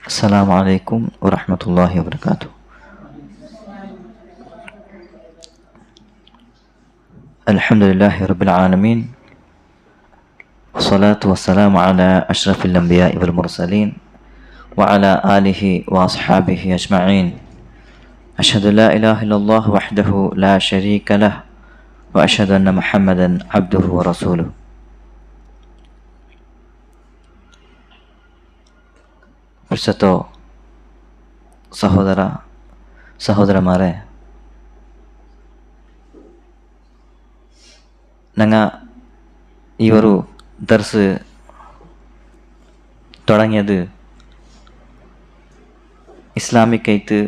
السلام عليكم ورحمة الله وبركاته. الحمد لله رب العالمين، والصلاة والسلام على أشرف الأنبياء والمرسلين وعلى آله وأصحابه أجمعين. أشهد أن لا إله إلا الله وحده لا شريك له وأشهد أن محمدا عبده ورسوله. ಪ್ರಸ್ತುತ സഹോദരന്മാരെ, ഞങ്ങൾ ഈ ഒരു ദർസ് തുടങ്ങിയത് ഇസ്ലാമിക്കായിട്ട്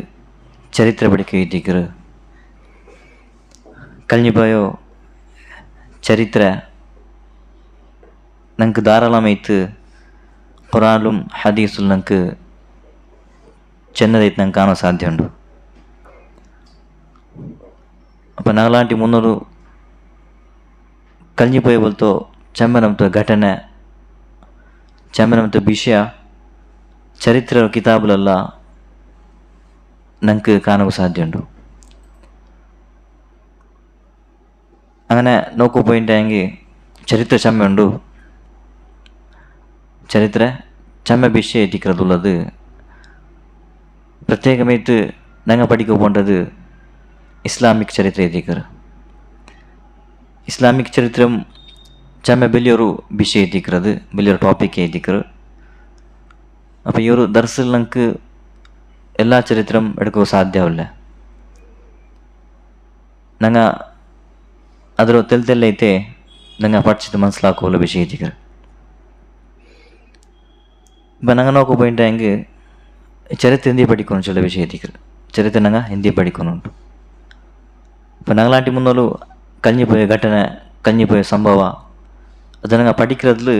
ചരിത്ര പഠിക്കുകയാണ്. കഴിഞ്ഞുപോയ ചരിത്ര ഞങ്ങൾക്ക് ധാരാളമായിട്ട് ഖുറാനിലും ഹദീസിലും ഞങ്ങൾക്ക് ചെന്നതായിട്ട് ഞങ്ങൾക്ക് കാണാൻ സാധ്യമുണ്ട്. അപ്പം ഞങ്ങളാಂಟಿ ಮುನ್ನೂರು కలిసిపోయే వాళ్ళతో చెమ్మనంతో ఘటన చెమ్మనంతో విషయ ചരിത്ര കിതാബിലല്ല ഞങ്ങൾക്ക് കാണാൻ സാധ്യമുണ്ട്. അങ്ങനെ നോക്കു പോയിട്ടെങ്കിൽ ചരിത്ര ചെമ്മയുണ്ട്. ചരിത്ര ചെമ്മ വിഷയ എത്തിக்கிறதுള്ളത് പ്രത്യേകമായിട്ട് ഞങ്ങൾ പഠിക്കാൻ പോകേണ്ടത് ഇസ്ലാമിക് ചരിത്രം എത്തിക്കുക. ഇസ്ലാമിക് ചരിത്രം ചെമ്മ വലിയൊരു വിഷയം എത്തിക്കുന്നത്, വലിയൊരു ടോപ്പിക് എത്തിക്കുക. അപ്പോൾ ഈ ഒരു ദർസിൽ ഞങ്ങൾക്ക് എല്ലാ ചരിത്രം എടുക്കുക സാധ്യമില്ല. ഞങ്ങൾ ಅದರ ತೆಲ್ತೆಲ್ಲೈತೆ ഞങ്ങൾ പഠിച്ചിട്ട് മനസ്സിലാക്കുമല്ലോ വിഷയം എത്തിക്കുക. ഇപ്പം ഞങ്ങൾ നോക്കി പോയിട്ടെങ്കിൽ ചരിത്ര ഹിന്ദി പഠിക്കണം ചില വിഷയം എത്തിക്കുക. ചരിത്ര ഞങ്ങൾ ഹിന്ദി പഠിക്കുന്നുണ്ട്. ഇപ്പം ഞങ്ങളാಂಟಿ മുന്നോರು കഴിഞ്ഞുപോയ ಘಟನ, കഴിഞ്ഞുപോയ സംഭവ അത് ഞങ്ങൾ പഠിக்கிறதுல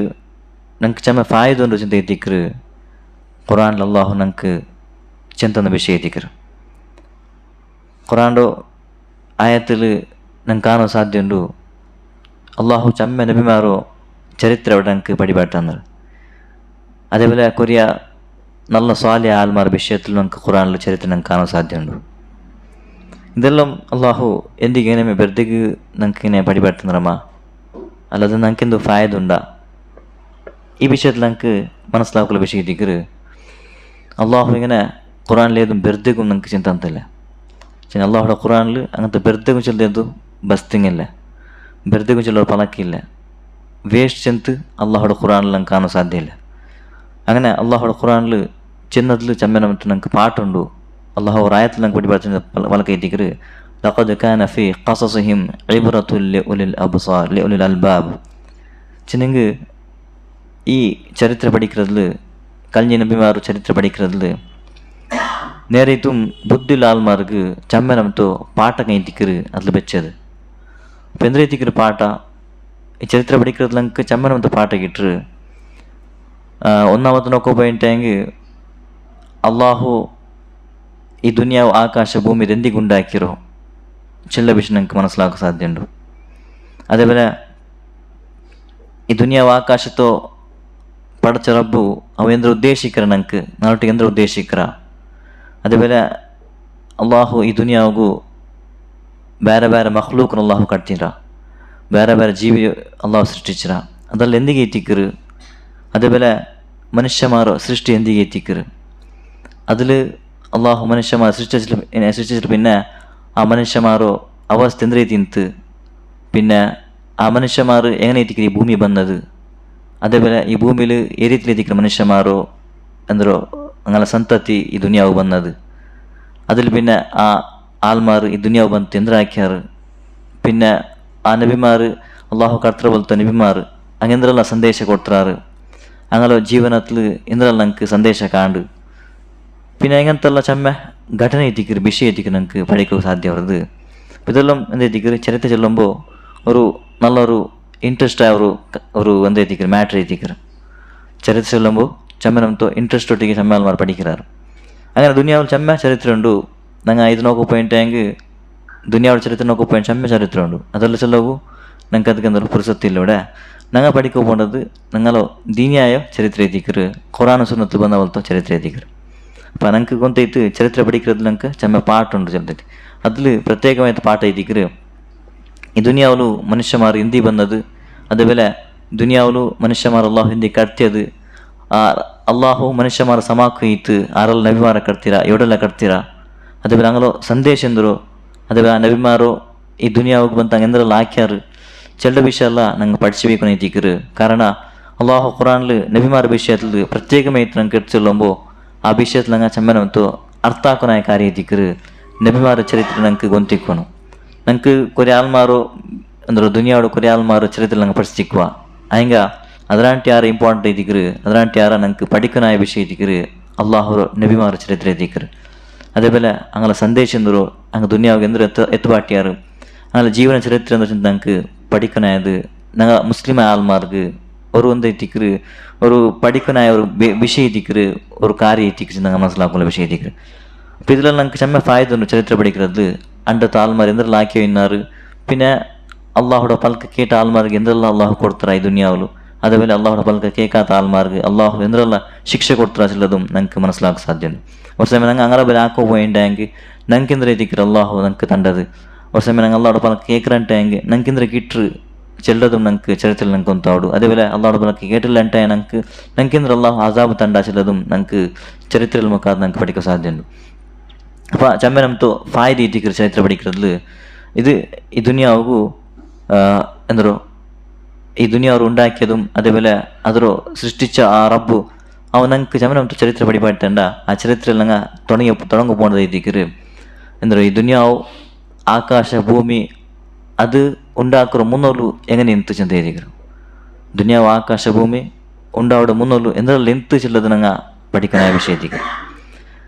ഞങ്ങൾക്ക് ചെമ്മ ഫായത ഉണ്ട് ചിന്ത എത്തിക്കുക. ഖുറാനിൽ അള്ളാഹു ഞങ്ങൾക്ക് ചെന്തുന്ന വിഷയം എത്തിക്കുക. ഖുറാൻ്റെ ആയത്തിൽ ഞങ്ങൾക്ക് കാണാൻ സാധ്യമുണ്ട്. അള്ളാഹു ചെമ്മ നബിമാരോ ചരിത്രം അവിടെ ഞങ്ങൾക്ക് പഠിപ്പാട്ടുന്നത്. അതേപോലെ കൊറിയ നല്ല സ്വാലിയ ആൽമാർ വിഷയത്തിൽ ഞങ്ങൾക്ക് ഖുറാനിൽ ചരിത്രം ഞങ്ങൾക്ക് കാണാൻ സാധ്യമുണ്ട്. ഇതെല്ലാം അള്ളാഹു എന്തിങ്ങനെ വെറുതെക്ക് ഞങ്ങൾക്ക് ഇങ്ങനെ പഠിപ്പാട്ടുന്നറമ്മ, അല്ലാതെ ഞങ്ങൾക്കെന്ത് ഫായത ഉണ്ടാ ഈ വിഷയത്തിൽ ഞങ്ങൾക്ക് മനസ്സിലാക്കുള്ള വിഷയം എത്തിക്കുക. അള്ളാഹു ഇങ്ങനെ ഖുറാനിലേതും വെറുതെക്കും ഞങ്ങൾക്ക് ചിന്ത ಅಂತಿಲ್ಲ. അള്ളാഹുടെ ഖുറാനിൽ അങ്ങനത്തെ ಬೆರ್ದೆಗೂ ಚೆಲ್ಲದು ಬಸ್ತಿಂಗಿಲ್ಲ, ಬೆರ್ದೆಗೂ ಚೆಲ್ಲೋರು ಪಲಕ್ಕಿಲ್ಲ, ವೇಸ್ಟ್ ಚೆಂತು ಅಲ್ಲಾಹുടെ ഖുറാനിൽ ഞങ്ങൾക്ക് കാണാൻ സാധ്യമില്ല. അങ്ങനെ അള്ളാഹുടെ ഖുറാനിൽ ചെന്നതിൽ ചെമ്മനമിട്ട് ഞങ്ങൾക്ക് പാട്ടുണ്ട്. അള്ളാഹു ആയത്തിൽ ഞങ്ങൾക്ക് പഠിപ്പാടുന്ന പലക്കെ എത്തിക്കുക. ലഖദ് കാന ഫീ ഖസസിഹിം ഇബ്റത്തുൽ ലിഉലിൽ അബ്സാർ ലിഉലിൽ അൽബാബ്. ചെന്നെങ്കിൽ ഈ ചരിത്ര പഠിக்கிறതിൽ, കഴിഞ്ഞ നബിമാർ ചരിത്ര പഠിக்கிறതിൽ നേരെത്തും ബുദ്ധിയുള്ള ആൾമാർക്ക് ചെമ്മനമിട്ടോ പാട്ടൊക്കെ എത്തിക്കുക അതിൽ വെച്ചത്. അപ്പം എന്തിനാ എത്തിക്കുക പാട്ട? ഈ ചരിത്ര പഠിக்கிறതിൽ ഞങ്ങൾക്ക് ചെമ്മനമിട്ട് പാട്ടൊക്കെ ഇട്ട് ഒന്നാമത്തെ നോക്കോ പോയിട്ടെങ്കിൽ അള്ളാഹു ഈ ദുനിയാവ് ആകാശ ഭൂമി എന്തിಗುണ്ടാക്കിರೋ ചില വിഷയം ഞങ്ങൾക്ക് മനസ്സിലാക്കാൻ സാധ്യമുണ്ട്. അതേപോലെ ഈ ദുനിയാവ് ആകാശത്തോ പടച്ച റബ്ബു അവ എന്തൊരു ഉദ്ദേശിക്കറ ഞങ്ങൾക്ക് നാട്ടിಗೆ എന്തൊരു ಉದ್ದೇಶಿಕರ. അതേപോലെ ಅಲ್ಲಾಹು ಈ ದುನಿಯಾವಿಗೂ ಬೇರೆ ಬೇರೆ ಮಖ್ಲೂಕನ್ನು ಅಲ್ಲಾಹು ಕಟ್ತಿರ, ಬೇರೆ ಬೇರೆ ಜೀವಿ ಅಲ್ಲಾಹು ಸೃಷ್ಟಿಸಿರ. ಅದರಲ್ಲಿ ಎಂದಿಗೆ ಎತ್ತಿಕ್ಕರು. അതേപോലെ മനുഷ്യന്മാർ സൃഷ്ടി എന്തിಗೆ എത്തിക്കുക. അതിൽ അള്ളാഹു മനുഷ്യന്മാർ സൃഷ്ടിച്ചിട്ട് പിന്നെ ആ മനുഷ്യന്മാരോ അവസ്ഥ എന്ത് ರೀತಿ പിന്നെ ആ മനുഷ്യന്മാർ എങ്ങനെ എത്തിക്കുക ഈ ഭൂമി വന്നത്. അതേപോലെ ഈ ഭൂമിയിൽ ഏ ರೀತಿയിൽ എത്തിക്കുന്ന മനുഷ്യന്മാരോ എന്തോ അങ്ങനെ ಸಂತತಿ ಈ ದುನಿಯಾವು വന്നത്. അതിൽ പിന്നെ ആ ആൾമാർ ഈ ದುನಿಯಾವು ಬಂತು എന്തിനാക്കിയാറ്. പിന്നെ ആ നബിമാർ അള്ളാഹു കർത്തൃ പോലത്തെ നബിമാർ അങ്ങനെന്തെಲ್ಲ ಸಂದೇಶ ಕೊಡ್ತಾറ്. അങ്ങനെ ಜೀವನത്തിൽ ಇಂದ್ರಲ್ಲಿ ನಂಗೆ ಸಂದೇಶ ಕಾಂಡು പിന്നെ അങ്ങനത്തെಲ್ಲ ചെമ്മ ಘಟನೆ എത്തിക്കുക, വിഷയം എത്തിക്കുക ഞങ്ങൾക്ക് പഠിക്കാൻ സാധ്യമാവുന്നത്. ഇതെല്ലാം എന്ത് എത്തിക്കുക ചരിത്ര ചെല്ലുമ്പോൾ ഒരു നല്ലൊരു ഇൻട്രസ്റ്റ് ആയ ഒരു എന്ത് എത്തിക്കുക ಮ್ಯಾಟ್ರ್ എത്തിക്കുക. ചരിത്ര ചെല്ലുമ്പോൾ ചെമ്മ ನಮ್ದು ಇಂಟ್ರೆಸ್ಟ್ ಒಟ್ಟಿಗೆ ಚೆಮ್ಮ ಆಲ್ಮಾರು പഠിക്കാറ്. അങ്ങനെ ദുനിയാവിൽ ചെമ്മ ചരിത്രമുണ്ട്. ഞങ്ങൾ ഇത് നോക്കി പോയിട്ടെങ്കിൽ ദുനിയാവിൽ ചരിത്രം നോക്കി പോയി ചെമ്മ ചരിത്രമുണ്ട്. അതെല്ലാം ചെല്ലവു ഞങ്ങൾക്ക് ಅದಕ್ಕೆ എന്തൊരു ಪುರ್ಸತ್ತಿಲ್ಲೋಡೆ. ഞങ്ങൾ പഠിക്കാൻ പോകുന്നത് നിങ്ങൾ ദീനിയായ ചരിത്ര എത്തിക്കറ്, ഖുറാൻ സുന്നത്ത് ಬಂದವಲ್ತೋ ಚರಿತ್ರೆ ಎತ್ತಿಕರು. இப்போ ನಂಗೆ ಗೊಂತೈತು ಚರಿತ್ರೆ படிக்கிறதுல ನಂಗೆ ಚೆಮ್ಮೆ ಪಾಠ ಉಂಟು ಚೆಲ್ತೈತಿ ಅದ್ಲು ಪ್ರತ್ಯೇಕವಾದ ಪಾಠ ಐತಿಕ್ರು ಈ ದುನಿಯಾವಲು ಮನುಷ್ಯಮಾರು ಹಿಂದಿ ಬಂದದು അതേപോലെ ദുനിയാവിലു മനുഷ്യമാർ അള്ളാഹു ಹಿಂದಿ ಕಟ್ತಿಯದು ಅಲ್ಲಾಹು ಮನುಷ್ಯಮಾರ ಸಮಾಕು ಇತ್ತು ಆರಲ್ಲಿ ನಬಿಮಾರ ಕಟ್ತೀರ ಎವಡೆಲ್ಲ ಕಟ್ತೀರ അതേപോലെ ಅಂಗಲೋ ಸಂದೇಶ ಎಂದರು അതേപോലെ ಆ ನಬಿಮಾರು ಈ ದುನಿಯಾವಿಗೆ ಬಂತ ಎಂದ್ರೆಲ್ಲ ಹಾಕ್ಯಾರು ಚೆಲ್ಲ ವಿಷಯ ಎಲ್ಲ ನಂಗೆ പഠിച്ചಬೇಕು ನೈತಿಕ್ರು ಕಾರಣ ಅಲ್ಲಾಹು ഖുറാനിൽ നബിമാർ വിഷയത്തിൽ പ്രത്യേകമായിട്ട് ನಂಗೆ ಕೆಡ್ಸಲ್ಲೊಂಬೋ ಆ ವಿಷಯത്തിൽ ನಂಗೆ ಚೆಮ್ಮನಂತೂ ಅರ್ಥ ಹಾಕೋನಾಯ ಕಾರ್ಯ ಐತಿಕ್ರು ನಬಿಮಾರ ಚರಿತ್ರೆ ನಂಗೆ ಗೊಂತಿಕ್ಕೋನು ನಂಗೆ ಕೊರೆ ಆಲ್ಮಾರು ಅಂದ್ರೆ ದುನಿಯಾಡು ಕೊರೆ ಆಲ್ಮಾರು ಚರಿತ್ರೆ ನಂಗೆ படிச்சிக்குவா ಹಂಗ ಅದರಂಟಿ ಯಾರು ಇಂಪಾರ್ಟೆಂಟ್ ಐತಿಕ್ರು ಅದರಂಟಿ ಯಾರ ನಂಗೆ படிக்கನಾಯ ವಿಷಯ ಐತಿಕ್ರು ಅಲ್ಲಾಹು ನಬಿಮಾರ ಚರಿತ್ರೆ ಐತಿಕ್ರು അതേപോലെ അങ്ങനെ ಸಂದೇಶ ಎಂದರು ಹಂಗೆ ದುನಿಯಾವಿಗೆ ಎಂದ್ರೆ ಎತ್ತುಬಾಟಿಯಾರು അങ്ങനെ ಜೀವನ ಚರಿತ್ರೆ ಅಂದ್ರೆ ನಂಗೆ படிக்கನಾಯದು ನಂಗೆ ಮುಸ್ಲಿಮ ಆಲ್ಮಾರ್ಗು ஒரு வந்து ஐத்திக்ரு ஒரு படிக்கனாய ஒரு விஷயம் ஐத்திக்ரு ஒரு காரியம் ஐத்திக்ரு நாங்கள் மனசிலாக்குள்ள விஷயம் ஐத்திக்ரு இப்போ இதில் நாங்கள் செம்ம ஃபாய்து ஒன்று சரித்திர படிக்கிறது அந்த ஆள்மார் எந்தெல்லாம் ஆக்கி வைனாரு പിന്നെ അള്ളാഹുടെ പൽക്ക് കേട്ട ആൾമാർക്ക് എന്തെല്ലാം അള്ളാഹു കൊടുത്തറ ഈ ദുനിയാവിലു അതേപോലെ അള്ളാഹുടെ പൽക്ക് കേൾക്കാത്ത ആൾമാർക്ക് അള്ളാഹു എന്തെല്ലാം ശിക്ഷ കൊടുത്തറ ചിലതും ഞങ്ങൾക്ക് മനസ്സിലാക്കാൻ സാധ്യമാണ് ഒരു സമയം ഞങ്ങൾ അങ്ങനെ പോലെ ആക്കോ പോയിണ്ടെങ്കിൽ ഞങ്ങൾക്ക് എന്തൊരു എത്തിക്കറ് അള്ളാഹു ഞങ്ങൾക്ക് തണ്ടത് ഒരു സമയം ഞങ്ങൾ അള്ളാഹുടെ പൽക്ക് കേൾക്കറണ്ടെങ്കിൽ ഞങ്ങൾക്ക് എന്തൊരു കിട്ടറ് ചെല്ലതും ഞങ്ങൾക്ക് ചരിത്രത്തിൽ ഞങ്ങൾക്ക് ഒന്നാവു അതേപോലെ അള്ളാഹുടെ പൽക്ക് കേട്ടില്ല అంటే ഞങ്ങൾക്ക് എന്തൊരു അള്ളാഹു അസാബ് തണ്ട ചിലതും ഞങ്ങൾക്ക് ചരിത്രത്തിൽ നോക്കാതെ ഞങ്ങൾക്ക് പഠിക്കാൻ സാധ്യതയുണ്ട് അപ്പോൾ ചമ്മ നಮ್ಮದು ಫಾಯ್ದೆ ಐತಿಕ್ರು ಚರಿತ್ರೆ പഠിக்கிறதுல ഇത് ഈ ദുനിയാവുಗೂ ಎಂದರು ಈ ದುನಿಯಾವರು ഉണ്ടാക്കിയതും അതേപോലെ ಅದರ സൃഷ്ടിച്ച ആ റബ്ബ് അവൻ ഞങ്ങൾക്ക് ചമ്മ ചരിത്ര പഠിപ്പാട്ടണ്ട ആ ചരിത്രത്തിൽ ഞങ്ങൾ തുടങ്ങ പോണത് ಐತಿಕ್ರು ಎಂದರು ಈ ದುನಿಯಾವು ಆಕಾಶ ಭೂಮಿ ಅದು ഉണ്ടാക്കുന്ന മുന്നോലു എങ്ങനെ എന്ത് ചിന്ത ചെയ്തിരിക്കും ദുനിയാവ് ആകാശ ഭൂമി ഉണ്ടാവുടെ മുന്നോലു എന്തെല്ലാം എന്ത് ചില്ലത് ഞങ്ങൾ പഠിക്കാനായ വിഷയത്തിക്ക്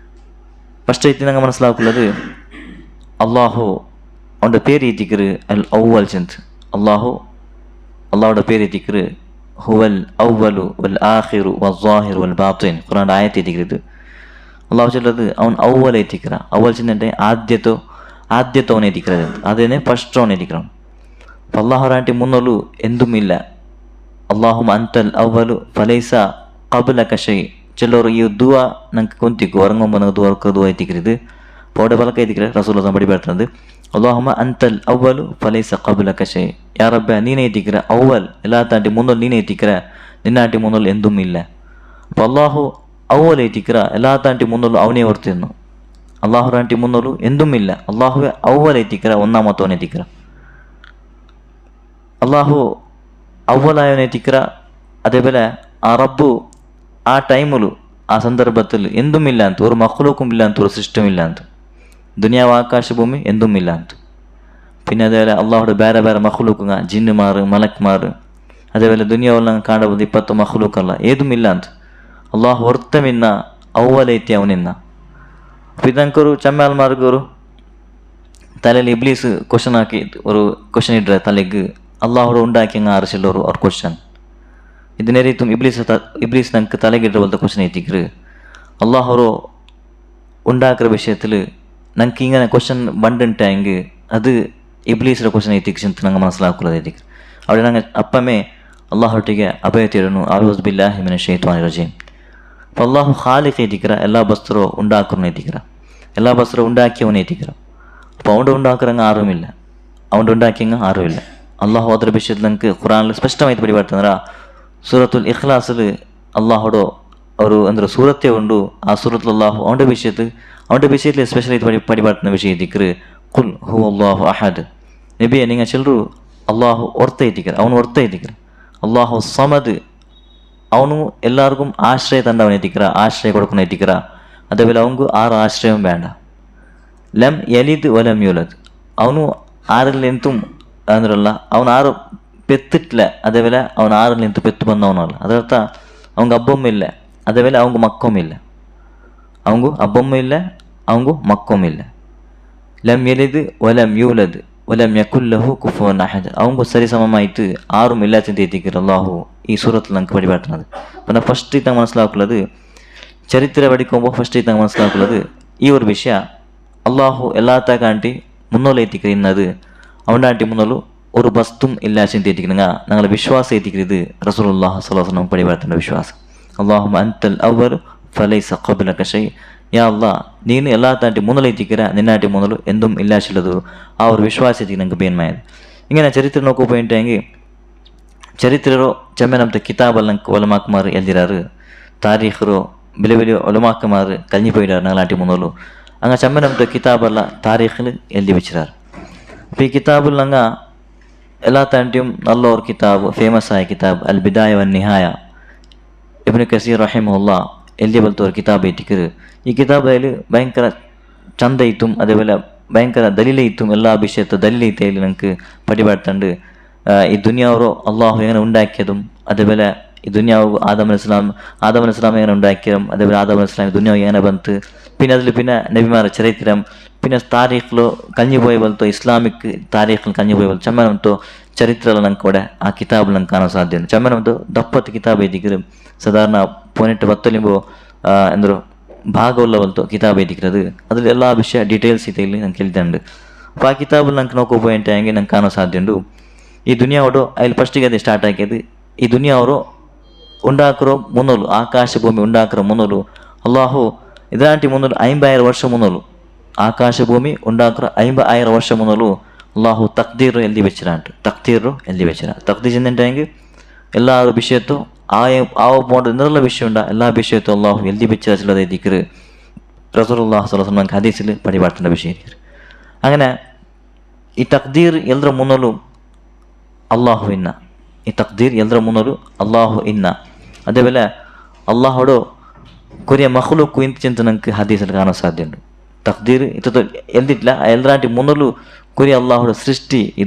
ഫസ്റ്റ് ಐತಿ ഞങ്ങൾ മനസ്സിലാക്കുന്നത് അള്ളാഹു അവൻ്റെ പേര് എത്തിക്കറ് അൽ ഔവൽ ചിന്ത് അള്ളാഹുടെ പേര് എത്തിക്കറ് ഹുവൽ ഔവലു വൽ ആഖിറു വൽ സാഹിറു വൽ ബാത്തിൻ ഖുർആന്റെ ആയത്ത് എത്തിക്കരുത് അള്ളാഹു ചൊല്ലത് അവൻ ഔവൽ എത്തിക്കറ ഔവൽ ചിന്തൻ്റെ ആദ്യത്തവനെ എത്തിക്കറത് അതിനെ ഫസ്റ്റ് അവൻ എത്തിക്കണം അപ്പം അള്ളാഹുറാൻ്റെ മുന്നോലു എന്തുമില്ല അള്ളാഹു അന്തൽ ഔവലു ഫലൈസ ഖബ്ലക ഷൈ ചിലർ ഈ ദുവ ഞങ്ങൾക്ക് ಕೊಂತಿಕ್ಕು ഉറങ്ങുമ്പോൾ ഞങ്ങൾക്ക് ദുവ എത്തിക്കരുത് അപ്പോൾ അവിടെ പലക്കെ എത്തിക്കറ റസൂലുള്ളാഹി പഠിപ്പിക്കുന്നത് അല്ലാഹുമ്മ അന്തൽ അവ്വലു ഫലൈസ ഖബ്ലക ഷൈ യാ റബ്ബേ നീനെ എത്തിക്കറ അവ്വൽ എല്ലാത്താണ്ടി മുന്നോൽ നീനെ എത്തിക്കറ നിന്നാട്ടി മുന്നോൽ എന്തുമില്ല അപ്പോൾ അല്ലാഹു അവ്വൽ എത്തിക്കറ എല്ലാത്താണ്ടി മുന്നോൽ അവനെ ഓർത്തിരുന്നു അല്ലാഹുറാണ്ടി മുന്നോലു എന്തുമില്ല അല്ലാഹുവെ അവ്വൽ എത്തിക്കറ ഒന്നാമത്തവനെ എത്തിക്കറ അല്ലാഹു അവ്വലായവനെ എത്തിക്കറ അതേപോലെ ആ റബ്ബു ആ ടൈമിಲು ആ ಸಂದರ್ಭത്തിൽ എന്തുമില്ല ಅಂತ ഒരു മഖ്ലൂക്കും ഇല്ല ಅಂತ ഒരു സിസ്റ്റം ഇല്ല ಅಂತ ദുനിയാവ് ആകാശ ഭൂമി എന്തുമില്ല ಅಂತ പിന്നെ അതേപോലെ അള്ളാഹുടെ ಬೇರೆ ಬೇರೆ മഖ്ലൂക്കുങ്ങ ജിന്നുമാർ മലക്മാർ അതേപോലെ ദുനിയാവിൽ കാണുന്നത് 20 മഖ്ലൂക്കല്ല ഏതുമില്ല ಅಂತ അള്ളാഹു ഒർത്തമിന്ന ഔവലൈത്തി അവനിന്ന അപ്പോൾ ഇതങ്ങൾക്കൊരു ചമ്മാൽമാർക്ക് ഒരു തലയിൽ ഇബ്ലീസ് ക്വസ്റ്റൻ ആക്കി ഒരു ക്വസ്റ്റൻ ഇട്ട തലയ്ക്ക് അള്ളാഹുടെ ഉണ്ടാക്കിയ ആർശില്ലൊരു ഒരു ക്വസ്റ്റൻ ഇതിനെ ರೀತಿ ഇബ്ലീസ് ഞങ്ങൾക്ക് തലകിട്ട പോലത്തെ ക്വസ്റ്റൻ എത്തിക്കറ് അള്ളാഹു ഉണ്ടാക്കുന്ന വിഷയത്തിൽ ഞങ്ങൾക്ക് ഇങ്ങനെ ക്വസ്റ്റൻ ബണ്ടുണ്ടെങ്കിൽ അത് ഇബ്ലീസിൻ്റെ ക്വസ്റ്റൻ എത്തിക്ക് ಅಂತ ഞങ്ങൾ മനസ്സിലാക്കുന്നത് എത്തിക്കറ് അവിടെ ഞങ്ങൾ അപ്പമേ അള്ളാഹുട്ടിಗೆ ಅಭಯ ತೇಡನು ಅഊദു ಬಿಲ್ಲಾಹಿ ಮಿನಶ್ ಶೈತಾನಿರ್ ರಜೀಮ್ അപ്പോൾ അള്ളാഹു ഖാലിഖ് എത്തിക്കറ എല്ലാ വസ്തുവും ഉണ്ടാക്കുന്ന എത്തിക്കറ എല്ലാ വസ്തുവും ഉണ്ടാക്കിയവനെ എത്തിക്കറ അപ്പോൾ അവൻ്റെ ഉണ്ടാക്കുന്ന ആരുമില്ല അവൻ്റെ ഉണ്ടാക്കിയ ആരുമില്ല അള്ളാഹു ಅದರ വിഷയത്തിൽ ഞങ്ങൾക്ക് ഖുറാനിൽ സ്പഷ്ടമായിട്ട് പഠിപ്പിക്കുന്നതാ സൂറത്തുൽ ഇഖ്ലാസിൽ അള്ളാഹുടെ ഒരു എന്തൊരു സൂറത്തെ ഉണ്ട് ആ സൂറത്തിൽ അള്ളാഹു അവൻ്റെ വിഷയത്തിൽ സ്പെഷ്യലായിട്ട് പഠിപ്പാട്ടുന്ന വിഷയം എത്തിക്കറ് ഖുൽ ഹുവല്ലാഹു അഹദ് നബിയെ നിങ്ങൾ ചിലರು അള്ളാഹു ഓർത്തയത്തിക്കറ് അവನು ഓർത്തയത്തിക്കറ് അള്ളാഹു സമദ് ಅವನು ಎಲ್ಲರಿಗೂ ಆಶ್ರಯ ತಂದವನು ಎತ್ತಿಕರ ಆಶ್ರಯ ಕೊಡ್ಕೊಂಡು ಎತ್ತಿಕರ അതേപോലെ അവൻക്ക് ആറ് ആശ്രയവും വേണ്ട ലം യലിദ് വലം യൂലദ് ಅವನು ಆರಲ್ಲಿ ಎಂತೂ ಅಂದ್ರಲ್ಲ ಅವನು ಆರು പെത്തിട്ടില്ല അതേപോലെ അവൻ ആറിൽ നിന്ന് പെത്ത് ಬಂದವನಲ್ಲ ಅದರರ್ಥ അവൻക്ക് അബ്ബൊമ്മില്ല അതേപോലെ അവൻക്ക് മക്കൊമ്മില്ല അവൻക്ക് അബ്ബൊമ്മില്ല അവൻക്ക് മക്കൊമ്മില്ല ലം യലിദ് വലം യൂലദ് വലം യകുല്ലഹു കുഫുവൻ അഹദ് അവൻക്ക് സരിസമമായിട്ട് ആറും ഇല്ലാത്ത എത്തിക്കർ അള്ളാഹു ഈ സൂറത്തിൽ നമുക്ക് പഠിപ്പാട്ടുന്നത് പിന്നെ ഫസ്റ്റ് ഇത്തങ്ങ് മനസ്സിലാക്കുന്നത് ചരിത്ര പഠിക്കുമ്പോൾ ഫസ്റ്റ് ഇത്തങ്ങ് മനസ്സിലാക്കുന്നത് ഈ ഒരു വിഷയ അള്ളാഹു എല്ലാത്താക്കാണ്ടി മുന്നോലെ എത്തിക്കുന്നത് അവണ്ടാട്ടി മുന്നോലു ഒരു വസ്തും ഇല്ല ചിന്തിക്കുക ഞങ്ങളെ വിശ്വാസം എത്തിക്കുന്നത് റസൂലുള്ളാഹി സ്വല്ലല്ലാഹു അലൈഹി വസല്ലം പഠിപ്പാട്ടുന്ന വിശ്വാസം അല്ലാഹുമ്മ അൻതൽ അവ്വൽ ഫലൈസ ഖബ്ലക ഷൈ ಯಾ ಅಲ್ಲಾ ನೀನು ಎಲ್ಲ ತಾಂಟಿ ಮುನಲೈತಿಕ್ಕಿರ ನಿನ್ನಾಟಿ ಮುನಲು ಎಂದುം ಇಲ್ಲಾಚಿಲ್ಲದು ಆ ഒരു ವಿಶ್ವಾಸಕ್ಕೆ ನಂಗೆ ಬೇನ್ಮಾಯದು ಇಂಗಿನ ಚರಿತ್ರೆ ನೋಕು ಪೋಯಿಂಟಾಗಿ ಚರಿತ್ರೆರೋ ಚೆಮ್ಮೆನಂತ ಕಿತಾಬಲ್ ನಂಗೆ ಒಲಮಾಕಮಾರು ಎಲ್ದಿರಾರು ತಾರೀಖರು ಬೆಲೆ ಬೆಲೆ ಒಲಮಾಕಮಾರು ಕಲ್ഞ്ഞി പോയിടാറ് ഞങ്ങളാട്ടി മുന്നോലു അങ്ങ ചെമ്മനംത കിതാബല്ല താരീഖിൽ എഴുതി വെച്ചിരാറ് അപ്പോൾ ഈ കിതാബിൽ അങ്ങ എല്ലാ താണ്ടിയും നല്ലൊരു കിതാബ് ഫേമസ് ആയ കിതാബ് അൽ ബിദായ വൻ നിഹായ ഇബ്നു കസീർ റഹിമഹുല്ലാ എഴുതിയ പോലത്തെ ഒരു കിതാബ് എത്തിക്കര് ഈ കിതാബ് അതിൽ ഭയങ്കര ചന്തയിത്തും അതേപോലെ ഭയങ്കര ദലീലയിത്തും എല്ലാ വിഷയത്തെ ദലീലയിത്തയിൽ നമുക്ക് പടിപാടുന്നുണ്ട് ഈ ദുനിയാവോ അള്ളാഹു എങ്ങനെ ഉണ്ടാക്കിയതും അതേപോലെ ഈ ദുനിയാവ് ആദം അലൈഹിസ്സലാം എങ്ങനെ ഉണ്ടാക്കിയതും അതേപോലെ ആദം അലൈഹിസ്സലാം ദുനിയാവ് എങ്ങനെ ബന്ത് പിന്നെ അതിൽ പിന്നെ നബിമാരെ ചരിത്രം പിന്നെ താരീഖിലോ കഞ്ഞി പോയ പോലത്തെ ഇസ്ലാമിക് താരീഖിൽ കഞ്ഞി പോയ പോലെ ചെമ്മനಂತೋ ചരിത്രಗಳು ನಂಗೆ ಕೂಡ ಆ ಕಿತಾಬ್ ನಂಗೆ ಕಾಣೋ ಸಾಧ್ಯ ಚೆಮ್ಮನಂತೋ ದಪ್ಪತ್ತು ಕಿತಾಬ್ ಐತಿಕ್ಕಿರು ಸಾಧಾರಣ 18 ಎಂದರು ಭಾಗವಲ್ಲ ಬಂತು ಕಿತಾಬ್ ಐತಿಕ್ಕಿರೋದು ಅದ್ರಲ್ಲಿ ಎಲ್ಲ ವಿಷಯ ಡೀಟೇಲ್ಸ್ ಇದೆ ಇಲ್ಲಿ ನಂಗೆ ಕೇಳ್ತಂಡು അപ്പോൾ ಆ ಕಿತಾಬಲ್ಲಿ ನಂಗೆ ನೋಕೋ ಪಾಯಿಂಟ್ ಹೆಂಗೆ ನಂಗೆ ಕಾಣೋ ಸಾಧ್ಯ ಉಂಟು ಈ ದುನಿಯಾವಡು ಅಲ್ಲಿ ಫಸ್ಟಿಗೆ ಅದು ಸ್ಟಾರ್ಟ್ ಆಕ್ಯದು ಈ ದುನಿಯಾವರು ഉണ്ടാക്കിರೋ ಮುನ್ನೋಲು ಆಕಾಶ ಭೂಮಿ ഉണ്ടാക്കിರೋ ಮುನ್ನೋಲು ಅಲ್ಲಾಹು ಇದಾಂಟಿ ಮುನ್ನೋಲು 50,000 ವರ್ಷ ಮುನ್ನೋಲು ಆಕಾಶ ಭೂಮಿ ഉണ്ടാക്കിರೋ 50,000 ವರ್ಷ ಮುನ್ನೋಲು അള്ളാഹു തഖ്ദീർ എഴുതി വെച്ചിട്ടുണ്ട് എഴുതി വെച്ചിരാ തഖ്ദീർ എന്നിട്ടെങ്കിൽ എല്ലാ വിഷയത്തും പോണ്ട എന്നുള്ള വിഷയമുണ്ട് എല്ലാ വിഷയത്തും അള്ളാഹു എഴുതി വെച്ചിട്ടുള്ളത് ദിക്ർ റസൂലുള്ളാഹി സ്വല്ലല്ലാഹു അലൈഹി വസല്ലം ഹദീസിൽ പഠിപ്പാടേണ്ട വിഷയം അങ്ങനെ ഈ തഖ്ദീർ ಎಲ್ಲರ ಮುನ್ನಲು അള്ളാഹു ഇന്ന ഈ തഖ്ദീർ ಎಲ್ಲರ ಮುನ್ನಲು അള്ളാഹു ഇന്ന അതേപോലെ അള്ളാഹുടെ കൊറിയ മഖ്ലൂഖ് ಇಂತ ನಂಗೆ ಹದೀಸಲ್ಲಿ ಕಾಣೋ ಸಾಧ್ಯ ಉಂಟು ತಖ್ದೀರ್ ಇದು ಎಲ್ದಿಟ್ಲ ಎಲ್ಲರಾಂಟಿ ಮುನ್ನಲು ಕೊರಿ ಅಲ್ಲಾಹುಡ ಸೃಷ್ಟಿ ಈ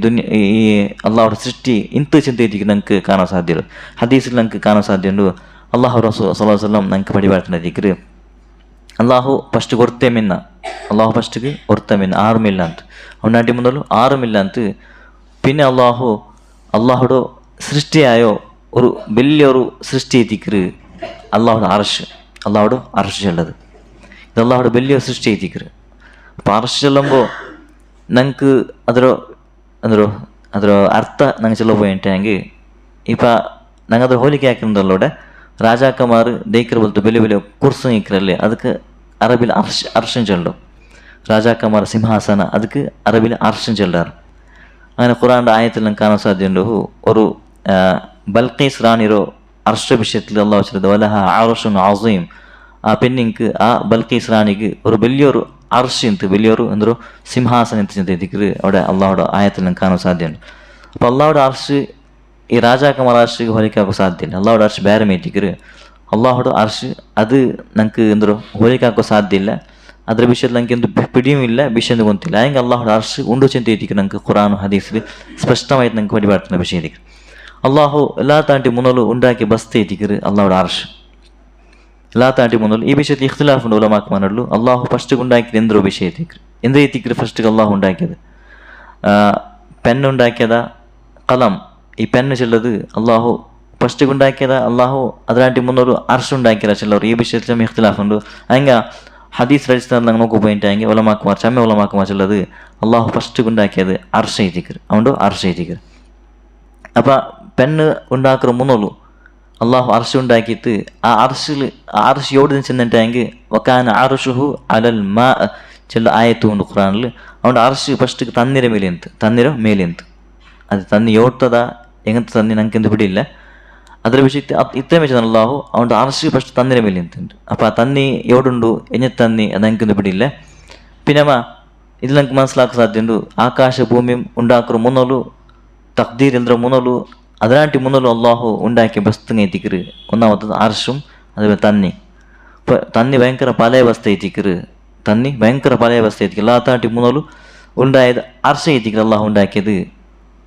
ಅಲ್ಲಾಹುಡ ಸೃಷ್ಟಿ ಇಂಥ ಚಿಂತೆಗೆ ನಂಗೆ ಕಾಣೋ ಸಾಧ್ಯ ಹದೀಸಲ್ಲಿ ನಂಗೆ ಕಾಣೋ ಸಾಧ್ಯ ಉಂಟು ಅಲ್ಲಾಹು ರಸೂಲ್ ಸಲ್ಲಲ್ಲಾಹು ಅಲೈಹಿ ವಸಲ್ಲಂ ನಂಗೆ ಪಡಿಬಾರ್ತನ ದಿಕ್ರು ಅಲ್ಲಾಹು ಫಸ್ಟ್ ಒರ್ತೆ ಮಿನ್ನ ಅಲ್ಲಾಹು ಫಸ್ಟ್ಗೆ ಒರ್ತೆ ಮಿನ್ನ ಆರುಮಿಲ್ಲ ಅಂತ ಅವನಾಟಿ മുതൽ ആറുമില്ല ಅಂತ പിന്നെ അള്ളാഹുടെ സൃഷ്ടിയായോ ഒരു വലിയൊരു സൃഷ്ടി എത്തിക്കറ് അള്ളാഹുടെ അർഷ് ഉള്ളത് ഇത് അള്ളാഹുടെ വലിയ സൃഷ്ടി എത്തിക്കറ് അപ്പോൾ അർഷ് ചെല്ലുമ്പോൾ ನಂಗೆ ಅದರ ಅರ್ಥ ನಂಗೆ ಚಲೋ പോയിട്ടാങ്കിൽ ഇപ്പം ഞങ്ങൾ ಹೋಲಿಕೆ ಹಾಕಿರೋದಲ್ಲೋಡೆ ರಾಜಾಕಮಾರು ದೇಯ್ಕರ್ ಬಲ್ತು ಬೆಲೆ ಬೆಲೆ ಕುರ್ಸು ಇಕ್ರಲ್ಲಿ ಅದಕ್ಕೆ ಅರಬಿಲ್ ಅರ್ಶನ್ ಚೆಲ್ಲು ರಾಜಾಕಮಾರ ಸಿಂಹಾಸನ ಅದಕ್ಕೆ ಅರಬಿಲ್ ಅರ್ಶನ್ ಚೆಲ್ಲಾರು അങ്ങനെ ഖുറാൻ്റെ ആയത്തിൽ നമുക്ക് കാണാൻ സാധ്യതയുണ്ട് ഒരു ബൽഖീസ് റാണിರೋ അർഷ വിഷയത്തിൽ അള്ളാഹു വെച്ചത് വലഹ അർഷുൻ അസീം ആ പെണ്ണിക്ക് ആ ബൽഖീസ് റാണിക്ക് ഒരു വലിയൊരു അർഷ് ಅಂತ വലിയൊരു എന്തൊരു സിംഹാസനം ಅಂತ ചിന്തിക്കರು അവിടെ അള്ളാഹുടെ ആയത്തിൽ നമുക്ക് കാണാൻ സാധ്യതയുണ്ട് അപ്പോൾ അള്ളാഹുടെ അർഷ് ഈ രാജാക്കന്മാർ അർഷിಗೆ ಹೋಲಿಕೆ ಹಾಕೋ ಸಾಧ್ಯ ಇಲ್ಲ ಅಲ್ಲಾಹುടെ ಅರ್ಷ್ ಬೇರೆ ಮೇಟಿಕರು ಅಲ್ಲಾಹುടെ ಅರ್ಷ್ ಅದು ನಂಗೆ ಎಂದರು ಹೋಲಿಕೆ ಹಾಕೋ ಸಾಧ್ಯ ಇಲ್ಲ ಅದರ ವಿಷಯದಲ್ಲಿ ನಂಗೆ ಎಂದು പിടിയും ഇല്ല വിഷയം ಗೊತ್ತಿಲ್ಲ ಹೆಂಗೆ ಅಲ್ಲಾಹುടെ ಅರ್ಷ್ ಉಂಡು ಚಿಂತಿಗೆ ನಂಗೆ ഖുറാനും ഹദീസിൽ സ്പഷ്ടമായിട്ട് ನಂಗೆ പടിപാടുന്ന വിഷയം അള്ളാഹു എല്ലാ താണ്ടി മുന്നോല് ഉണ്ടാക്കി ബസ്തി എത്തിക്കറ് അള്ളാഹുടെ അർഷ് എല്ലാ താണ്ടി മുന്നോല് ഈ വിഷയത്തിൽ ഇഖ്തിലാഫ് ഉണ്ട് ഉലമാക്കന്മാരുള്ളൂ അള്ളാഹു ഫസ്റ്റ് ഉണ്ടാക്കിയത് എന്തോ വിഷയം എത്തിക്കറ് എന്ത് എത്തിക്കറ് ഫസ്റ്റ് അള്ളാഹു ഉണ്ടാക്കിയത് പെണ്ണുണ്ടാക്കിയതാ കലം ഈ പെണ്ണ് ചെല്ലത് അള്ളാഹു ഫസ്റ്റ് ഉണ്ടാക്കിയതാ അള്ളാഹു അതിനാട്ടി മുന്നോരു അർഷ് ഉണ്ടാക്കിയതാ ചെല്ലവർ ഈ വിഷയത്തിൽ ഇഖ്തിലാഫ് ഉണ്ട് ಹಂಗೆ ഹദീസ് രചിച്ചാൽ ನಂಗೆ നോക്കു പോയിട്ടാങ്കിൽ ഉലമാക്കന്മാർ ചമ്മ ഉലമാക്കന്മാർ ചെല്ലത് അള്ളാഹു ഫസ്റ്റ് ഉണ്ടാക്കിയത് അർഷ് എത്തിക്കറ് അതുകൊണ്ട് അർഷ് എത്തിക്കറ് അപ്പം പെണ്ണ് ഉണ്ടാക്കുന്ന മുന്നോളൂ അള്ളാഹു അർഷ് ഉണ്ടാക്കിയിട്ട് ആ അർഷ് എവിടെ ചെന്നിട്ടാങ്കിൽ വക്കാന അർഷുഹു അലൽ മാ ചെല്ല ആയത്ത് ഉണ്ട് ഖുറാനിൽ അതുകൊണ്ട് അർഷ് ഫസ്റ്റ് തന്നിര മേലെ ಅಂತ ಅದು ತನ್ನಿ ಓಡ್ತದ ಹೆಂಗಂತ ತನ್ನಿ ನಂಗೆ ಎಂದು ಬಿಡಿಲ್ಲ ಅದರ ವಿಷಯಕ್ಕೆ ಇತ್ತೇ ಮೆಚ್ಚದ ಅಲ್ಲಾಹು ಅವನ ಅರ್ಷ್ ಫಸ್ಟ್ തന്നിര മേലെ ಅಂತ അപ്പം ആ തന്നി എവിടുണ്ടു എഞ്ഞ തന്നി അത് ನಂಗೆ ಬಿಡಿಲ್ಲ പിന്നമ്മ ഇതിൽ നമുക്ക് മനസ്സിലാക്കാൻ സാധ്യതയുണ്ട് ആകാശ ഭൂമിയും ഉണ്ടാക്കുന്ന മുന്നോലു തഖ്ദീർ എன்ற മുന്നോലു അതിനാട്ടി മുന്നോലു അള്ളാഹു ഉണ്ടാക്കിയ വസ്തു എത്തിക്കറ് ഒന്നാമത്തത് അർഷും അതുപോലെ തന്നി ഇപ്പോൾ തന്നി ഭയങ്കര പല വസ്തു എത്തിക്കറ് തന്നി ഭയങ്കര പല വസ്തു എത്തിക്കറ് എല്ലാത്താട്ടി മുന്നോലു ഉണ്ടായത് അർഷ എത്തിക്കറ് അള്ളാഹു ഉണ്ടാക്കിയത്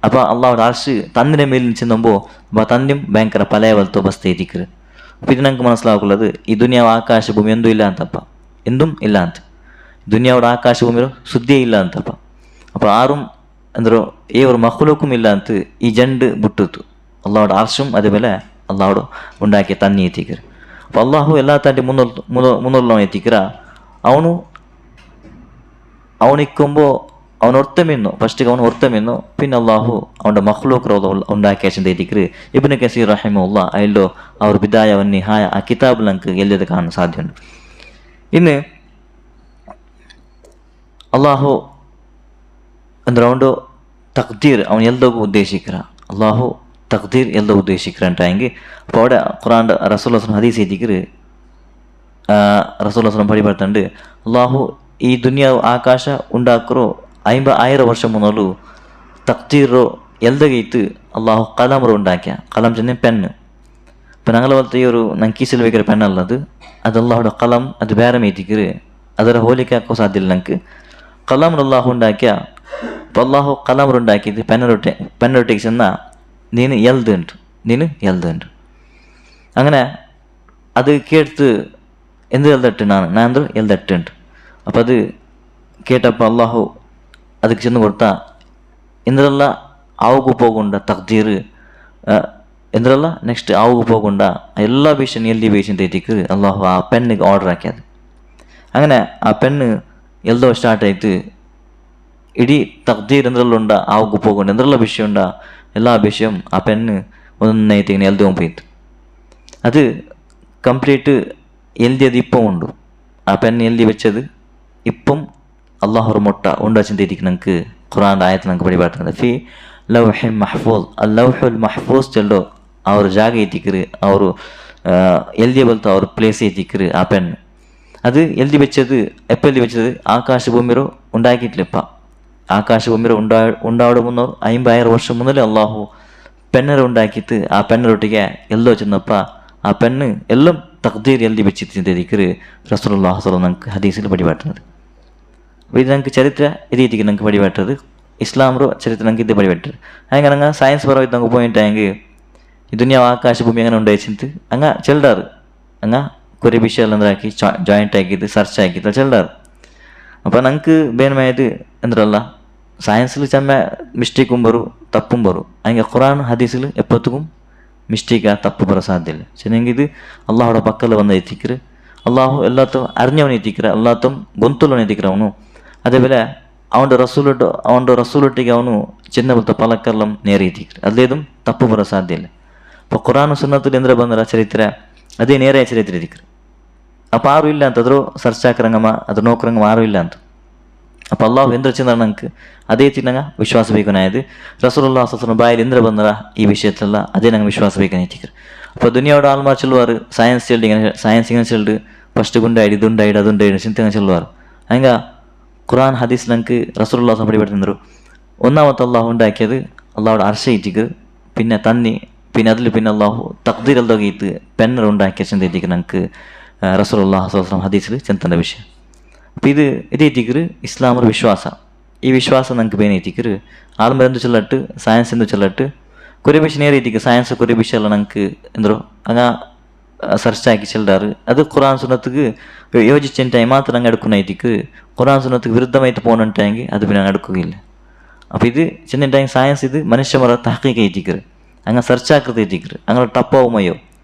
അപ്പോൾ അള്ളാഹുടെ അർഷ് തന്നിൻ്റെ മേലിൽ ചെന്നുമ്പോൾ അപ്പോൾ തന്നിയും ഭയങ്കര പല വലത്തോ വസ്തു എത്തിക്കറ് അപ്പോൾ ഇത് നമുക്ക് മനസ്സിലാക്കുള്ളത് ഈ ദുനിയാവ് ആകാശ ಭೂಮಿ ಎಂದೂ ಇಲ್ಲ ಅಂತಪ್ಪ ಎಂದೂ ಇಲ್ಲ ಅಂತ ದುನಿಯಾವುടെ ಆಕಾಶ ಭೂಮಿಯು ಸುದ್ದಿಯೇ ಇಲ್ಲ ಅಂತಪ್ಪ അപ്പോൾ ആരും ಅಂದರು ಈ ഒരു മഖ്ലൂഖും ಇಲ್ಲ ಅಂತ ಈ ಜಂಡು ಬಿಟ್ಟಿತ್ತು ಅಲ್ಲಾಹುടെ അർഷും അതേപോലെ അള്ളാഹുടെ ഉണ്ടാക്കിയ തന്നി എത്തിക്കറ് അപ്പോൾ അള്ളാഹു എല്ലാ താണ്ടി മുന്നോട്ട് എത്തിക്കറ അവനിക്കുമ്പോൾ അവൻ ഒർത്തമെന്നു ഫസ്റ്റിಗೆ ಅವನು ಒರ್ತಮೆನ್ನು പിന്നെ അള്ളാഹു അവൻ്റെ മഖ്ലൂഖ് ഉണ്ടാക്കിയ ചിന്ത എത്തിക്കറ് ഇബ്നു കസീർ റഹിമഹുല്ലാ അതിലോ അവർ ബിദായ വൻ നിഹായ ആ കിതാബിൽ നമുക്ക് എഴുതിയത് കാണാൻ സാധ്യതയുണ്ട് ഇന്ന് ಅಲ್ಲಾಹು ಅಂದ್ರೆ ಅವನು ತಕ್ದೀರ್ ಅವನು ಎಲ್ದೋಗು ಉದ್ದೇಶಿಕ್ರ ಅಲ್ಲಾಹು ತಕ್ದೀರ್ ಎಲ್ದೋ ಉದ್ದೇಶಿಕ್ರ ಅಂತ ಹೆಂಗೆ അപ്പോൾ അവിടെ ഖുർആൻ റസൂലുള്ളാഹി ഹദീസ് എത്തിക്കര് റസൂലുള്ളാഹി പടിപെടുത്തുണ്ട് അള്ളാഹു ഈ ദുനിയാവ് ആകാಶ ഉണ്ടാക്കರೋ 50,000 ವರ್ಷ ಮೊದಲು ತಕ್ದೀರು ಎಲ್ದಗೈತು ಅಲ್ಲಾಹು ಕಲಮ್ರು ഉണ്ടാക്കിയ ಕಲಂ ಚೆನ್ನ ಪೆನ್ನು ഇപ്പം ഞങ്ങൾ പോലത്തെ ഈ ഒരു ನಂಗೆ ಕೀಸಲ್ಲಿ ಬೇಕಾದ್ರೆ ಪೆನ್ ಅಲ್ಲದು ಅದು ಅಲ್ಲಾಹುಡ ಕಲಂ ಅದು ಬೇರೆ ಮೇತಿಕ್ರು ಅದರ ಹೋಲಿಕೆ ಹಾಕೋ ಸಾಧ್ಯ ಇಲ್ಲ ನಂಗೆ ಕಲಮ್ರು ಅಲ್ಲಾಹು ഉണ്ടാക്കിയ അപ്പോൾ അള്ളാഹു കലംറ് ഉണ്ടാക്കിയത് പെന്നൊട്ടിക്ക് ചെന്നാൽ നീന് എൽതുണ്ട് അങ്ങനെ അത് കേട്ട് എന്ത് എൽതട്ട് ഞാൻ എന്തോ എൽതട്ടുണ്ട് അപ്പം അത് കേട്ടപ്പോൾ അള്ളാഹു ಅದಕ್ಕೆ ಚೆಂದ ಕೊಡ್ತಾ ಇಂದ್ರಲ್ಲ ಆವುಗೂ ಹೋಗೊಂಡ ತಕ್ದೀರ್ ಇಂದ್ರಲ್ಲ ನೆಕ್ಸ್ಟ್ ಆವುಗೂ ಹೋಗೊಂಡ ಎಲ್ಲ ವಿಷಯ ಎಲ್ಲಿ ಬೇಷನ್ ಐತಿಕ್ ಅಲ್ಲಾಹು ಆ ಪೆನ್ನಿಗೆ ಆರ್ಡರ್ ಹಾಕ್ಯದು അങ്ങനെ ಆ ಪೆನ್ನು ಎಲ್ದೋ ಸ್ಟಾರ್ಟ್ ಆಯ್ತು ಇಡೀ ತಕ್ದೀರ್ ಎಂದ್ರಲ್ಲುಂಡ ಆವುಗೂ ಹೋಗೊಂಡ ಎಂದ್ರಲ್ಲ ವಿಷಯ ಉಂಡ ಎಲ್ಲ ವಿಷಯ ಆ ಪೆನ್ನು ಒಂದೈತಿಗೆ ಎಲ್ದು ಹೋಗ್ಬಿತ್ತು ಅದು ಕಂಪ್ಲೀಟ್ ಎಲ್ದಿಯದು ಇಪ್ಪ ಉಂಡು ಆ ಪೆನ್ ಎಲ್ದಿ വെച്ചത് ഇപ്പം അള്ളാഹുർ മുട്ട ഉണ്ടാച്ചിട്ട് നമുക്ക് ഖുറാൻ്റെ ആയത്ത് നമുക്ക് പഠിപ്പാട്ടുണ്ട് ഫി ലൗഹി മഹ്ഫൂസ് ಲೌಹುಲ್ ಮಹ್ಫೂಸ್ ಚೆಲ್ಲೋ ಅವ್ರ ಜಾಗ ಐತಿಕ್ರು ಅವರು ಎಲ್ದಿ ಬಲ್ತು ಅವ್ರ ಪ್ಲೇಸ್ ಐತಿಕ್ರು ಆ ಪೆನ್ ಅದು ಎಲ್ದಿ വെച്ചത് എപ്പോൾ എൽದಿ വെച്ചത് ആകാശഭൂമിರೋ ഉണ്ടാക്കിയിട്ടില്ലപ്പ ആകാശഭൂമിರೋ ഉണ്ടാവടെ മുന്നോರು 50,000 ವರ್ಷ മുതലേ അള്ളാഹു പെന്നർ ഉണ്ടാക്കിയിട്ട് ആ പെന്നറൊട്ടിಗೆ ಎಲ್ಲೋ ಚೆನ್ನಪ್ಪ ആ പെണ്ണ് എല്ലാം തക്ദീർ എൽದಿ വെച്ചിട്ട് റസൂലുള്ളാഹി സ്വല്ലല്ലാഹു നമുക്ക് ഹദീസിൽ പഠിപ്പാട്ടുന്നത് അപ്പോൾ ಇದು ನಂಗೆ ಚರಿತ್ರೆ ಇದೇ ರೀತಿಗೆ ನಂಗೆ ಪಡಿಬಟ್ಟದು ಇಸ್ಲಾಮ್ರು ಚರಿತ್ರೆ ನಂಗೆ ಇದ್ದೇ ಪಡಿಬಟ್ಟರು ಹಂಗೆ ನಂಗೆ ಸೈನ್ಸ್ ಪರವಾಗಿ ನಂಗೆ ಪಾಯಿಂಟ್ ಹೆಂಗೆ ಈ ದುನಿಯಾ ಆಕಾಶ ಭೂಮಿ ಹಂಗೆ ಉಂಡಾಯ್ಚಿಂತು ಹಂಗೆ ಚೆಲ್ಲಾರು ಹಂಗೆ ಕೊರಿ ವಿಷಯ ಅಂದ್ರೆ ಹಾಕಿ ಜಾಯಿಂಟ್ ಆಗಿದ್ದು ಸರ್ಚ್ ಆಗಿದ್ದು ಚೆಲ್ಲಾರು അപ്പോൾ ನಂಗೆ ಬೇನ್ಮಾയത് ಅಂದ್ರಲ್ಲ സയൻസിൽ ചെമ്മ മിസ്റ്റേക്കും വരും തപ്പും വരും ಹಂಗೆ ഖുറാൻ ഹദീസിൽ എപ്പോഴത്തേക്കും മിസ്റ്റേക്കാ തപ്പ് ಬರೋ ಸಾಧ್ಯ ಇಲ್ಲ ಚೆನ್ನಾಗಿ ಇದು ಅಲ್ಲಾಹೋட ಪಕ್ಕಲ್ಲಿ ಬಂದು ಎತ್ತಿಕ್ರು ಅಲ್ಲಾಹು ಎಲ್ಲಾത്തും അറിഞ്ഞവനെ ಎತ್ತಿಕ್ರ ಎಲ್ಲಾത്തും ಗೊಂತುಲವನೆ ಎತ್ತಿಕ್ರ ಅವನು അതേപോലെ അവൻ്റെ റസൂലൊട്ടിಗೆ ಅವನು ಚಿನ್ನ ಬಲ್ತ ಪಲಕ್ಕೆಲ್ಲ ನೇರ ಎತ್ತಿಕ್ರು ಅಲ್ಲೇದು ತಪ್ಪು ಬರೋ ಸಾಧ್ಯ ಇಲ್ಲ അപ്പോൾ ഖുറാൻ ಸುನ್ನത്തിൽ ಎಂದ್ರೆ ಬಂದರ ಚರಿತ್ರೆ ಅದೇ ನೇರ ಚರಿತ್ರೆ ಎತ್ತಿಕ್ರು അപ്പോൾ ಆರು ಇಲ್ಲ ಅಂತಂದ್ರು ಸರ್ಚ್ ಹಾಕ್ರಂಗಮ್ಮ ಅದು ನೋಕ್ರಂಗಮ್ಮ ಆರು ಇಲ್ಲ ಅಂತ അപ്പോൾ ಅಲ್ಲಾಹು ಎಂದ್ರ ಚೆಂದ ನಂಗೆ ಅದೇ ತಿನ್ನಂಗ ವಿಶ್ವಾಸ ಬೇಕು ನಾಯದು ರಸೂಲುಲ್ಲಾಹಿ ಸಲ್ಲಲ್ಲಾಹು ಬಾಯಲ್ಲಿ ಎಂದ್ರ ಬಂದರ ಈ ವಿಷಯತ್ತೆಲ್ಲ ಅದೇ ನಂಗೆ ವಿಶ್ವಾಸ ಬೇಕಂತ ಎತ್ತಿಕ್ರು അപ്പോൾ ദുനിയാവിടെ ആൾമാർ ചൊല്ലുവാറ് സയൻസ് ഇങ്ങനെ ചെല്ല് ഫസ്റ്റ് ഗുണ്ടായിട് ഇതുണ്ടായിട് അതുണ്ടായിട് ചിന്തങ്ങനെ ചൊല്ലുവാറ് ಹಂಗೆ ഖുറാൻ ഹദീസ് ನಂಗೆ റസൂലുള്ളാഹി പഠിപ്പെടുത്തുന്നൊരു ഒന്നാമത്തെ അള്ളാഹു ഉണ്ടാക്കിയത് അള്ളാഹുടെ അർശ ഇറ്റിക്ക് പിന്നെ തന്നി പിന്നെ അതിൽ പിന്നെ അള്ളാഹു തക്ദീർ എൽദോഗീത്ത് പെന്നർ ഉണ്ടാക്കിയ ചിന്ത എത്തിക്ക് ನಂಗೆ റസൂലുള്ളാഹി സ്വല്ലല്ലാഹു ഹദീസിൽ ചിന്തൻ്റെ വിഷയം അപ്പോൾ ഇത് എത്തിക്ക് ഇസ്ലാമർ ವಿಶ್ವಾಸ ಈ ವಿಶ್ವಾಸ ನಂಗೆ ಬೇನೆ ಎತ್ತಿಕ್ರು ಆಳ್ಮರ್ ಎಂದು ಚೊಲ್ಲಟ್ಟು ಸೈನ್ಸ್ ಎಂದು ಚೊಲ್ಲಟ್ಟು ಕೊರಿ ವಿಷಯ ನೇರ ಎತ್ತಿಕ್ರು ಸೈನ್ಸ್ ಕೊರಿ ವಿಷಯ ಎಲ್ಲ ನಂಗೆ ಎಂದರು ಹಂಗೆ ಸರ್ಚ್ ಹಾಕಿ ಚೆಲ್ಲಾರು ಅದು ഖുറാൻ സുന്നത്തുക്ക് യോജിച്ചിട്ടായി മാത്രം അങ്ങ് എടുക്കുന്ന എത്തിക്ക് ഖുറാൻ സുന്നത്തുക്ക് വിരുദ്ധമായിട്ട് പോകുന്നുണ്ടെങ്കിൽ അത് പിന്നെ അങ്ങ് എടുക്കുകയില്ല അപ്പോൾ ഇത് ചെന്നിട്ടായി സയൻസ് ഇത് മനുഷ്യന്മാരെ തഹക്കീക്ക് എത്തിക്കറ് അങ്ങ് ಸರ್ಚ್ ಹಾಕೃತಿ ಎತ್ತಿಕ್ರು അങ്ങനെ ತಪ್ಪಾവുമയോ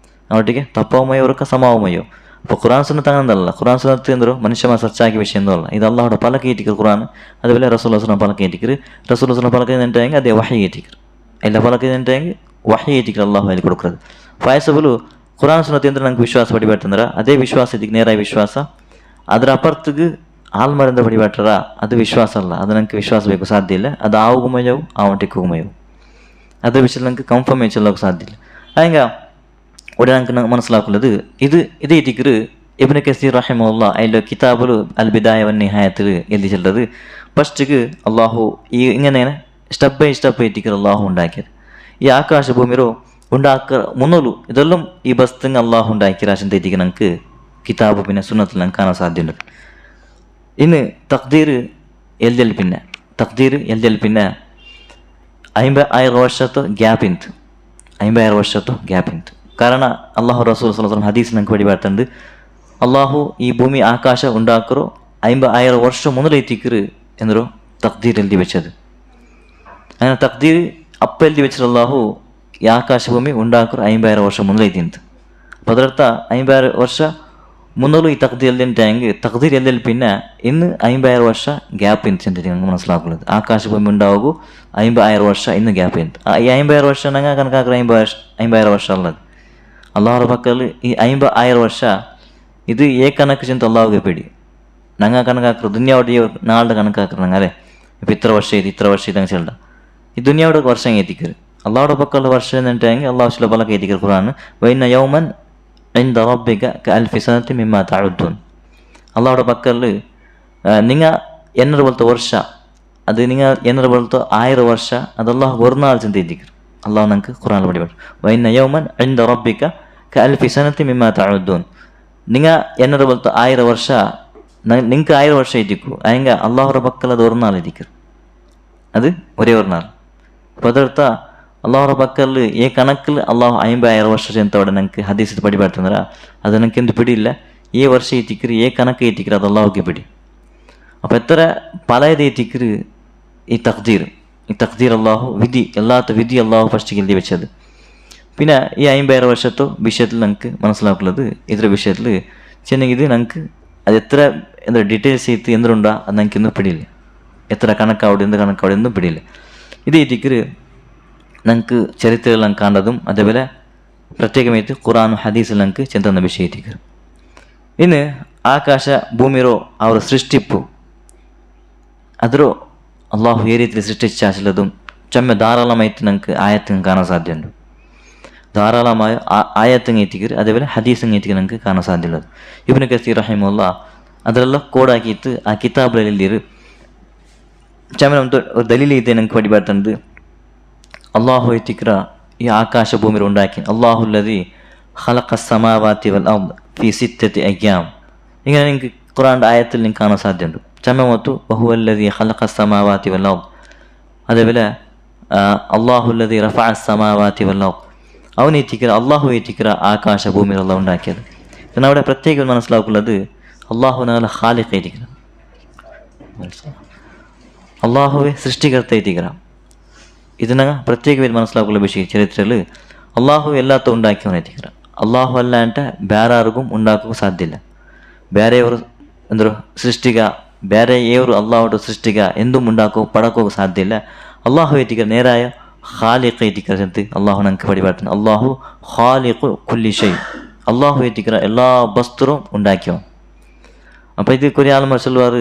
അങ്ങോട്ടേക്ക് ತಪ್ಪಾവുമയോ അവർക്ക് സമാവുമയോ അപ്പോൾ ഖുറാൻ സുന്നത്ത് അങ്ങനല്ല ഖുറാൻ സുന്നത്ത് എന്തൊരു മനുഷ്യന്മാർ സർച്ച് ആക്കിയ വിഷയം എന്തല്ല ഇത് അള്ളാഹുടെ പലക്കെ ഏറ്റിക്കറ് ഖുറാൻ അതുപോലെ റസൂലുള്ളാഹി പലക്കെ ഏറ്റിക്കറ് റസൂലുള്ളാഹി പലക്കെ നിന്നിട്ടെങ്കിൽ അതേ വഹി ഏറ്റിക്കറ് ಎಲ್ಲ ಪಲಕೆ ನಿಂತೆಂಗೆ ವಹಿ ಏತಿಕ್ರು ಅಲ್ಲಾಹು ಅಲ್ಲಿ ಕೊಡುಕ್ರದು ಫಾಯಸಬಲು ഖുറാൻ ಸುನ್ನತಿ ಅಂದ್ರೆ ನಂಗೆ ವಿಶ್ವಾಸ ಪಡಿಬಾರ್ತಂದ್ರೆ ಅದೇ ವಿಶ್ವಾಸ ಇದಕ್ಕೆ ನೇರ ವಿಶ್ವಾಸ ಅದರ ಅಪರ್ತಗೆ ಆಲ್ಮರಿಂದ ಪಡಿಬಾಟ್ರ ಅದು ವಿಶ್ವಾಸ ಅಲ್ಲ ಅದು ನಂಗೆ ವಿಶ್ವಾಸ ಬೇಕು ಸಾಧ್ಯ ಇಲ್ಲ ಅದು ಆವುಗೂ ಮಯವು ಆವಂಟಿಗೂ ಮಯವು ಅದ್ರ ವಿಷಯ ನಂಗೆ ಕನ್ಫರ್ಮ್ ಚೆಲ್ಲೋಕೆ ಸಾಧ್ಯ ಇಲ್ಲ ಹಂಗೆ ಒಡೆ ನಂಗೆ മനസ്സിലാക്കുന്നത് ഇതേ ഇതിക്ക് ഇബ്നു കസീർ റഹിമഹുല്ലാ അതിലെ കിതാബുൽ അൽ ബിദായ വൻ നിഹായത്തിൽ എഴുതി ചെല്ലത് ഫസ്റ്റിക്ക് അള്ളാഹു ഈ ഇങ്ങനെ സ്റ്റെപ്പ് ബൈ സ്റ്റെപ്പ് എത്തിക്കറ് അള്ളാഹു ഉണ്ടാക്കിയത് ഈ ആകാശഭൂമിರೋ ഉണ്ടാക്കുക മുന്നോലു ഇതെല്ലാം ഈ ബസ്തങ്ങ് അള്ളാഹു ഉണ്ടാക്കി രാശം തെറ്റിക്ക് നമുക്ക് കിതാബ് പിന്നെ സുന്നത്തിൽ നമുക്ക് കാണാൻ സാധ്യതയുണ്ട് ഇന്ന് തക്ദീർ എൽദൽ പിന്നെ 50,000 ವರ್ಷದ ಗ್ಯಾಪ್ ಇಂತು 50,000 ವರ್ಷದ ಗ್ಯಾಪ್ ಇಂತು ಕಾರಣ ಅಲ್ಲಾಹು ರಸೂಲ್ ಸಲ್ಲಲ್ಲಾಹು ಅಲೈಹಿ ವಸಲ್ಲಂ ಹದೀಸ್ ನಂಗೆ ಪಡಿಬಾರ್ತಂದು ಅಲ್ಲಾಹು ಈ ಭೂಮಿ ಆಕಾಶ ഉണ്ടാക്കರೋ 50,000 ವರ್ಷ ಮೊದಲು ಎತ್ತಿಕ್ರು ಎಂದರು ತಕ್ದೀರ್ ಎಲ್ದಿ വെച്ചത് അങ്ങനെ തക്ദീർ അപ്പം എഴുതി വെച്ചിട്ട് അള്ളാഹു ഈ ആകാശഭൂമി ഉണ്ടാക്കರು 50,000 ವರ್ಷ ಮೊದಲು ಐತಿಂತ അപ്പോൾ ಅದರರ್ಥ 50,000 ವರ್ಷ ಮೊದಲು ಈ ತಕ್ದೀರ್ ಎಲ್ದಿಂಟೆಂಗೆ ತಕ್ದೀರ್ ಎಲ್ದಿಲ್ പിന്നെ ഇന്ന് 50,000 ವರ್ಷ ಗ್ಯಾಪ್ ಇಂತ ಅಂತ ನಂಗೆ മനസ്സിലാക്കുന്നത് ആകാശഭൂമി ഉണ്ടാവുകൂ 50,000 ವರ್ಷ ಇನ್ನು ಗ್ಯಾಪ್ ಇಂತ ಈ 50,000 ವರ್ಷ ನಂಗೆ ಕನಕಾಕ್ರೆ 50,000 ವರ್ಷ ಅಲ್ಲದು ಅಲ್ಲಾಹರ ಪಕ್ಕಲ್ಲಿ ಈ 50,000 ವರ್ಷ ಇದು ಏಕನಕ್ಕೆ ಚಿಂತ ಅಲ್ಲಾಹುಗೆ ಬೇಡಿ ഞങ്ങൾ കണക്കാക്കുക ദുനിയാവുടെ നാളുടെ കണക്കാക്കുறாங்க അല്ലേ. ഇപ്പോൾ ഇത്ര വർഷം ഇതങ്ങ് ചെല്ലണ്ട. ഈ ദുനിയാവുടെ വർഷം എത്തിക്കരുത്. അള്ളാഹുടെ പക്കമുള്ള വർഷം എന്നിട്ടെങ്കിൽ അള്ളാഹു ചില പല കയറ്റിക്കർ ഖുറാൻ വൈന യൗമൻ ഇൻദ റബ്ബിക കഅൽഫി സനത്തി മിമ്മാ തഅഉദ്ദൂൻ. അള്ളാഹുടെ പക്കൽ നിങ്ങൾ എന്നൊരു പോലത്തെ വർഷ അത് നിങ്ങൾ എന്നൊരു പോലത്തെ 1000 വർഷ അത് അള്ളാഹു ഒരു നാൾ ചിന്തിക്കർ. അള്ളാഹു നമുക്ക് ഖുറാനിൽ പഠിപ്പാട് വൈന യൗമൻ ഇൻദ റബ്ബിക കഅൽഫി സനത്തി മിമ്മാ തഅഉദ്ദൂൻ. നിങ്ങൾ എന്നൊരു പോലത്തെ 1000 വർഷ നിങ്ങൾക്ക് 1000 വർഷം എത്തിക്കൂ അയെങ്ക അള്ളാഹുടെ പക്കൽ അത് ഒരു നാൾ എത്തിക്കർ. അത് ഒരേ ഒരു നാൾ. അപ്പോൾ ಅದರ್ಥ ಅಲ್ಲಾಹರ ಪಕ್ಕಲ್ಲಿ ಏ ಕಣಕ್ಕಲ್ಲಿ ಅಲ್ಲಾಹ್ 50,000 ವರ್ಷ ಎಂತವಡೆ ನಂಗೆ ಹದೀಸಿದ ಪಡಿಬಾರ್ತಂದ್ರೆ ಅದು ನಂಗೆ ಎಂದು പിടിയില്ല. ഈ വർഷം എത്തിക്കര് ഏ കണക്ക് എത്തിക്കര് അത് അള്ളാഹുക്ക് പിടി. അപ്പോൾ എത്ര പലയത് എത്തിക്കര് ഈ തഖ്ദീർ അള്ളാഹു വിധി എല്ലാത്ത വിധി അള്ളാഹു ഫസ്റ്റ് എഴുതി വെച്ചത്. പിന്നെ ഈ 50,000 വർഷത്തോ വിഷയത്തിൽ നമുക്ക് മനസ്സിലാക്കുന്നത് ഇത്ര വിഷയത്തിൽ ചെന്നെങ്കിൽ നമുക്ക് അത് എത്ര എന്താ ഡീറ്റെയിൽസ് ചെയ്ത് എന്തുണ്ടാ അത് നമുക്കൊന്നും പിടിയില്ല. എത്ര കണക്കാവിടെ എന്ത് കണക്കാവിടെ ഒന്നും പിടിയില്ല. ഇത് എത്തിക്കര് നമുക്ക് ചരിത്രത്തിൽ നമുക്ക് കാണുന്നതും അതേപോലെ പ്രത്യേകമായിട്ട് ഖുറാനും ഹദീസിൽ നമുക്ക് ചെന്തുന്ന വിഷയം എത്തിക്കര്. ಇನ್ನು ಆಕಾಶ ಭೂಮಿರೋ ಅವರ ಸೃಷ್ಟಿಪ್ಪು ಅದರ ಅಲ್ಲಾಹು ಏ ರೀತಿಯಲ್ಲಿ ಸೃಷ್ಟಿಸಿಲ್ಲದು ಚೊಮ್ಮೆ ಧಾರಾಳമായിട്ട് നമുക്ക് ആയത്തും കാണാൻ സാധ്യതയുണ്ട്. ധാരാളമായ ആയത്തും എത്തിക്കര് അതേപോലെ ഹദീസും എത്തിക്കര് നമുക്ക് കാണാൻ സാധ്യതയുള്ളത്. ഇബ്നു കസീർ റഹിമഹുല്ല ಅದರೆಲ್ಲ ಕೋಡಾಕಿತ್ತು ಆ ಕಿತಾಬ್ಗಳಲ್ಲಿ ಚೊಮ್ಮೆ ಒಂದು ದಲೀಲಿ ಇದೆ ನಂಗೆ ಪಡಿಬಾರ್ದು. ಅಲ್ಲಾಹು ಎತ್ತಿಕ್ರ ಈ ಆಕಾಶ ಭೂಮಿ ಉಂಡಾಕಿ ಅಲ್ಲಾಹುಲ್ಲದಿ ಖಲಕ ಸಮಾವಾತಿ ವಲ್ ಅರ್ದ್ ഫി സിത്തത്തി അയ്യാം. ഇങ്ങനെ നിങ്ങൾക്ക് ഖുറാൻ്റെ ആയത്തിൽ നിങ്ങൾക്ക് കാണാൻ സാധ്യതയുണ്ട്. ചമമത്തു വഹുവല്ലദീ ഖലഖ സമാവാതി വൽ അർദ് അതേപോലെ അല്ലാഹുല്ലദീ റഫഅ സമാവാതി വൽ അർദ് അവൻ എത്തിക്കര അള്ളാഹു എത്തിക്കര ആകാശ ഭൂമിയിൽ അള്ളാഹു ഉണ്ടാക്കിയത്. എന്നാൽ അവിടെ പ്രത്യേകം മനസ്സിലാക്കുന്നത് അള്ളാഹു ഞങ്ങളെ ഖാലിഖ് എത്തിക്കര അള്ളാഹുവെ സൃഷ്ടികർത്ത എത്തിക്കര. ഇതിനെ പ്രത്യേകമായി മനസ്സിലാക്കുന്ന വിഷയം ಚರಿತ್ರೆಯಲ್ಲಿ ಅಲ್ಲಾಹು ಎಲ್ಲಾತ ಉಂಡಾಕಿಯವನು ಎತ್ತಿಕರ. ಅಲ್ಲಾಹು ಅಲ್ಲ ಅಂತ ಬೇರಾರಿಗೂ ಉಂಡಾಕೋಕೆ ಸಾಧ್ಯ ಇಲ್ಲ. ಬೇರೆಯವರು ಅಂದರು ಸೃಷ್ಟಿಗ ಬೇರೆಯವರು ಅಲ್ಲಾಹು ಸೃಷ್ಟಿಗ ಎಂದೂ ಪಡಕೋಕೆ ಸಾಧ್ಯ ಇಲ್ಲ. ಅಲ್ಲಾಹು ಎತ್ತಿಕರ ನೇರಾಯ ಖಾಲಿq ಎತ್ತಿಕರ ಅಂತ ಅಲ್ಲಾಹು ನಂಗೆ ಪಡಿಬಾರ್ತಾನೆ. ಅಲ್ಲಾಹು ಖಾಲಿqu ಕುಲ್ಲಿ ಶೈ. ಅಲ್ಲಾಹು ಎತ್ತಿಕರ ಎಲ್ಲ ವಸ್ತುರು ഉണ്ടാക്കിയോ. അപ്പോൾ ഇത് കുറേ ആൾമാർ ചൊല്ലുവാറ്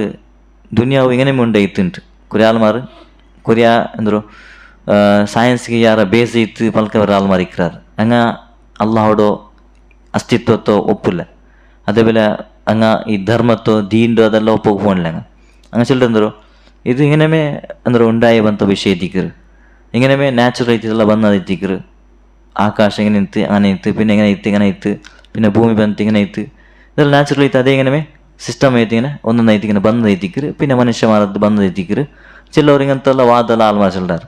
ദുനിയാവ് ഇങ്ങനെ ഉണ്ടായിട്ടുണ്ട്. കുറേ ആൾമാർ കുറേ എന്തൊരു സയൻസിಗೆ ಯಾರ ಬೇಸ್ ಇತ್ತು ಪಲ್ಕವರ ಆಲ್ಮಾರ್ ಇಕ್ರಾರು ಹಂಗ ಅಲ್ಲಾಹೋಡೋ ಅಸ್ತಿತ್ವತ್ತೋ ಒಪ್ಪಿಲ್ಲ. അതേപോലെ അങ്ങ ഈ ധർമ്മത്തോ ദീണ്ടോ അതെല്ലാം ഒപ്പം പോകണില്ല. അങ്ങ് ചൊല്ലിട്ടുണ്ടോ ഇത് ഇങ്ങനെമേ എന്തൊരു ഉണ്ടായി ಬಂತ ವಿಷಯ ಎತ್ತಿക്കರು ഇങ്ങനെമേ ನ್ಯಾಚುರಲ್ ಐತಿದೆಲ್ಲ ಬಂದದು ಎತ್ತಿക്കರು. ಆಕಾಶ ഇങ്ങനെ ಇತ್ತು അങ്ങനെ ಇತ್ತು പിന്നെ ഇങ്ങനെ ಇತ್ತು പിന്നെ ಭೂಮಿ ಬಂತು ഇങ്ങനെ ಇತ್ತು ಇದೆಲ್ಲ ನ್ಯಾಚುರಲ್ ಐತೆ. ಅದೇ ഇങ്ങനെ ಸಿಸ್ಟಮ್ ಐತಿ ഇങ്ങനെ ಒಂದೊಂದು ಇങ്ങനെ ಬಂದದು ಎತ್ತಿക്കರು പിന്നെ മനുഷ്യമാരದ್ದು ಬಂದದು ಎತ್ತಿക്കರು. ചിലവരിങ്ങനത്തെಲ್ಲ ವಾದೆಲ್ಲ ಆಲ್ಮಾರ್ ಚೊಲ್ಲಾರು.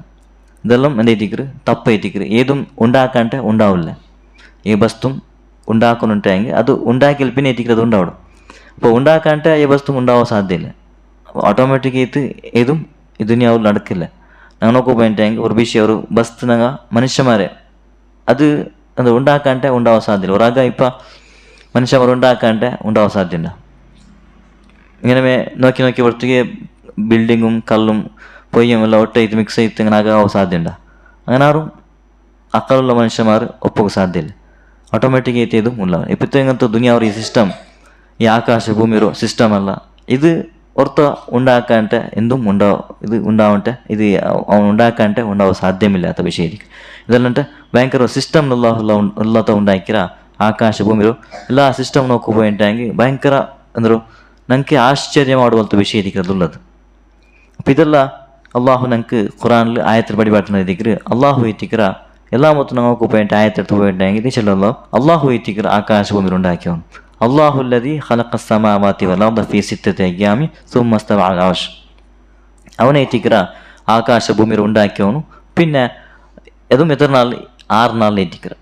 ഇതെല്ലാം എന്ത് എത്തിക്കറ് തപ്പ് എത്തിക്കറ്. ഏതും ഉണ്ടാക്കാണ്ട് ഉണ്ടാവില്ല. ഈ വസ്തു ഉണ്ടാക്കുന്നുണ്ടെങ്കിൽ അത് ഉണ്ടാക്കിയാൽ പിന്നെ എത്തിക്കുന്നത് ഉണ്ടാവണം. അപ്പോൾ ഉണ്ടാക്കാണ്ട് ഈ വസ്തു ഉണ്ടാവാൻ സാധ്യമില്ല. ഓട്ടോമാറ്റിക്കായിട്ട് ഏതും ഈ ദുനിയാവിൽ നടക്കില്ല. ഞങ്ങൾ നോക്കുമ്പോഴെങ്കിൽ ഒരു വിഷയം ഒരു വസ്തു ഞങ്ങൾ മനുഷ്യന്മാരെ അത് അത് ഉണ്ടാക്കാണ്ട് ഉണ്ടാവാൻ സാധ്യമില്ല. ഒരാൾക്ക് ഇപ്പം മനുഷ്യന്മാർ ഉണ്ടാക്കാണ്ട് ഉണ്ടാവാൻ സാധ്യത. ഇങ്ങനെ നോക്കി പുറത്തേക്ക് ബിൽഡിങ്ങും കല്ലും പൊയ്യും എല്ലാം ഒട്ടായിട്ട് മിക്സ് ആയിട്ട് ഇങ്ങനെ ആകാൻ സാധ്യത. അങ്ങനെ ആരും അക്കലുള്ള മനുഷ്യന്മാർ ഒപ്പോക്ക് സാധ്യമില്ല. ഓട്ടോമാറ്റിക്കായിട്ട് ഇതും ഉണ്ടാവും. ഇപ്പോഴത്തെ ഇങ്ങനത്തെ ദുനിയാവ് ഈ സിസ്റ്റം ഈ ആകാശ ഭൂമിയോ സിസ്റ്റം അല്ല. ഇത് ഓർത്ത ഉണ്ടാക്കാണ്ട് എന്തും ഉണ്ടാവും. ഇത് ഉണ്ടാവട്ടെ ഇത് അവൻ ഉണ്ടാക്കാണ്ട് ഉണ്ടാവാൻ സാധ്യമില്ലാത്ത വിഷയമായിരിക്കും. ഇതല്ലാണ്ട് ഭയങ്കര സിസ്റ്റം എല്ലാത്ത ഉണ്ടാക്കിയ ആകാശ ഭൂമിയോ എല്ലാ സിസ്റ്റം നോക്കുമ്പോഴെങ്കിൽ ഭയങ്കര എന്തോ നമുക്ക് ആശ്ചര്യം ಮಾಡುವಂಥ ವಿಷಯ ಇದಿಕ್ಕಿರೋದುള്ളത്. അപ്പോൾ ಇದೆಲ್ಲ ಅಲ್ಲಾಹು ನಂಗೆ ഖുറാനിൽ ആയത്തിൽ പടിപാട്ടുന്ന എത്തിക്കറ് അള്ളാഹു എത്തിക്കറ എല്ലാ മൊത്തം നമുക്ക് പോയിട്ട് ആയത്തെടുത്ത് പോയിട്ടുണ്ടെങ്കിൽ ഇത് ചെല്ലോ അള്ളാഹു എത്തിക്കറ ആകാശ ഭൂമിയിൽ ഉണ്ടാക്കിയവൻ അള്ളാഹുല്ലദീ ഖലഖ സമാവാതി വൽ അർദ ഫീ സിത്തത്തി അയ്യാമി സുമ്മ ഇസ്തവ അലൽ അർശ്. അവനെ എത്തിക്കറ ആകാശ ഭൂമിയിൽ ഉണ്ടാക്കിയവನು പിന്നെ അതും എത്ര നാൾ 6 നാളിൽ എത്തിക്കറ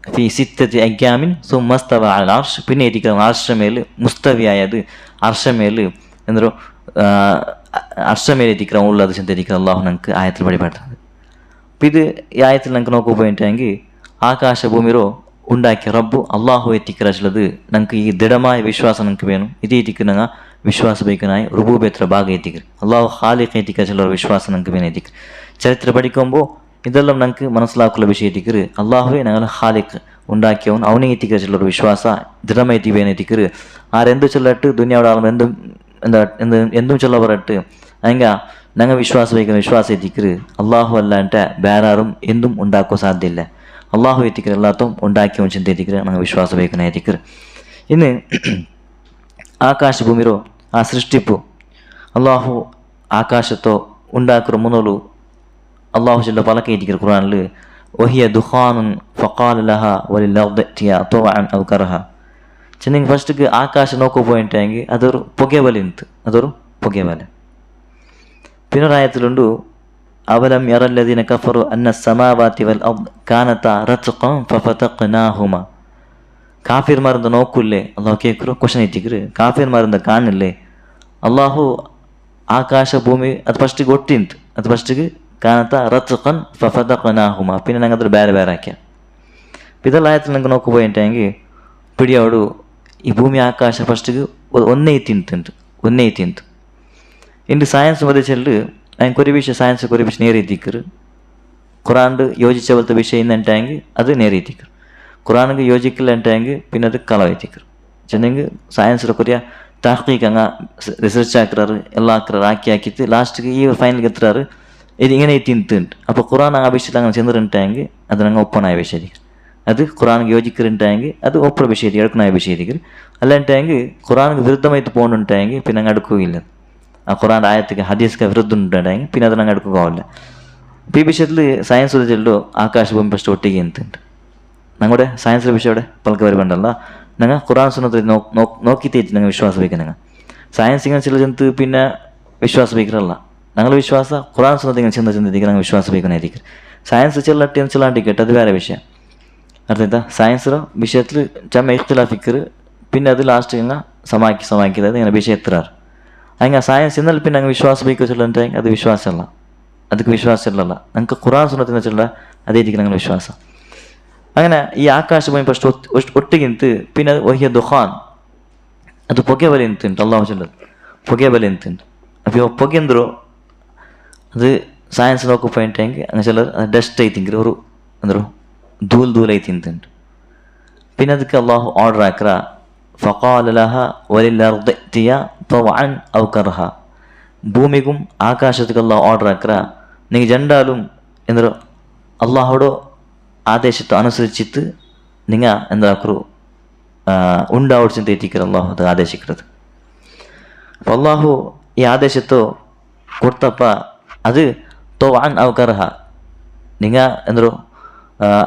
ഫീ സിത്തത്തി അയ്യാമിൻ സുമ്മ ഇസ്തവ അലൽ അർശ്. പിന്നെ എത്തിക്കറ അർശമേൽ മുസ്തവിയായത് അർശമേൽ എന്തോ അർശമേൽ എത്തിക്കറ ഉള്ളത് ചിന്തിക്കുക അള്ളാഹു നമുക്ക് ആയത്തിൽ പടിപാട്ടുന്നത്. അപ്പം ഇത് ഈ ആയത്തിൽ നമുക്ക് നോക്കുമ്പോഴെങ്കിൽ ആകാശ ഭൂമിയോ ഉണ്ടാക്കിയ റബ്ബു അള്ളാഹു എത്തിക്കറുള്ളത് നമുക്ക് ഈ ദൃഢമായ വിശ്വാസം നമുക്ക് വേണം. ഇത് എത്തിക്കുന്ന വിശ്വാസ ബൈക്കനായി റുബൂബിയത്ര ഭാഗം എത്തിക്കರು അള്ളാഹു ഖാലിഖ് എത്തിക്കറുള്ള വിശ്വാസം നമുക്ക് വേണം എത്തിക്കರು. ചരിത്ര പഠിക്കുമ്പോൾ ഇതെല്ലാം നമുക്ക് മനസ്സിലാക്കുള്ള വിഷയം എത്തിക്കರು അള്ളാഹുവെ ഞങ്ങൾ ഖാലിഖ് ഉണ്ടാക്കിയവൻ അവനെ എത്തിക്കറുള്ള വിശ്വാസ ദൃഢമായിട്ട് വേണം എത്തിക്കರು. ആരെന്ത് ചൊല്ലിട്ട് ദുനിയാവിടെ ആളും എന്തും എന്തും ചൊല്ല പറട്ട് ಹಂಗ ನಂಗೆ ವಿಶ್ವಾಸ ಎತ್ತಿಕ್ರು ಅಲ್ಲಾಹು ಅಲ್ಲ ಅಂತ ಬೇರಾರು ಎಂದೂ ಉಂಡಾಕೋ ಸಾಧ್ಯ ಇಲ್ಲ. ಅಲ್ಲಾಹು ಎತ್ತಿಕ್ರು ಎಲ್ಲಾತೂ ಉಂಡಾಕಿ ಒಂಚಿಂತ ಎತ್ತಿಕ್ರು ನಂಗೆ ವಿಶ್ವಾಸ ಬೇಕನ್ನ ಎತ್ತಿಕ್ರು. ಇನ್ನು ಆಕಾಶ ಭೂಮಿರೋ ಆ ಸೃಷ್ಟಿಪ್ಪು ಅಲ್ಲಾಹು ಆಕಾಶతో ಉಂಡಾಕರು ಮುನಲು ಅಲ್ಲಾಹು ಜಲ್ಲ ಪಲಕ ಎತ್ತಿಕ್ರು ಕುರಾನ್ಲು ವಹಿಯ ದುಖಾನುನ್ ಫಕಾಲ ಲಹ ವಲಿಲ್ ಅರ್ದಿ ಅತಿಯಾ ತೌಅನ್ ಔ ಕರಹ. ಚೆನ್ನಿಂಗ್ ಫಸ್ಟ್ಗೆ ಆಕಾಶ ನೋಕೋపోయింటాయి ಅದೊರು పొగెవలింతు ಅದೊರು పొగెవಲೆ. പിന്നൊരായത്തിലുണ്ട് അവലം യറല്ലദീന കഫറു അന്ന സമാവാതി വൽ അർദ് കാനതാ റത്ഖൻ ഫഫതഖ്നാഹുമ. കാഫിർമാരന്ത നോക്കുല്ലേ അല്ലാഹു കേക്കുರು ಕ್ವೆಶ್ಚನ್ ಇಟ್ಟಿಕ್ರು ಕಾಫಿರ್ಮಾರಂದ ಕಾಣಿಲ್ಲೆ ಅಲ್ಲಾಹು ಆಕಾಶ ಭೂಮಿ ಅದು ಫಸ್ಟಿಗೆ ಒಟ್ಟಿಂತು ಅದು ಫಸ್ಟಿಗೆ ಕಾನತ ರತ್ಕನ್ ಫಫದಕನಾಹುಮ പിന്നെ ನಂಗೆ ಅದ್ರ ಬೇರೆ ಬೇರೆ ಹಾಕ್ಯ. ಇದೆಲ್ಲ ಆಯ್ತು ನಂಗೆ ನೋಕೋపోయింటాయి പിടിയോಡು ಈ ಭೂಮಿ ಆಕಾಶ ಫಸ್ಟಿಗೆ ಒಂದೇ ತಿಂತು ಇಂದು ಸೈನ್ಸ್ ಮಧ್ಯೆ ಚೆಲ್ಲು ఆయన కొరి విషయం సైన్స్ కొరి విషయం నేరెత్తిక్కరు ഖുറാണ്ട് യോജിച്ചപോലത്തെ വിഷയം എന്നിട്ടായെങ്കിൽ അത് നേരെത്തിക്കർ ഖുറാനുക്ക് യോജിക്കില്ലാണ്ടായെങ്കിൽ പിന്നെ അത് കളവെത്തിക്കർ ചെന്നെങ്കിൽ സയൻസിൽ കൊറിയ താഹ്കീക്ക് അങ്ങ് റിസർച്ച് ആക്കാറ് എല്ലാം ആക്കിയിട്ട് ലാസ്റ്റിಗೆ ഈ ഫൈനലിಗೆ എത്തുறாரு ഇത് ഇങ്ങനെ തിന്നുണ്ട്. അപ്പോൾ ഖുറാൻ ആ വിഷയത്തിൽ അങ്ങനെ ചെന്നിട്ടുണ്ടായെങ്കിൽ അത് ഞങ്ങൾ ഒപ്പനായ വിഷയത്തിക്കർ അത് ഖുറാനുക്ക് യോജിക്കറുണ്ടായെങ്കിൽ അത് ഒപ്പറ വിഷയത്തിൽ എടുക്കണായ വിഷയത്തിക്കർ അല്ലാണ്ടായെങ്കിൽ ഖുറാനുക്ക് വിരുദ്ധമായിട്ട് പോകുന്നുണ്ടായെങ്കിൽ പിന്നെ അങ്ങ് അടുക്കുകയില്ല. ಆ ഖുറാൻ ಆಯತ್ತಿಗೆ ಹದೀಸ್ಗೆ ವಿರುದ್ಧ ಉಂಟಾಗಿ പിന്നെ ಅದು ನಂಗೆ അടുക്കുകയില്ല. അപ്പോൾ ഈ വിഷയത്തിൽ സയൻസ് ചെല്ലോ ആകാശ ഭൂമി ഫസ്റ്റ് ഒട്ടിಗೆ എന്തുണ്ട് ഞങ്ങളുടെ സയൻസിലെ വിഷയം ഇവിടെ പലക്ക് വരുമ്പോണ്ടല്ല ഞങ്ങൾ ഖുറാൻ സുന്നത്തിൽ നോക്കി തേച്ച് ഞങ്ങൾ വിശ്വാസം വയ്ക്കുക. ഞങ്ങൾ സയൻസ് ഇങ്ങനെ ചില ചെന്ന് പിന്നെ വിശ്വാസം വയ്ക്കാറല്ല ഞങ്ങൾ വിശ്വാಸ ഖുറാൻ സുന്നത്തിൽ ഇങ്ങനെ ചിന്തിക്കുക ഞങ്ങൾ വിശ്വാസം വയ്ക്കുന്നതായിരിക്കും. സയൻസ് ചെല്ലട്ടിയെന്ന് ചെല്ലാണ്ടിക്കട്ടെ അത് വേറെ വിഷയം ಅರ್ಥಾಯ್ತಾ. ಸೈನ್ಸ್ರ ವಿಷಯത്തിൽ ಚಮ್ಮ ಇಖ್ತಿಲಾಫಿಕ್ಕರು പിന്നെ ಅದು ಲಾಸ್ಟ್ ಹಿಂಗೆ ಸಮಾಕಿದ ಇങ്ങനെ ವಿಷಯ ಎತ್ತರಾರು ಹಂಗೆ ಸೈನ್ಸ್ ಇನ್ನಲ್ಲಿ പിന്നെ ನಂಗೆ ವಿಶ್ವಾಸ ಬೇಕು ಚೊಲ್ಲಂటే ಅದು ವಿಶ್ವಾಸ ಅಲ್ಲ ಅದಕ್ಕೆ ವಿಶ್ವಾಸ ಇರಲ್ಲ. ನಂಗೆ ഖുറാൻ സുന്നത്തിನ ചെല്ല ಅದೇ ರೀತಿ ನಂಗೆ ವಿಶ್ವಾಸ. അങ്ങനെ ಈ ಆಕಾಶ ಭೂಮಿ ಫಸ್ಟ್ ಒಟ್ಟಿಗಿಂತು പിന്നെ ಅದು ವಹಿಯ ದುಖಾನ್ ಅದು ಪೊಗೆ ಬಲೆ ಅಂತುಂಟು ಅಲ್ಲಾಹು ಚೆಲ್ಲದು ಪೊಗೆ ಬಲೆ ಅಂತುಂಟು. അപ്പോൾ ಪೊಗೆ ಅಂದರು ಅದು ಸೈನ್ಸ್ ನೋಕೋಪಾಯಿಂಟ್ ಹೆಂಗೆ ಹಂಗೆ ಚೆಲ್ಲರು ಅದು ಡಸ್ಟ್ ಐತಿಂಗ್ರಿ ಅವರು ಅಂದರು ಧೂಲ್ ಐತಿಂತುಂಟು. പിന്നെ ಅದಕ್ಕೆ ಅಲ್ಲಾಹು ಆರ್ಡರ್ ಹಾಕ್ರ ಫಕಾಲ ಲಹ ವಲಿಲ್ ಅರ್ದಿ ಅತಿಯಾ ತೌಅನ್ ಔ ಕರ್ಹ. ഭൂമിക്കും ആകാശത്തേക്ക് അള്ളാഹു ഓർഡർ ആക്കുക നിങ്ങൾ രണ്ടാലും എന്തൊരു അള്ളാഹോട് ആദേശത്തെ അനുസരിച്ചിട്ട് നിങ്ങൾ എന്താക്കു ഉണ്ടാവടിച്ച് തെറ്റിക്കರು ಅಲ್ಲಾಹು ಅದು ಆದೇಶಿಕ್கிறது. അപ്പോൾ ಅಲ್ಲಾಹು ಈ ಆದೇಶತ್ತು ಕೊಡ್ತಪ್ಪ ಅದು ತೌಅನ್ ಔ ಕರ್ಹ നിങ്ങൾ എന്തൊരു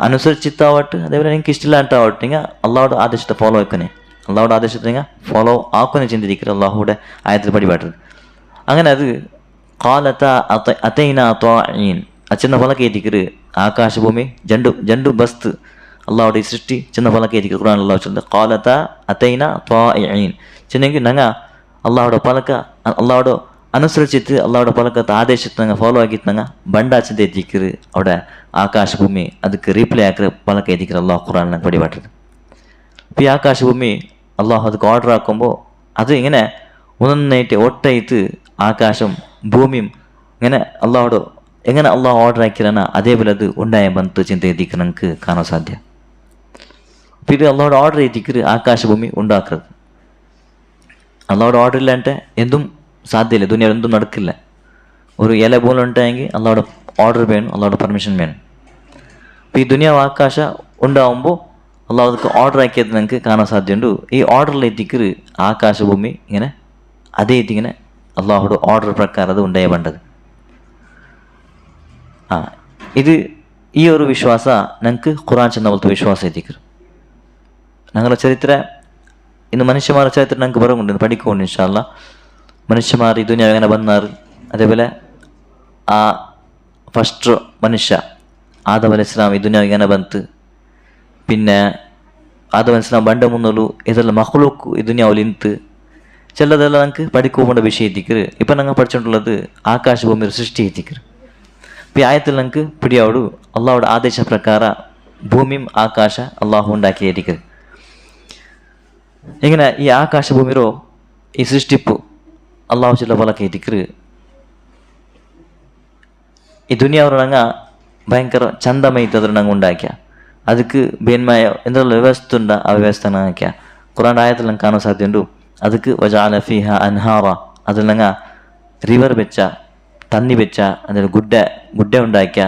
അനുസരിച്ചിട്ടാവട്ടെ അതേപോലെ നിങ്ങൾക്ക് ഇഷ്ടമില്ല ആവട്ടെ നിങ്ങൾ അള്ളാഹുടെ ആദേശത്തെ ഫോളോ ആക്കണേ അള്ളാഹുടെ ആദേശത്തെ നിങ്ങൾ ഫോളോ ആക്കുന്നെ ചിന്തിരിക്കരുത് അള്ളാഹുടെ ആയത്തിൽ പടിപാട്ടത്. അങ്ങനെ അത് ಕಾಲತ ಅತೈನ ತ್ವಾಯಿನ್ ಚಿನ್ನ ಫಲಕ ಏತಿಕರು ಆಕಾಶ ಭೂಮಿ ಜಂಡು ಬಸ್ತ್ ಅಲ್ಲಾಹುಡೆ ಸೃಷ್ಟಿ ಚಿನ್ನ ಫಲಕ ಏತಿಕರು ಕುರಾನ್ ಅಲ್ಲಾಹು ಚಂದ ಕಾಲತ ಅತೈನ ತ್ವಾಯಿನ್ ಚಿನ್ನಂಗೆ ನಂಗೆ ಅಲ್ಲಾಹುಡೆ ಫಲಕ ಅಲ್ಲಾಹುಡೆ ಅನುಸರಿಸಿತ್ತು ಅಲ್ಲಾಹುಡೆ ಫಲಕದ ಆದೇಶತ್ತು ನಂಗೆ ಫಾಲೋ ಆಗಿತ್ತು ನಂಗೆ ಬಂಡಾಚಿಂದ ಏತಿಕರು അവിടെ ಆಕಾಶ ಭೂಮಿ ಅದಕ್ಕೆ ರೀಪ್ಲೇ ಹಾಕ್ರೆ ಫಲಕ ಏತಿಕರು ಅಲ್ಲಾಹು ಕುರಾನ್ ನಂಗೆ പടിപാട്ടത്. ഈ ആകാശ ഭൂമി അള്ളാഹു ಅದಕ್ಕೆ ഓർഡർ ആക്കുമ്പോൾ അത് ഇങ്ങനെ ഒന്നേറ്റ് ഒട്ടായിട്ട് ആകാശം ഭൂമിയും ഇങ്ങനെ അള്ളാഹോട് എങ്ങനെ അള്ളാഹു ഓർഡർ ആക്കിയാലാണ് അതേപോലെ അത് ഉണ്ടായ ಬಂತು ಚಿಂತೆ ಎತ್ತಿಕ್ಕೆ ನಂಗೆ ಕಾಣೋ ಸಾಧ್ಯ. പിന്നെ അള്ളാഹോട് ഓർഡർ എത്തിക്കറ് ആകാശ ഭൂമി ഉണ്ടാക്കരുത്. അള്ളാഹോട് ഓർഡർ ഇല്ല అంటే എന്തും സാധ്യമില്ല ദുനിയാവിൽ എന്തും നടക്കില്ല. ഒരു ഇല പോലും ഉണ്ടായെങ്കിൽ അള്ളാഹോട് ഓർഡർ വേണം അള്ളാഹോട് പെർമിഷൻ വേണം. അപ്പോൾ ഈ ദുനിയാവ് ആകാശ ഉണ്ടാവുമ്പോൾ അള്ളാഹു ಅದಕ್ಕೆ ഓർഡർ ആക്കിയത് നമുക്ക് കാണാൻ സാധ്യതയുണ്ട്. ഈ ഓർഡറിൽ എത്തിക്കറ് ആകാശ ഭൂമി ഇങ്ങനെ അതേ ഇങ്ങനെ അള്ളാഹുടെ ഓർഡർ പ്രകാരം അത് ഉണ്ടായ വേണ്ടത്. ഇത് ഈ ഒരു വിശ്വാಸ ഞങ്ങൾക്ക് ഖുറാൻ ചെന്ന പോലത്തെ വിശ്വാസം എത്തിക്കರು. ഞങ്ങളുടെ ചരിത്ര ഇന്ന് മനുഷ്യന്മാരുടെ ചരിത്രം ഞങ്ങൾക്ക് പറയുന്നുണ്ട് പഠിക്കുന്നുണ്ട് ഇൻഷാ അല്ലാഹ്. മനുഷ്യന്മാർ ഈ ദുനിയാവ് എങ്ങനെ വന്നാറ് അതേപോലെ ആ ഫസ്റ്റ് മനുഷ്യ ആദം അലൈഹിസ്സലാം ഈ ദുനിയാവ് എങ്ങനെ ಬಂತು പിന്നെ ആദം അലൈഹിസ്സലാം ಬಂಡ മുന്നോലു ഇതെല്ലാം മഖ്ലൂക്ക് ഈ ദുനിയാവിൽ ഇൻത്ത് ചിലതെല്ലാം നമുക്ക് പഠിക്കുമ്പോൾ വിഷയം എത്തിക്കറ്. ഇപ്പം ഞങ്ങൾ പഠിച്ചിട്ടുള്ളത് ആകാശ ഭൂമി സൃഷ്ടി എത്തിക്കറ്. ഇപ്പോൾ ഈ ആയത്തിൽ ഞങ്ങൾക്ക് പിടിയാവു അള്ളാഹുടെ ആദേശ പ്രಕಾರ ഭൂമിയും ആകാശ അള്ളാഹു ഉണ്ടാക്കി എത്തിക്കറ്. ഇങ്ങനെ ಈ ಆಕಾಶ ಭೂಮಿರೋ ಈ ಸೃಷ್ಟಿಪ್ಪು ಅಲ್ಲಾಹು ಚಿಲ್ಲ ಫಲಕ ಎತ್ತಿಕರು. ಈ ದುನಿಯಾವ್ರು ನಂಗೆ ಭಯಂಕರ ಚಂದಮೈತೆ ಅದ್ರ ನಂಗೆ ഉണ്ടാക്കിയ ಅದಕ್ಕೆ ಬೇನ್ಮಾಯ എന്തെല്ലാം ವ್ಯವಸ್ಥೆ ಉಂಡ ಆ ವ್ಯವಸ್ಥೆ ಹಾಕ್ಯ. ഖുറാൻ ആയത്തിൽ ನಂಗೆ ಕಾಣೋ ಸಾಧ್ಯ ಉಂಟು ಅದಕ್ಕೆ ವಜಾಲ ಫಿಹ ಅನ್ಹಾರ അതിലങ്ങ റിവർ വെച്ച തന്നി വെച്ച അതിൽ ഗുഡ്ഡ ഉണ്ടാക്കിയ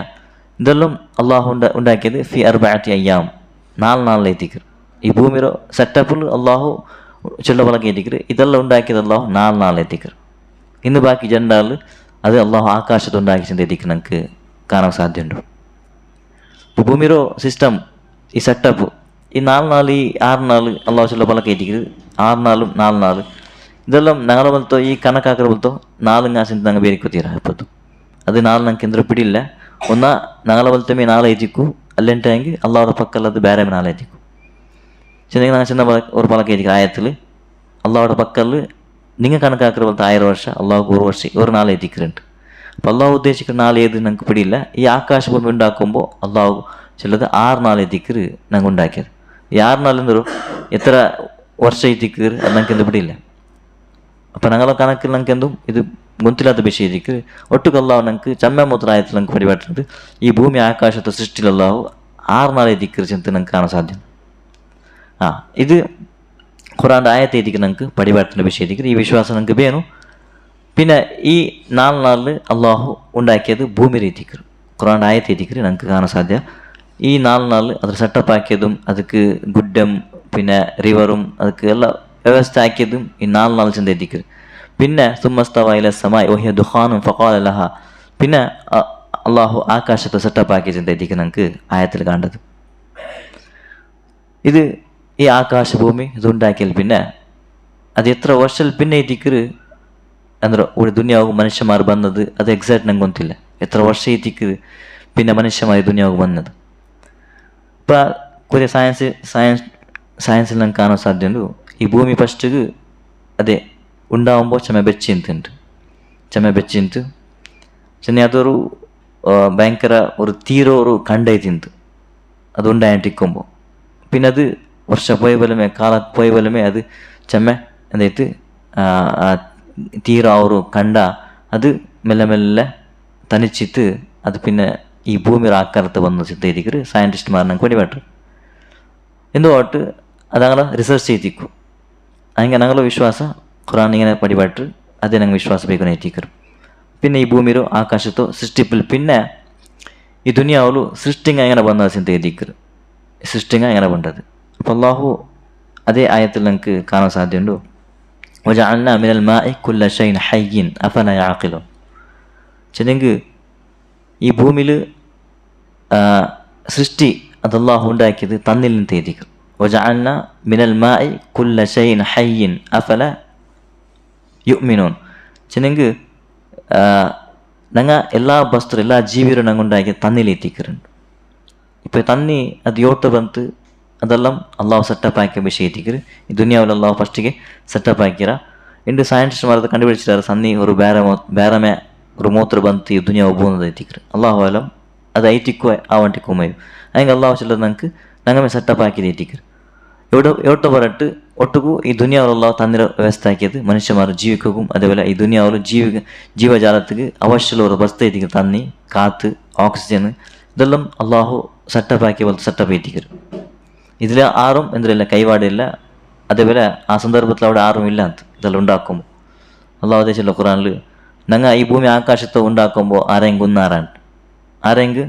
ഇതെല്ലാം അള്ളാഹു ഉണ്ടാക്കിയത് ഫി അർബഅത്തി അയ്യാം 4 നാളിൽ എത്തിക്കർ ഈ ഭൂമിയുടെ സെറ്റപ്പിൽ അള്ളാഹു ചെള്ള വളക്കെ എത്തിക്കർ ഇതെല്ലാം ഉണ്ടാക്കിയത് അള്ളാഹു 4 നാളിൽ എത്തിക്കർ ഇന്ന് ബാക്കി ജണ്ടാൽ അത് അള്ളാഹു ആകാശത്ത് ഉണ്ടാക്കി ചെന്ന് എത്തിക്കർ നമുക്ക് കാണാൻ സാധ്യതയുണ്ട് ഇപ്പോൾ ഭൂമിയുടെ സിസ്റ്റം ഈ സെറ്റപ്പ് ഈ 4 നാൾ ഈ 6 നാൾ അള്ളാഹു ചെള്ള വളക്കെ എത്തിക്കർ 6 നാളും 4 നാൾ ಇದೆಲ್ಲಂ ನಗರ ಬಲ್ತೋ ಈ ಕನಕಾಕರ ಬಲ್ತೋ 4 ಆಸಿಂತ ನಂಗೆ ಬೇರೆ ಕೂತೀರ ಇಪ್ಪತ್ತು ಅದು 4 ನಂಗೆ ಕೆಂದ್ರ ಪಿಡಿಲ್ಲ ಒನ್ನ ನಗಲ ಬಲ್ತಮೆ 4 ಐತಿಕ್ಕು ಅಲ್ಲೆಂಟ ಹೆಂಗೆ ಅಲ್ಲಾಹರ ಪಕ್ಕಲ್ಲದು ಬೇರೆ 4 ಐತಿಕ್ಕು ചെന്നൈ നാ ചെന്ന ഒരു പലക്ക് എത്തിക്കുക ആയത്തിൽ അള്ളാഹുടെ പക്കല് നിങ്ങൾ കണക്കാക്കർ പോലത്തെ 1000 വർഷം അള്ളാഹു 1 വർഷം ഒരു 4 എത്തിക്കുന്നുണ്ട് അപ്പോൾ അള്ളാഹു ഉദ്ദേശിക്കുന്ന 4 ഏത് ഞങ്ങൾക്ക് പിടിയില്ല ഈ ആകാശഭൂമി ഉണ്ടാക്കുമ്പോൾ അള്ളാഹു ചിലത് 6 4 എത്തിക്കർ ഞങ്ങൾ ഉണ്ടാക്കിയത് ഈ 6 4 എന്തൊരു എത്ര വർഷം എത്തിക്കർ അത് ഞങ്ങൾക്ക് എന്ത് പിടിയില്ല അപ്പം ഞങ്ങളെ കണക്കിൽ ഞങ്ങൾക്ക് എന്തും ഇത് ഗൊಂತಿല്ലാത്ത വിഷയത്തിക്ക് ഒട്ടുകല്ലാവ് ഞങ്ങൾക്ക് ചമ്മ മൂത്രായത്തിൽ ഞങ്ങൾക്ക് പരിപാടിയുണ്ട് ഈ ഭൂമി ആകാശത്തെ സൃഷ്ടിയിലല്ലാവു 6 4 എത്തിക്കർ ചിന്ത ഞങ്ങൾക്ക് കാണാൻ സാധ്യം ഇത് ഖുറാൻ്റെ ആയത്തെ എത്തിക്ക് ഞങ്ങൾക്ക് പരിപാടിയുടെ വിഷയത്തിക്ക് ഈ വിശ്വാസം ഞങ്ങൾക്ക് വേണം പിന്നെ ഈ 4 നാളിൽ അള്ളാഹു ഉണ്ടാക്കിയത് ഭൂമി രീതിക്കർ ഖുറാൻ്റെ ആയത്തെ എത്തിക്കർ ഞങ്ങൾക്ക് കാണാൻ സാധ്യ ഈ 4 നാളിൽ അത് സെറ്റപ്പ് ആക്കിയതും ಅದಕ್ಕೆ ഗുഡ്ഡം പിന്നെ റിവറും ಅದಕ್ಕೆ ಎಲ್ಲ വ്യവസ്ഥ ആക്കിയതും ഈ 4 നാൾ ചെന്ന് എത്തിക്കർ പിന്നെ സുമ്മസ്തവ ഇല സമായി വഹിയ ദുഖാനും ഫഖാല ലഹ പിന്നെ അള്ളാഹു ആകാശത്തെ സെറ്റപ്പ് ആക്കി ചെന്ന് എത്തിക്കർ ഞങ്ങൾക്ക് ആയത്തിൽ കണ്ടത് ഇത് ഈ ആകാശഭൂമി ഇതുണ്ടാക്കിയാൽ പിന്നെ അത് എത്ര വർഷം പിന്നെ എത്തിക്കർ ಅಂದ್ರೆ ഒരു ദുനിയാവും മനുഷ്യന്മാർ ಬಂದದ್ದು ಅದು ಎಕ್ಸಾಕ್ಟ್ ನಂಗೆ ಗೊತ್ತಿಲ್ಲ എത്ര വർഷം എത്തിക്കർ പിന്നെ മനുഷ്യന്മാർ ദുനിയാവും വന്നത് ഇപ്പം കുറേ സയൻസിൽ നമുക്ക് കാണാൻ സാധ്യതയുണ്ട് ഈ ഭൂമി ഫസ്റ്റ് അതെ ഉണ്ടാവുമ്പോൾ ചെമ്മ ಬೆಚ್ಚಿಂತುಂಟು ചെമ്മ ಬೆಚ್ಚಿಂತು ചെന്നെ അതൊരു ഭയങ്കര ഒരു തീരെ ഒരു കണ്ടൈത്തിന്ത് അതുണ്ടായിട്ടിരിക്കുമ്പോൾ പിന്നെ അത് വർഷം പോയ പോലമേ കാലം പോയ പോലമേ അത് ചെമ്മ എന്തായിട്ട് തീര ಅವರು കണ്ട അത് മെല്ലെ മെല്ലെ തനിച്ചിട്ട് അത് പിന്നെ ഈ ഭൂമിയുടെ ആക്കാരത്ത് വന്ന് ചിന്തയിരിക്കും സയൻറ്റിസ്റ്റുമാർ ഞങ്ങൾക്ക് വേണ്ടിപ്പെട്ടു എന്തുകൊണ്ട് അതങ്ങനെ റിസർച്ച് ചെയ്തിരിക്കും അങ്ങനെ ഞങ്ങളുടെ വിശ്വാസം ഖുറാൻ ഇങ്ങനെ പടിപാട്ട് അതേ ഞങ്ങൾ വിശ്വാസം ಬೇಕನ್ನು ಎತ್ತಿಕರು പിന്നെ ಈ ಭೂಮಿರು ಆಕಾಶತ್ತು ಸೃಷ್ಟಿಪಿಲ್ പിന്നെ ಈ ದುನಿಯಾವಲು ಸೃಷ್ಟಿಂಗ എങ്ങനെ ಬಂದ ಚಿಂತೆ ಎತ್ತಿಕರು ಸೃಷ್ಟಿಂಗ എങ്ങനെ ಬಂದದು അപ്പോൾ അല്ലാഹു അതേ ആയത്തിൽ ഞങ്ങൾക്ക് കാണാൻ സാധ്യതയുണ്ട് وجعلنا من الماء كل شيء حي أفلا يعقلون ചെന്നെങ്കിൽ ഈ ഭൂമിയിൽ സൃഷ്ടി അത് അല്ലാഹു ഉണ്ടാക്കിയത് തന്നിൽ നിന്ന് എത്തിക്കರು وجعلنا من الماء كل شيء حي أفلا يؤمنون ചെന്നെങ്കിൽ ഞങ്ങൾ എല്ലാ വസ്തു എല്ലാ ജീവികളും ഞങ്ങൾ ഉണ്ടാക്കി തന്നിൽ എത്തിക്കറുണ്ട് ഇപ്പോൾ തന്നി അത് യോട്ട് ಬಂತು അതെല്ലാം അള്ളാഹു സെറ്റപ്പ് ആക്കിയ വിഷയം എത്തിക്കറ് ഈ ദുനിയാവിൽ അള്ളാഹു ഫസ്റ്റിಗೆ സെറ്റപ്പ് ആക്കിയറ ಇಂದು ಸೈಂಟಿಸ್ಟ್ಮಾರ್ ಅದು ಕಂಡುಪಿಡಿಸಿದ್ದಾರೆ ಸನ್ನಿ ഒരു ಬೇರಮೆ ഒരു മൂത്ര ಬಂತು ಈ ದುನಿಯಾವು പോകുന്നത് എത്തിക്കറ് അള്ളാഹു ആലം അത് ഐറ്റിക്കോ ആവണ്ടിക്കോ മയോ അങ്ങനെ അള്ളാഹു ചിലത് ഞങ്ങൾക്ക് ഞങ്ങൾ സെറ്റപ്പ് ആക്കിയത് എത്തിക്കറ് എവിടെ പറഞ്ഞിട്ട് ഒട്ടുകു ഈ ദുനിയാവിലുള്ള തന്നിര വ്യവസ്ഥ ആക്കിയത് മനുഷ്യന്മാർ ജീവിക്കും അതേപോലെ ഈ ദുനിയാവിൽ ജീവജാലത്തിക്ക് ആവശ്യമുള്ള ഒരു വസ്തു എത്തിക്കറ് തന്നി കാറ്റ് ഓക്സിജൻ ഇതെല്ലാം അള്ളാഹു സെറ്റപ്പ് ആക്കിയ പോലത്തെ സെറ്റപ്പ് എത്തിക്കറ് ഇതിൽ ആരും എന്തില്ല കൈവാടില്ല അതേപോലെ ആ സന്ദർഭത്തിൽ അവിടെ ആരും ഇല്ല ಅಂತ ഇതെല്ലാം ഉണ്ടാക്കുമ്പോൾ അള്ളാഹു ഉദ്ദേശിച്ചുള്ള ഖുറാനിൽ ഞങ്ങൾ ഈ ഭൂമി ആകാശത്ത് ഉണ്ടാക്കുമ്പോൾ ആരെങ്കിലും ഒന്നാറാണ്ട് ആരെങ്കിലും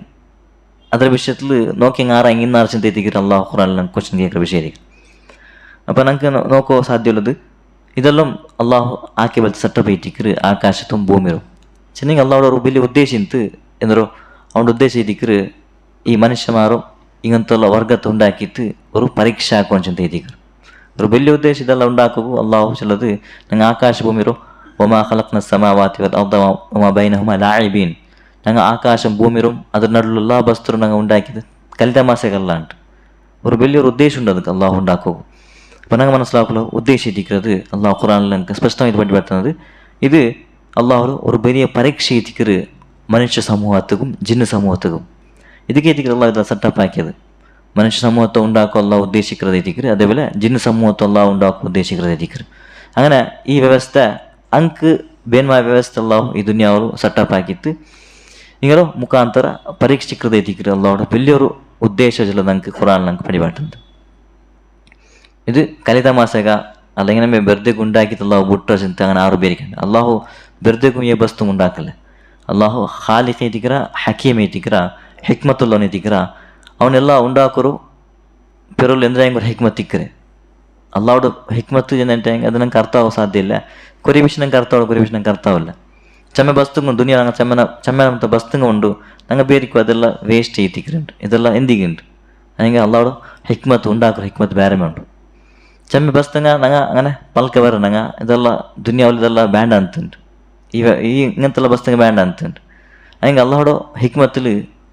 ಅದರ ವಿಷಯത്തിൽ നോക്കി ആരെങ്കിലും ഇന്നാറ് ചിന്ത എത്തിക്കിട്ട് അള്ളാഹു ഖുറാനിൽ ഞങ്ങൾക്ക് ക്വസ്റ്റ്യൻ കേൾക്കുന്ന വിഷയമായിരിക്കും അപ്പോൾ ഞങ്ങൾക്ക് നോക്കോ സാധ്യമുള്ളത് ഇതെല്ലാം അള്ളാഹു ആക്കി പോലത്തെ സെറ്റപ്പ് എത്തിക്കറ് ആകാശത്തും ഭൂമിയും ചെന്നെങ്കിൽ അള്ളാഹുടെ ഒരു വലിയ ഉദ്ദേശിച്ച് എന്നോ അവൻ്റെ ഉദ്ദേശം എത്തിക്കറ് ഈ മനുഷ്യന്മാരും ഇങ്ങനത്തെ വർഗത്തെ ഉണ്ടാക്കിയിട്ട് ഒരു പരീക്ഷ ആക്കുവാൻ ചിന്ത എത്തിക്കറ് ഒരു വലിയ ഉദ്ദേശം ഇതെല്ലാം ഉണ്ടാക്കുക അള്ളാഹു ചിലത് ഞങ്ങൾ ആകാശഭൂമിയോ ഒമാ ഖലഖ്ന സമാവാതി വൽ അർദ വമാ ബൈനഹുമാ ലാഇബീൻ ഞങ്ങൾ ആകാശം ഭൂമിയും അതിൻ്റെ നടുവിലുള്ള എല്ലാ വസ്തുവും ഞങ്ങൾ ഉണ്ടാക്കിയത് കലിതമാസകളാണ്ട് ഒരു വലിയൊരു ഉദ്ദേശം ഉണ്ട് ಅದಕ್ಕೆ അള്ളാഹു ഉണ്ടാക്കുക അപ്പോൾ ഞങ്ങൾ മനസ്സിലാക്കുള്ളൂ ഉദ്ദേശിക്കുന്നത് അള്ളാഹു ഖുറാനിൽ ഞങ്ങൾക്ക് സ്പഷ്ടമായിട്ട് പറ്റിപ്പെടുത്തുന്നത് ഇത് അള്ളാഹു ഒരു വലിയ പരീക്ഷ എത്തിക്കറ് മനുഷ്യ സമൂഹത്തിനും ജിന്ന് സമൂഹത്തിനും ಇದಕ್ಕೆ ಎತ್ತಿಕರು ಅಲ್ಲಾಹ್ ಇದೆಲ್ಲ ಸೆಟಪ್ ಹಾಕಿയത് മനുഷ്യ സമൂഹത്തെ ഉണ്ടാക്കുക അള്ളാഹു ഉദ്ദേശിക്കുന്നത് എത്തിക്കറ് അതേപോലെ ജിന്ന് സമൂഹത്തെ അള്ളാഹു ഉണ്ടാക്കുക ഉദ്ദേശിക്കുന്നത് എത്തിക്കറ് അങ്ങനെ ഈ വ്യവസ്ഥ ಅಂಕ್ ಬೇನ್ಮಾಯ ವ್ಯವಸ್ಥೆ ಅಲ್ಲಾಹು ಈ ದುನಿಯಾವರು ಸೆಟಪ್ ಹಾಕಿತ್ತು ಹಿಂಗರೋ ಮುಖಾಂತರ ಪರೀಕ್ಷಿಕೃತ ಎತ್ತಿಕರು ಅಲ್ಲಾಹು വലിയൊരു ഉദ്ദേശമുള്ള ഞങ്ങൾക്ക് ഖുറാൻ ഞങ്ങൾക്ക് പടിപാട്ടുണ്ട് ഇത് കലിത മാസക അല്ലെങ്കിൽ നമ്മൾ വെറുതെക്ക് ഉണ്ടാക്കിയിട്ട് അള്ളാഹു ബുട്ട ചിന്ത അങ്ങനെ ആറ് പേരിക്കണ്ട. അള്ളാഹു വെറുതെക്കും ഈ ബസ്തും ഉണ്ടാക്കല്ലേ. ಅಲ್ಲಾಹು ಖಾಲಿಕ್ ಐತಿಕ್ರ, ಹಕೀಮ್ ಐತಿಕ್ರ, ಹಿಕ್ಮತುಲ್ಲವನ್ ಐತಿಕ್ರ. ಅವನ್ನೆಲ್ಲ ಉಂಡಾಕರು ಪೆರುಲ್ ಎಂದ್ರೆ ಹೆಂಗೆ ಹಿಕ್ಮತ್ ಇಕ್ಕರೆ ಅಲ್ಲಾಹೋಡ ಹಿಕ್ಮತ್ತು ಏನಂటే ಅದು ನಂಗೆ ಅರ್ಥ ಆಗೋ ಸಾಧ್ಯ ಇಲ್ಲ. ಕೊರಿ ವಿಷಯ ನಂಗೆ ಅರ್ಥ ಆಗೋದು, ಕೊರಿ ವಿಷಯ ನಂಗೆ ಅರ್ಥ ಆಗಲ್ಲ. ಚೆಮ್ಮೆ ಬಸ್ತುಂಗು ದುನಿಯಾ ನಂಗೆ ಚೆಮ್ಮನಂತ ಬಸ್ತುಂಗ ಉಂಡು ನಂಗೆ ಬೇರಿಕು ಅದೆಲ್ಲ ವೇಸ್ಟ್ ಐತಿಕ್ರಂಡು. ಇದೆಲ್ಲ ಎಂದಿಗುಂಟು ಹಂಗೆ അള്ളാഹോട് ഹിക്മത്ത് ഉണ്ടാക്കും. ഹിക്മത്ത് വേറെ ഉണ്ടു. ചെമ്മി ബസ്തങ്ങ നങ്ങ അങ്ങനെ പൽക്ക വേറെ നങ്ങ ഇതെല്ലാം ദുനിയാവിൽ ഇതെല്ലാം വേണ്ട ಅಂತುಂಟು. ಈ ഇങ്ങനത്തെ ബസ്തങ്ങ വേണ്ട ಅಂತುಂಟು. ಹಂಗೆ അള്ളാഹോட ഹിക്മത്തിൽ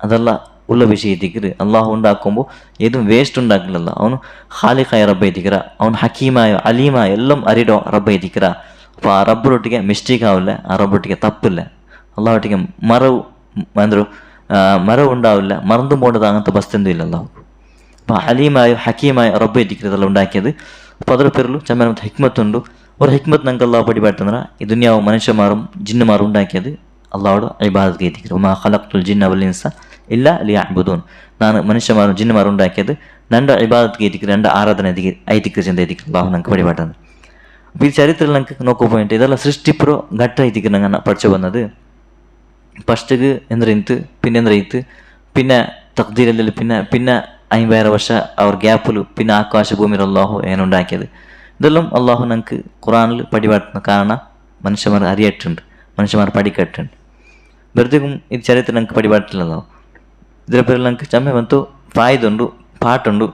ಅದೆಲ್ಲ ഉള്ള ವಿಷಯ ಐತಿಕ್ರಿ. അള്ളാഹു ഉണ്ടാക്കുമ്പോൾ ഏതും വേസ്റ്റ് ഉണ്ടാക്കില്ലಲ್ಲ. ಅವನು ಖಾಲಿಕಾಯ ರಬ್ಬ ಐತಿಕ್ರ, ಅವನು ಹಕೀಮಾಯ ಅಲೀಮಾಯ എല്ലാം അറിയടോ റബ്ബ ಐತಿಕ್ರ. അപ്പോൾ ಆ ರಬ್ಬರೊಟ್ಟಿಗೆ ಮಿಸ್ಟೇಕ್ ಆವಿಲ್ಲ, ಆ ರಬ್ಬರೊಟ್ಟಿಗೆ ತಪ್ಪಿಲ್ಲ. അള്ളാഹൊട്ടിಗೆ മറവ് ഉണ്ടാവില്ല, മറന്നും പോകേണ്ടത് അങ്ങനത്തെ ബസ്തെന്തും ഇല്ല അള്ളാഹു. അപ്പോൾ അലീമായ ഹക്കീമായ റബ്ബ ಐತಿಕ್ರಿ ಇದೆಲ್ಲ ഉണ്ടാക്കിയത്. അപ്പോൾ ಅದರ ಪೆರಲು ಚೆಮ್ಮನ ಮತ್ತು ಹಿಕ್ಮತ್ ಉಂಡು. ಅವ್ರ ಹಿಕ್ಮತ್ ನಂಗೆ ಅಲ್ಲಾಹ್ ಪಡಿಬಾಡ್ತಂದ್ರೆ ಈ ದುನಿಯಾವು ಮನುಷ್ಯಮಾರು ಜಿನ್ನುಮಾರು ഉണ്ടാക്കിയത് ಅಲ್ಲಾಹೋಡ ಇಬಾದತ್ಗೆ ಐತಿಕ್ರಿ. ಉಮಾ ಖಲಕ್ತುಲ್ ಜಿನ್ನ ವಲ್ ಇನ್ಸ ಇಲ್ಲ ಲಿಯಅ್ಬುದೂನ್. ನಾನು ಮನುಷ್ಯಮಾರು ಜಿನ್ನುಮಾರು ഉണ്ടാക്കിയത് ನನ್ನ ಇಬಾದತ್ಗೆ ಐತಿಕ್ರಿ, ನನ್ನ ಆರಾಧನೆ ಐತಿಕ್ರಿ ಚೆಂದ ಐತಿಕ್ರಿ ಅಲ್ಲಾಹು ನಂಗೆ ಪಡಿಬಾಡ್ತಂದ್ರೆ. അപ്പോൾ ഈ ചരിത്രത്തിൽ നമുക്ക് നോക്കു പോയിട്ട് ഇതെല്ലാം സൃഷ്ടിപ്പുറോ ഘട്ട ಐತಿಕ್ರಿ ನಂಗೆ പഠിച്ചു വന്നത്. ಫಸ್ಟಿಗೆ ಎಂದ್ರಿತ್ತು, പിന്നെ ಎಂದ್ರೈತು, പിന്നെ തഖ്ദീರಲ್ಲಿ പിന്നെ 50 ವರ್ಷ ಅವ್ರ ಗ್ಯಾಪುಲು പിന്നെ ആകാശ ഭൂമിയിൽ അള്ളാഹു ഏനുണ്ടാക്കിയത്. ഇതെല്ലാം അള്ളാഹു നമുക്ക് ഖുറാനിൽ പടിപാട്ടുന്ന കാരണം മനുഷ്യന്മാർ അറിയട്ടുണ്ട്, മനുഷ്യന്മാർ പഠിക്കട്ടുണ്ട്. വെറുതെക്കും ഇത് ചരിത്രം നമുക്ക് പടിപാട്ടില്ലല്ലോ. ಇದರ പേരിൽ നമുക്ക് ചമ്മ ಬಂತು ಫಾಯ್ದುಂಡು, ಪಾಟುಂಡು.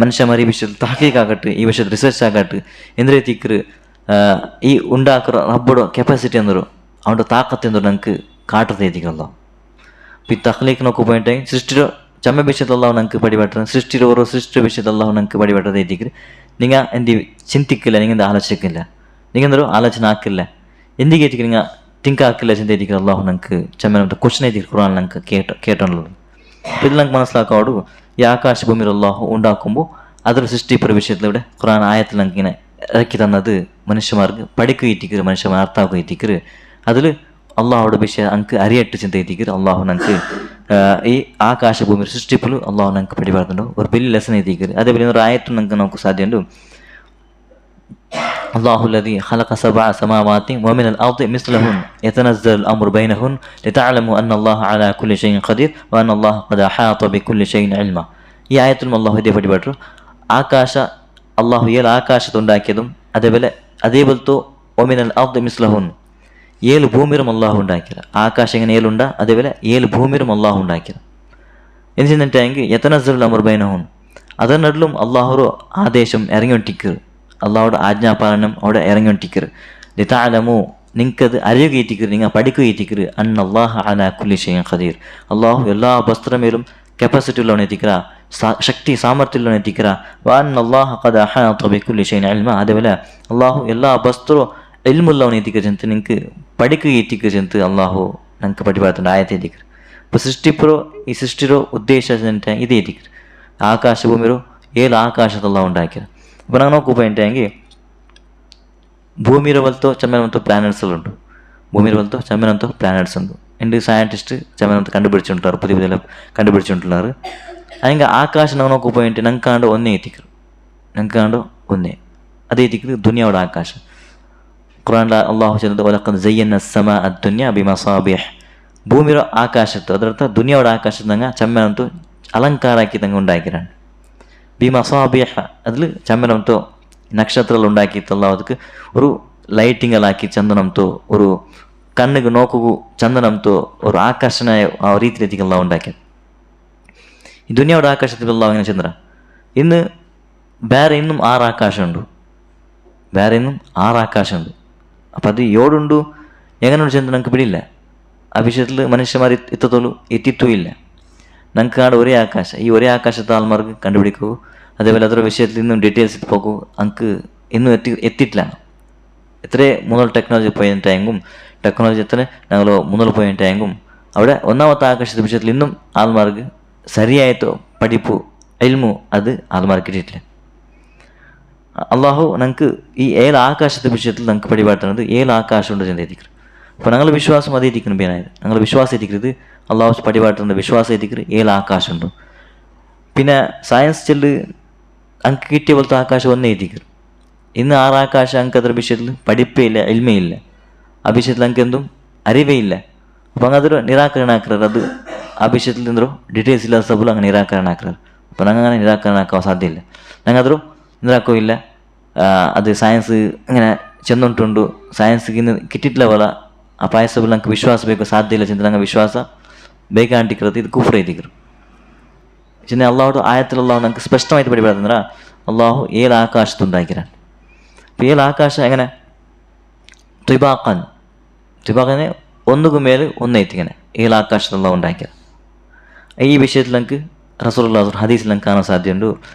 ಮನುಷ್ಯಮಾರು ಈ ವಿಷಯದಲ್ಲಿ ತಹಕೀಕಾಗಟ್ಟು, ಈ ವಿಷಯದ ರಿಸರ್ಚ್ ಆಗಟ್ಟು ಎಂದ್ರೆ ತಿಕ್ಕರು ಈ ഉണ്ടാക്കുന്ന റബ്ബോட ಕೆಪಾಸಿಟಿ ಅಂದರು ಅವನ ತಾಕತ್ತು ಎಂದರು ನಂಗೆ ಕಾಟದ ಐತಿಗಲ್ಲ. ಈ ತಖ್ಲೀಕ್ ನೋಕು ಪಾಯಿಂಟ್ ಸೃಷ್ಟಿರೋ ಚಮ್ಮ ವಿಷಯದಲ್ಲ ನಂಗೆ ಪಡಿಬಾಟ್ರೆ, ಸೃಷ್ಟಿರೋ ಓರೋ ಸೃಷ್ಟಿ ವಿಷಯದಲ್ಲ ನಂಗೆ ಪಡಿಬಾಟದ ಐತಿಕ್ರಿ. നിങ്ങൾ എന്ത് ചിന്തിക്കില്ല, നിങ്ങൾ എന്ത് ആലോചിക്കില്ല, നിങ്ങൾ എന്തോ ആലോചന ആക്കില്ല, എന്തിക്ക് ಐತಿಕ್ರಿ നിങ്ങൾ തിങ്ക് ആക്കില്ല ചിന്ത ಐತಿಕ್ರಿ. അള്ളാഹു ನಂಗೆ ಚಮ್ಮನ ಕ್ವಶನ್ ಐತಿಕ್ರಿ ഖുർആൻ ನಂಗೆ കേട്ടുള്ളത്. അപ്പോൾ ഇത് നമുക്ക് മനസ്സിലാക്കാവൂ. ഈ ആകാശ ഭൂമിയിൽ അള്ളാഹു ഉണ്ടാക്കുമ്പോൾ അതൊരു സൃഷ്ടിപ്പുറ വിഷയത്തിലൂടെ ഖുർആൻ ആയത്തിൽ നമുക്ക് ഇങ്ങനെ ഇറക്കി തന്നത് മനുഷ്യന്മാർക്ക് പഠിക്കുക ಐತಿಕ್ರಿ, മനുഷ്യന്മാർ അർത്ഥാക്കുക ಐತಿಕ್ರಿ. അതിൽ അള്ളാഹുടെ വിഷയം നമുക്ക് അറിയട്ട് ചിന്ത ಐತಿಕ್ರಿ. അള്ളാഹു നമുക്ക് ഈ ആകാശ ഭൂമി സൃഷ്ടിപ്പിൽ അള്ളാഹു നമുക്ക് പടിപാടുന്നുണ്ടോ ഒരു വലിയ ലെസൺ ಐತಿಕ್ರಿ. അതേപോലെ ഒരു ആയത്തും നമുക്ക് നോക്കാൻ സാധ്യമുണ്ട്. അല്ലാഹു الذي خلق 7 سماوات ومن الأرض مثلهن يتنزل الأمر بينهن لتعلموا أن الله على كل شيء قدير وأن الله قد أحاط بكل شيء علما. ഈ ആയത്തിൽ അള്ളാഹു ഇതേ പടിപാട്ടു. ആകാശ അള്ളാഹു 7 ആകാശത്തുണ്ടാക്കിയതും അതേപോലത്തെ ഒമിനൽ അർദ് മിസ്ലഹുൻ 7 ഭൂമിയും അള്ളാഹു ഉണ്ടാക്കിയത്. ആകാശം ഇങ്ങനെ 7 ഉണ്ട്, അതേപോലെ 7 ഭൂമിയും അള്ളാഹു ഉണ്ടാക്കിയത്. എന്തിനാണെങ്കിൽ യതനസ്സലുൽ അംറു ബൈനഹും അതിനടുലും അള്ളാഹുറോ ആദേശം ഇറങ്ങിയൊട്ടിക്കർ, അള്ളാഹുടെ ആജ്ഞാപാലനം അവിടെ ഇറങ്ങിയൊട്ടിക്കർ. ലിതഅലമു നിങ്ങൾക്കത് അറിയുക ಐತಿಕ್ರಿ, നിങ്ങൾ പഠിക്കുക ಐತಿಕ್ರಿ. അന്നല്ലാഹ അലാ കുല്ലി ഷൈഇൻ ഖദീർ. അള്ളാഹു എല്ലാ വസ്തുമേലും ಕೆಪಾಸಿಟಿ ಉಳ್ಳವನು ಐತಿಕ್ರ, ಶಕ್ತಿ ಸಾಮರ್ಥ್ಯ ಉಳ್ಳವನು ಐತಿಕ್ರ. ವನ್ನಲ್ಲಾಹ ഖദ് അഹാത ബികുല്ലി ഷൈഇൻ ഇൽമ. അതേപോലെ അള്ളാഹു എല്ലാ വസ്തുവും ഇൽമുള്ളവನು ಐತಿಕ್ರಿ ಅಂತ നിങ്ങൾക്ക് പഠിക്കുക ಐತಿಕ್ರಿ ಅಂತ ಅಲ್ಲಾಹು ನಂಗೆ ಪಡಿಬಾರ್ದು ಆಯತೆ ಐತಿಕ್ರಿ. ഇപ്പോൾ സൃഷ്ടിപ്പുറോ ഈ സൃഷ്ടിರೋ ಉದ್ದೇಶ అంటే ಇದೇ ಐತಿಕ್ರಿ. ಆಕಾಶ ಭೂಮಿರೋ 7 ಆಕಾಶದಲ್ಲ ഉണ്ടാക്കിയത്. ഇപ്പോൾ ನಾವು നോക്കൂ പോയിട്ടെങ്കിൽ ഭൂമിയുടെ പോലത്തെ ചമ്മനത്തെ പ്ലാനറ്റ്സുകളുണ്ട്. ഭൂമിയുടെ പോലത്തെ ചമ്മനത്തെ പ്ലാനറ്റ്സ് ഉണ്ട്. എൻ്റെ സയൻറ്റിസ്റ്റ് ചമ്മനത്തെ കണ്ടുപിടിച്ചിട്ടുള്ളാറ്, പുതിയ പുതിയ കണ്ടുപിടിച്ചിട്ടുള്ളാറ്. അതിൻ്റെ ആകാശം ನಾವು നോക്കൂ പോയിട്ട് ನಂಗೆ ಕಾಂಡು ಒಂದೇ ಐತಿಕ್ರಿ, ನಂಗೆ ಕಾಂಡು ಒಂದೇ ಅದೇ ಐತಿಕ್ರಿ ದುನಿಯಾவோட ಆಕಾಶ. ഖുർആനിൽ അള്ളാഹു ചെയ്യുന്നത് വലഖദ് സയ്യന്ന അസ്സമാഅ അദ്ദുനിയ ബിമസാബിഹ്. ഭൂമിയുടെ ആകാശത്ത് അതിനർത്ഥ ದುನಿಯಾவோட ആകാശത്ത് ನಂಗೆ ಚಮ್ಮನಂತೂ ಅಲಂಕಾರ ಹಾಕಿ ನಂಗೆ ഉണ്ടാക്കിയാണ്. ബിമസാബിഹ അതിൽ ചമ്മനಂತೂ നക്ഷത്രങ്ങൾ ഉണ്ടാക്കിയിട്ടല്ല, ಅದಕ್ಕೆ ഒരു ಲೈಟಿಂಗ್ ಹಾಕಿ ಚಂದನಂತೂ ഒരു ಕಣ್ಣಿಗೆ ನೋಕುಗೂ ಚಂದನಂತೂ ഒരു ಆಕರ್ಷಣೀಯ ಆ ರೀತಿಯಲ್ಲ ഉണ്ടാക്കിയത്. ഈ ದುನಿಯಾவோட ആകാശത്തിലുള്ള അങ്ങനെ ചന്ദ്ര ഇന്ന് വേറെ ഇന്നും 6 ആകാശമുണ്ട്, വേറെ ഇന്നും 6 ആകാശമുണ്ട്. അപ്പം അത് 7 ഉണ്ട് എങ്ങനെയുണ്ട് ചെന്ന് നമുക്ക് പിടിയില്ല. ആ വിഷയത്തിൽ മനുഷ്യന്മാർ ഇത്രത്തോളം എത്തിയിട്ടും ഇല്ല. നമുക്ക് കാട് ഒരേ ആകാശം, ഈ ഒരേ ആകാശത്തെ ആൾമാർക്ക് കണ്ടുപിടിക്കൂ. അതേപോലെ ಅದರ വിഷയത്തിൽ ഇന്നും ഡീറ്റെയിൽസ് പോകൂ, നമുക്ക് ಇನ್ನೂ എത്തിയിട്ടില്ല. എത്ര മുതൽ ടെക്നോളജി പോയിട്ടായെങ്കും ടെക്നോളജി എത്ര ഞങ്ങൾ മുതൽ പോയിട്ടായെങ്കും അവിടെ ഒന്നാമത്തെ ആകാശത്തെ വിഷയത്തിൽ ഇന്നും ആൾമാർക്ക് സരിയായിട്ടോ പഠിപ്പു ഇൽമു അത് ആൾമാർക്ക് കിട്ടിയിട്ടില്ല. അള്ളാഹു നമുക്ക് ഈ 7 ആകാശത്തെ വിഷയത്തിൽ നമുക്ക് പടിപാട്ടുന്നത് 7 ആകാശമുണ്ട് ചെന്ന് എത്തിക്കരുത്. അപ്പോൾ ഞങ്ങൾ വിശ്വാസം അത് എത്തിക്കണം. പേനായത് ഞങ്ങൾ വിശ്വാസം എത്തിക്കരുത്. അള്ളാഹു പടിപാട്ടുന്നത് വിശ്വാസം എത്തിക്കരുത് 7 ആകാശമുണ്ട്. പിന്നെ സയൻസ് ചെല്ല് അങ്ങ് കിട്ടിയ പോലത്തെ ആകാശം ഒന്നേ എത്തിക്കരുത്. ഇന്ന് ആറാകാശ അങ്ക് അದ್ರ വിഷയത്തിൽ പഠിപ്പേ ಇಲ್ಲ ಇಲ್ಮೇ ಇಲ್ಲ ಆ ವಿಷಯത്തിൽ ಅಂಕ എന്തും അറിവേ ಇಲ್ಲ അപ്പം അങ്ങതൊരു നിരാകരണ ആക്കുന്നത് അത് ആ വിഷയത്തിൽ നിന്നൊരു ഡീറ്റെയിൽസ് ഇല്ലാത്ത സബുലും അങ്ങനെ നിരാകരണ ആക്കുന്നത് അപ്പം ഞങ്ങൾ അങ്ങനെ നിരാകരണ ആക്കാൻ സാധ്യമില്ല ഞങ്ങതൊരു നിരാക്കമില്ല ಅದು ಸೈನ್ಸ್ ಇങ്ങനെ ಚೆಂದುಂಟುಂಡು ಸೈನ್ಸ್ಗೆ ಇನ್ನು ಕಿಟ್ಟಿಟ್ಲ ಬಲ ಆ ಪಾಯಸಬಲ್ ನಂಗೆ ವಿಶ್ವಾಸ ಬೇಕು ಸಾಧ್ಯ ಇಲ್ಲ ಚಿಂತ ನಂಗೆ ವಿಶ್ವಾಸ ಬೇಗ ಅಂಟಿಕ್ಕಿರತ್ತೆ ಇದು ಕುಫ್ರ ಐತಿಕ್ರು ಚಿನ್ನ ಅಲ್ಲಾಹು ಆಯത്തിൽ അള്ളാഹു നമുക്ക് സ്പഷ്ടമായിട്ട് പഠിപ്പിക്കുന്നതിനാ അള്ളാഹു 7 ആകാശത്തുണ്ടാക്കിയാണ് അപ്പോൾ 7 ആകാശ എങ്ങനെ ത്രിബാഖനെ ഒന്നുകു മേൽ ഒന്നൈತಿ ഇങ്ങനെ 7 ആകാശത്തിൽ അള്ളാഹു ഉണ്ടാക്കിയത് ഈ വിഷയത്തിൽ നമുക്ക് റസൂലുള്ളാഹി ഹദീസിൽ നമുക്ക് കാണാൻ സാധ്യതയുണ്ട്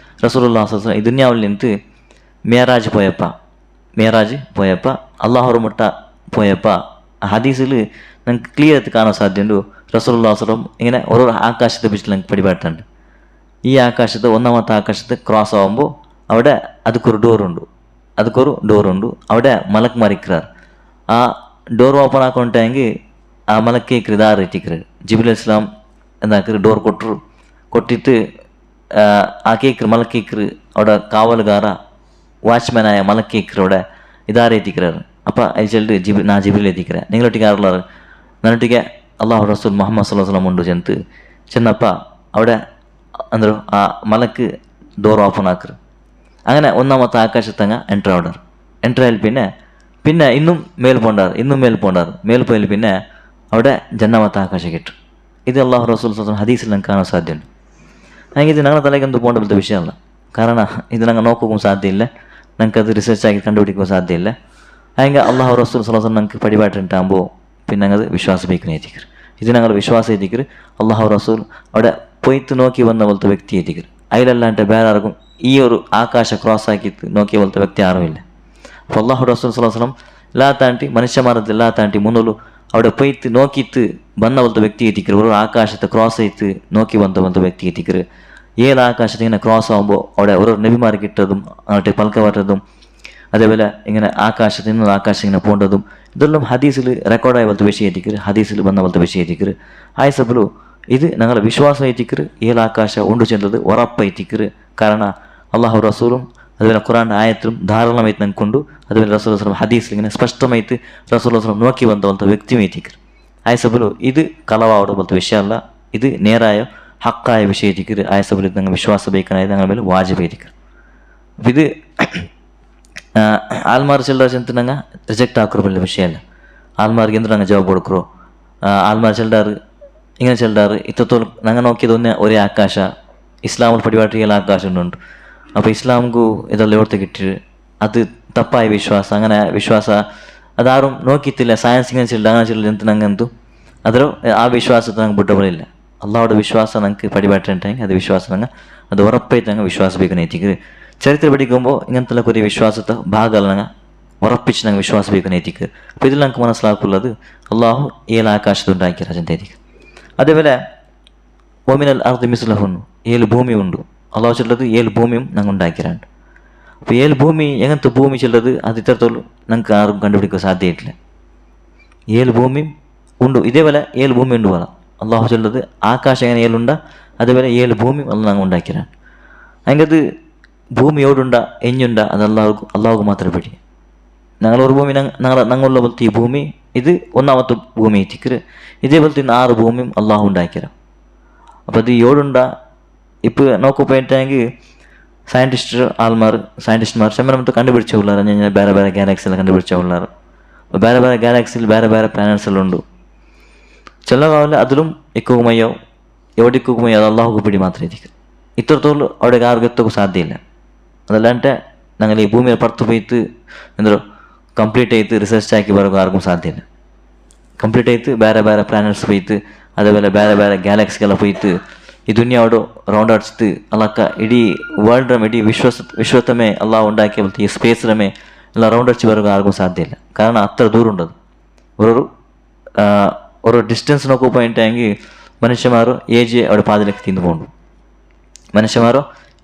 റസൂലുള്ളാഹി ഈ ദുനിയാവിൽ നിന്ന് മേറാജ് പോയപ്പോൾ അള്ളാഹുറ മുട്ട പോയപ്പോൾ ആ ഹദീസിൽ നമുക്ക് ക്ലിയർ ആയിട്ട് കാണാൻ സാധ്യതയുണ്ട് റസൂലുള്ളാഹി ഇങ്ങനെ ഓരോ ആകാശത്തെ പറ്റി നമുക്ക് പഠിപ്പാട്ടുണ്ട് ഈ ആകാശത്ത് ഒന്നാമത്തെ ആകാശത്ത് ക്രോസ് ആകുമ്പോൾ അവിടെ ಅದಕ್కొരു ഡോറുണ്ട് അവിടെ മലക്ക് മറിക്കാർ ആ ഡോർ ഓപ്പൺ ആക്കൊണ്ടെങ്കിൽ ആ മലക്ക് ഇതാറ് ഇട്ടിക്കറ് ജിബ്രീൽ ഇസ്ലാം എന്താക്കറ് ഡോർ കൊട്ടിട്ട് ആ കേക്കറ് മലക്ക് കേക്കറ് അവിടെ കാവലുകാര വാച്ച്മാനായ മലക്ക് കേക്കറ് അവിടെ ഇതാറ് എത്തിക്കറാറ് അപ്പം അതിൽ ചെല്ലിട്ട് ഞാൻ ജിബ്രീൽ എത്തിക്കറേൻ നിങ്ങളൊട്ടിക്ക് ആറുള്ളത് നന്നൊട്ടിക്ക് അള്ളാഹു റസൂൽ മുഹമ്മദ് സ്വല്ലല്ലാഹു അലൈഹി വസല്ലം ഉണ്ട് ചെന്നപ്പോൾ അവിടെ ಅಂದ್ರೆ ಆ ಮಲಕ್ಕೆ ಡೋರ್ ಓಪನ್ ಹಾಕ್ರು അങ്ങനെ ഒന്നാമത്തെ ആകാശത്തങ്ങ എൻ്റർ ആയാൽ പിന്നെ ഇന്നും മേൽ പോണ്ടാറ് മേൽ പോയാൽ പിന്നെ അവിടെ ജന്നാമത്തെ ആകാശം കിട്ടും ഇത് അള്ളാഹു റസൂൽ സ്വല്ലല്ലാഹു ഹദീസിൽ നമുക്ക് കാണാൻ സാധ്യതയുണ്ട് ಹಾಗೆ ಇದು ഞങ്ങളുടെ തലയ്ക്കൊന്നും പോകേണ്ട പോലത്തെ വിഷയമല്ല കാരണം ഇത് ഞങ്ങൾ നോക്കുകയും സാധ്യമില്ല ഞങ്ങൾക്കത് റിസർച്ച് ആക്കി കണ്ടുപിടിക്കാൻ സാധ്യമില്ല ಹಾಗೆ അള്ളാഹു റസൂൽ സ്വല്ലല്ലാഹു അലൈഹി വസല്ലം ഞങ്ങൾക്ക് പടിപാട്ടുണ്ടാകുമ്പോൾ പിന്നെ ഞങ്ങൾ വിശ്വാസം ബേക്കുന്നേറ്റിക്കർ ഇത് ഞങ്ങൾ വിശ്വാസം എത്തിക്കർ അള്ളാഹു റസൂൽ അവിടെ പോയിട്ട് നോക്കി വന്ന പോലത്തെ വ്യക്തി എത്തിക്കർ അതിലല്ലാണ്ട് വേറെ ആർക്കും ഈ ഒരു ആകാശ ക്രോസ് ആക്കിയിട്ട് നോക്കിയ പോലത്തെ വ്യക്തി ആരുമില്ല അപ്പോൾ അള്ളാഹു റസൂൽ സ്വല്ലല്ലാഹു അലൈഹി വസല്ലം എല്ലാ താണ്ടി മനുഷ്യന്മാരದ್ದು എല്ലാ താണ്ടി മുന്നോಲು അവിടെ പോയിട്ട് നോക്കിയിട്ട് വന്ന പോലത്തെ വ്യക്തി എത്തിക്കർ ഒരു ആകാശത്തെ ക്രോസ് ആയിട്ട് നോക്കി വന്ന പോലത്തെ വ്യക്തി എത്തിക്കർ 7 ആകാശത്ത് ഇങ്ങനെ ക്രോസ് ആകുമ്പോൾ അവിടെ ഓരോ നബിമാർ കിട്ടതും അങ്ങോട്ട് പൽക്ക വരതും അതേപോലെ ഇങ്ങനെ ആകാശത്ത് നിന്ന് ആകാശം ഇങ്ങനെ പോകേണ്ടതും ഇതെല്ലാം ഹദീസിൽ റെക്കോർഡായ പോലത്തെ വിഷയം എത്തിക്കർ ഹദീസിൽ വന്ന പോലത്തെ വിഷയം എത്തിക്കർ ആയിസബലു ഇത് ഞങ്ങളുടെ വിശ്വാസം എത്തിക്കർ 7 ആകാശ ഉണ്ട് ചെന്നത് ഉറപ്പൈത്തിക്കർ കാരണം അള്ളാഹു റസൂലും അതുപോലെ ഖുറാൻ്റെ ആയത്തിലും ധാരാളമായിട്ട് ഞങ്ങൾക്കുണ്ട് അതുപോലെ റസൂൽ വസല്ലം ഹദീസിൽ ഇങ്ങനെ സ്പഷ്ടമായിട്ട് റസൂൽ വസല്ലം നോക്കി വന്ന പോലത്തെ വ്യക്തിയും എത്തിക്കർ ആയിസബലു ഇത് കളവാവുന്ന പോലത്തെ വിഷയമല്ല ഇത് നേരായ ഹക്കായ വിഷയം എത്തിക്കർ ആയിസബലു ഞങ്ങൾ വിശ്വാസം ബേക്കാനായി ഞങ്ങളുടെ മേലെ വാജിബ് എത്തിക്കർ അപ്പം ഇത് ಆಲ್ಮಾರ್ ಚೆಲ್ಲರ ಚೆಂತ ನಂಗೆ ರಿಜೆಕ್ಟ್ ಹಾಕಿರೋ ವಿಷಯ ಆಲ್ಮಾರ್ಗೆ ಅಂದ್ರೆ ನಂಗೆ ಜವಾಬ್ ಕೊಡ್ಕರು ಆಲ್ಮಾರ್ ಚೆಲ್ಲಾರು ഇങ്ങനെ ചെല്ലാറ് ഇത്രത്തോളം ഞങ്ങൾ നോക്കിയത് ഒരേ ആകാശ ഇസ്ലാമിൽ പടിപാട്ടികൾ ആകാശം ഉണ്ട് അപ്പോൾ ഇസ്ലാമുക്ക് ഇതെല്ലാം എവിടുത്തെ കിട്ടിയത് അത് തപ്പായ വിശ്വാസം അങ്ങനെ വിശ്വാಸ അതാരും നോക്കിയിട്ടില്ല സയൻസ് ഇങ്ങനെ ചെല്ല അങ്ങനെ ചെല്ലില്ല ಅಂತ ನಂಗೆ ಅಂತು ಅದರ ಆ ವಿಶ್ವಾಸದ ನಂಗೆ ಬಿಟ್ಟಬಳಿಲ್ಲ ಅಲ್ಲಾಹുടെ വിശ്വാസ ನಂಗೆ പടിപാട്ടുണ്ടെങ്കിൽ അത് വിശ്വാസം ನಂಗೆ ಅದು ഉറപ്പായിട്ട് ನಂಗೆ വിശ്വാಸ ಬೇಕು ನೈತಿಕ ചരിത്രം പഠിക്കുമ്പോൾ ഇങ്ങനത്തെ കുറേ വിശ്വാസത്തെ ഭാഗങ്ങൾ ഞങ്ങൾ ഉറപ്പിച്ച് ഞങ്ങൾ വിശ്വാസം ಬೇಕು നൈതിക അപ്പോൾ ഇതിൽ ഞങ്ങൾക്ക് മനസ്സിലാക്കുള്ളത് അള്ളാഹു 7 ആകാശത്തുണ്ടാക്കിയ രാജനൈതിക അതേപോലെ ഒമിനൽ അർദി മിസ്ലഹുന്നു 7 ഭൂമി ഉണ്ട് അള്ളാഹു ചെല്ലത് 7 ഭൂമിയും ഞങ്ങൾ ഉണ്ടാക്കിയിട്ടുണ്ട് അപ്പോൾ 7 ഭൂമി എങ്ങനത്തെ ഭൂമി ചെല്ലത് അത് ഇത്രത്തോളം ഞങ്ങൾക്ക് ആരും കണ്ടുപിടിക്കാൻ സാധ്യമായിട്ടില്ല 7 ഭൂമിയും ഉണ്ട് ഇതേപോലെ 7 ഭൂമി ഉണ്ട് പോലെ അള്ളാഹു ചെല്ലത് ആകാശം എങ്ങനെ 7 ഉണ്ടാ അതേപോലെ 7 ഭൂമിയും അല്ല ഞങ്ങൾ ഉണ്ടാക്കിയിട്ടുണ്ട് അതിൻ്റെ ഭൂമി എവിടുണ്ട എഞ്ഞുണ്ട അത് അള്ളാഹുക്ക് മാത്രമേ പിടി ഞങ്ങളൊരു ഭൂമി ഞങ്ങളുള്ള പോലത്തെ ഈ ഭൂമി ഇത് ഒന്നാമത്തെ ഭൂമി എത്തിക്കര് ഇതേപോലത്തെ 6 ഭൂമിയും അള്ളാഹു ഉണ്ടാക്കിയരാം അപ്പോൾ അത് എവിടുണ്ട ഇപ്പോൾ നോക്കിപ്പോയിട്ടെങ്കിൽ സയൻറ്റിസ്റ്റ്മാർ ശമനമത്തെ കണ്ടുപിടിച്ച ഉള്ളാറ് ഞാൻ ಬೇರೆ ಗ್ಯಾಲಕ್ಸಿಯೆಲ್ಲ കണ്ടുപിടിച്ച ഉള്ളാറ് ಬೇರೆ ಗ್ಯಾಲಕ್ಸಿയിൽ ಬೇರೆ ಪ್ಲಾನೆಟ್ಸ್ ಎಲ್ಲ ഉണ്ട് ചില കാലം അതിലും ఎక్కువమయ్యో എവിടെ ఎక్కువమయ్యో അത് അള്ളാഹുക്ക് പിടി മാത്രമേ എത്തിക്കരു ഇത്രത്തോളം അവിടെ ആർക്കും എത്തക്കും സാധ്യമില്ല അതല്ലാണ്ട് ഞങ്ങൾ ഈ ഭൂമിയിൽ പുറത്ത് പോയിട്ട് എന്തോ ಕಂಪ್ಲೀಟ್ ಆಯ್ತು ರಿಸರ್ಚ್ ಹಾಕಿ ಬರೋಕೆ ಆರ್ಗೂ ಸಾಧ್ಯ ಇಲ್ಲ ಕಂಪ್ಲೀಟ್ ಆಯ್ತು ಬೇರೆ ಪ್ಲಾನೆಟ್ಸ್ ಹೋಯ್ತು അതേപോലെ ಬೇರೆ ಗ್ಯಾಲಕ್ಸಿಗೆಲ್ಲ ಹೋಯ್ತು ಈ ದುನಿಯಾವಡು ರೌಂಡ್ ಆಡಿಸ್ತು ಅಲ್ಲಕ್ಕ ಇಡೀ ವರ್ಲ್ಡ್ ಇಡೀ ವಿಶ್ವತಮೇ ಅಲ್ಲ ഉണ്ടാക്കിയ പോലത്തെ ഈ സ്പേസ് രമേ എല്ലാം റൗണ്ട് അടിച്ച് വരാൻ ആർക്കും സാധ്യമില്ല കാരണം അത്ര ദൂരം ഉണ്ടത് ഒരു ഡിസ്റ്റൻസ് നോക്കി പോയിട്ടെങ്കിൽ മനുഷ്യന്മാർ ഏജ് അവിടെ പാതിലേക്ക് തിന്നു പോകുന്നു മനുഷ്യന്മാരോ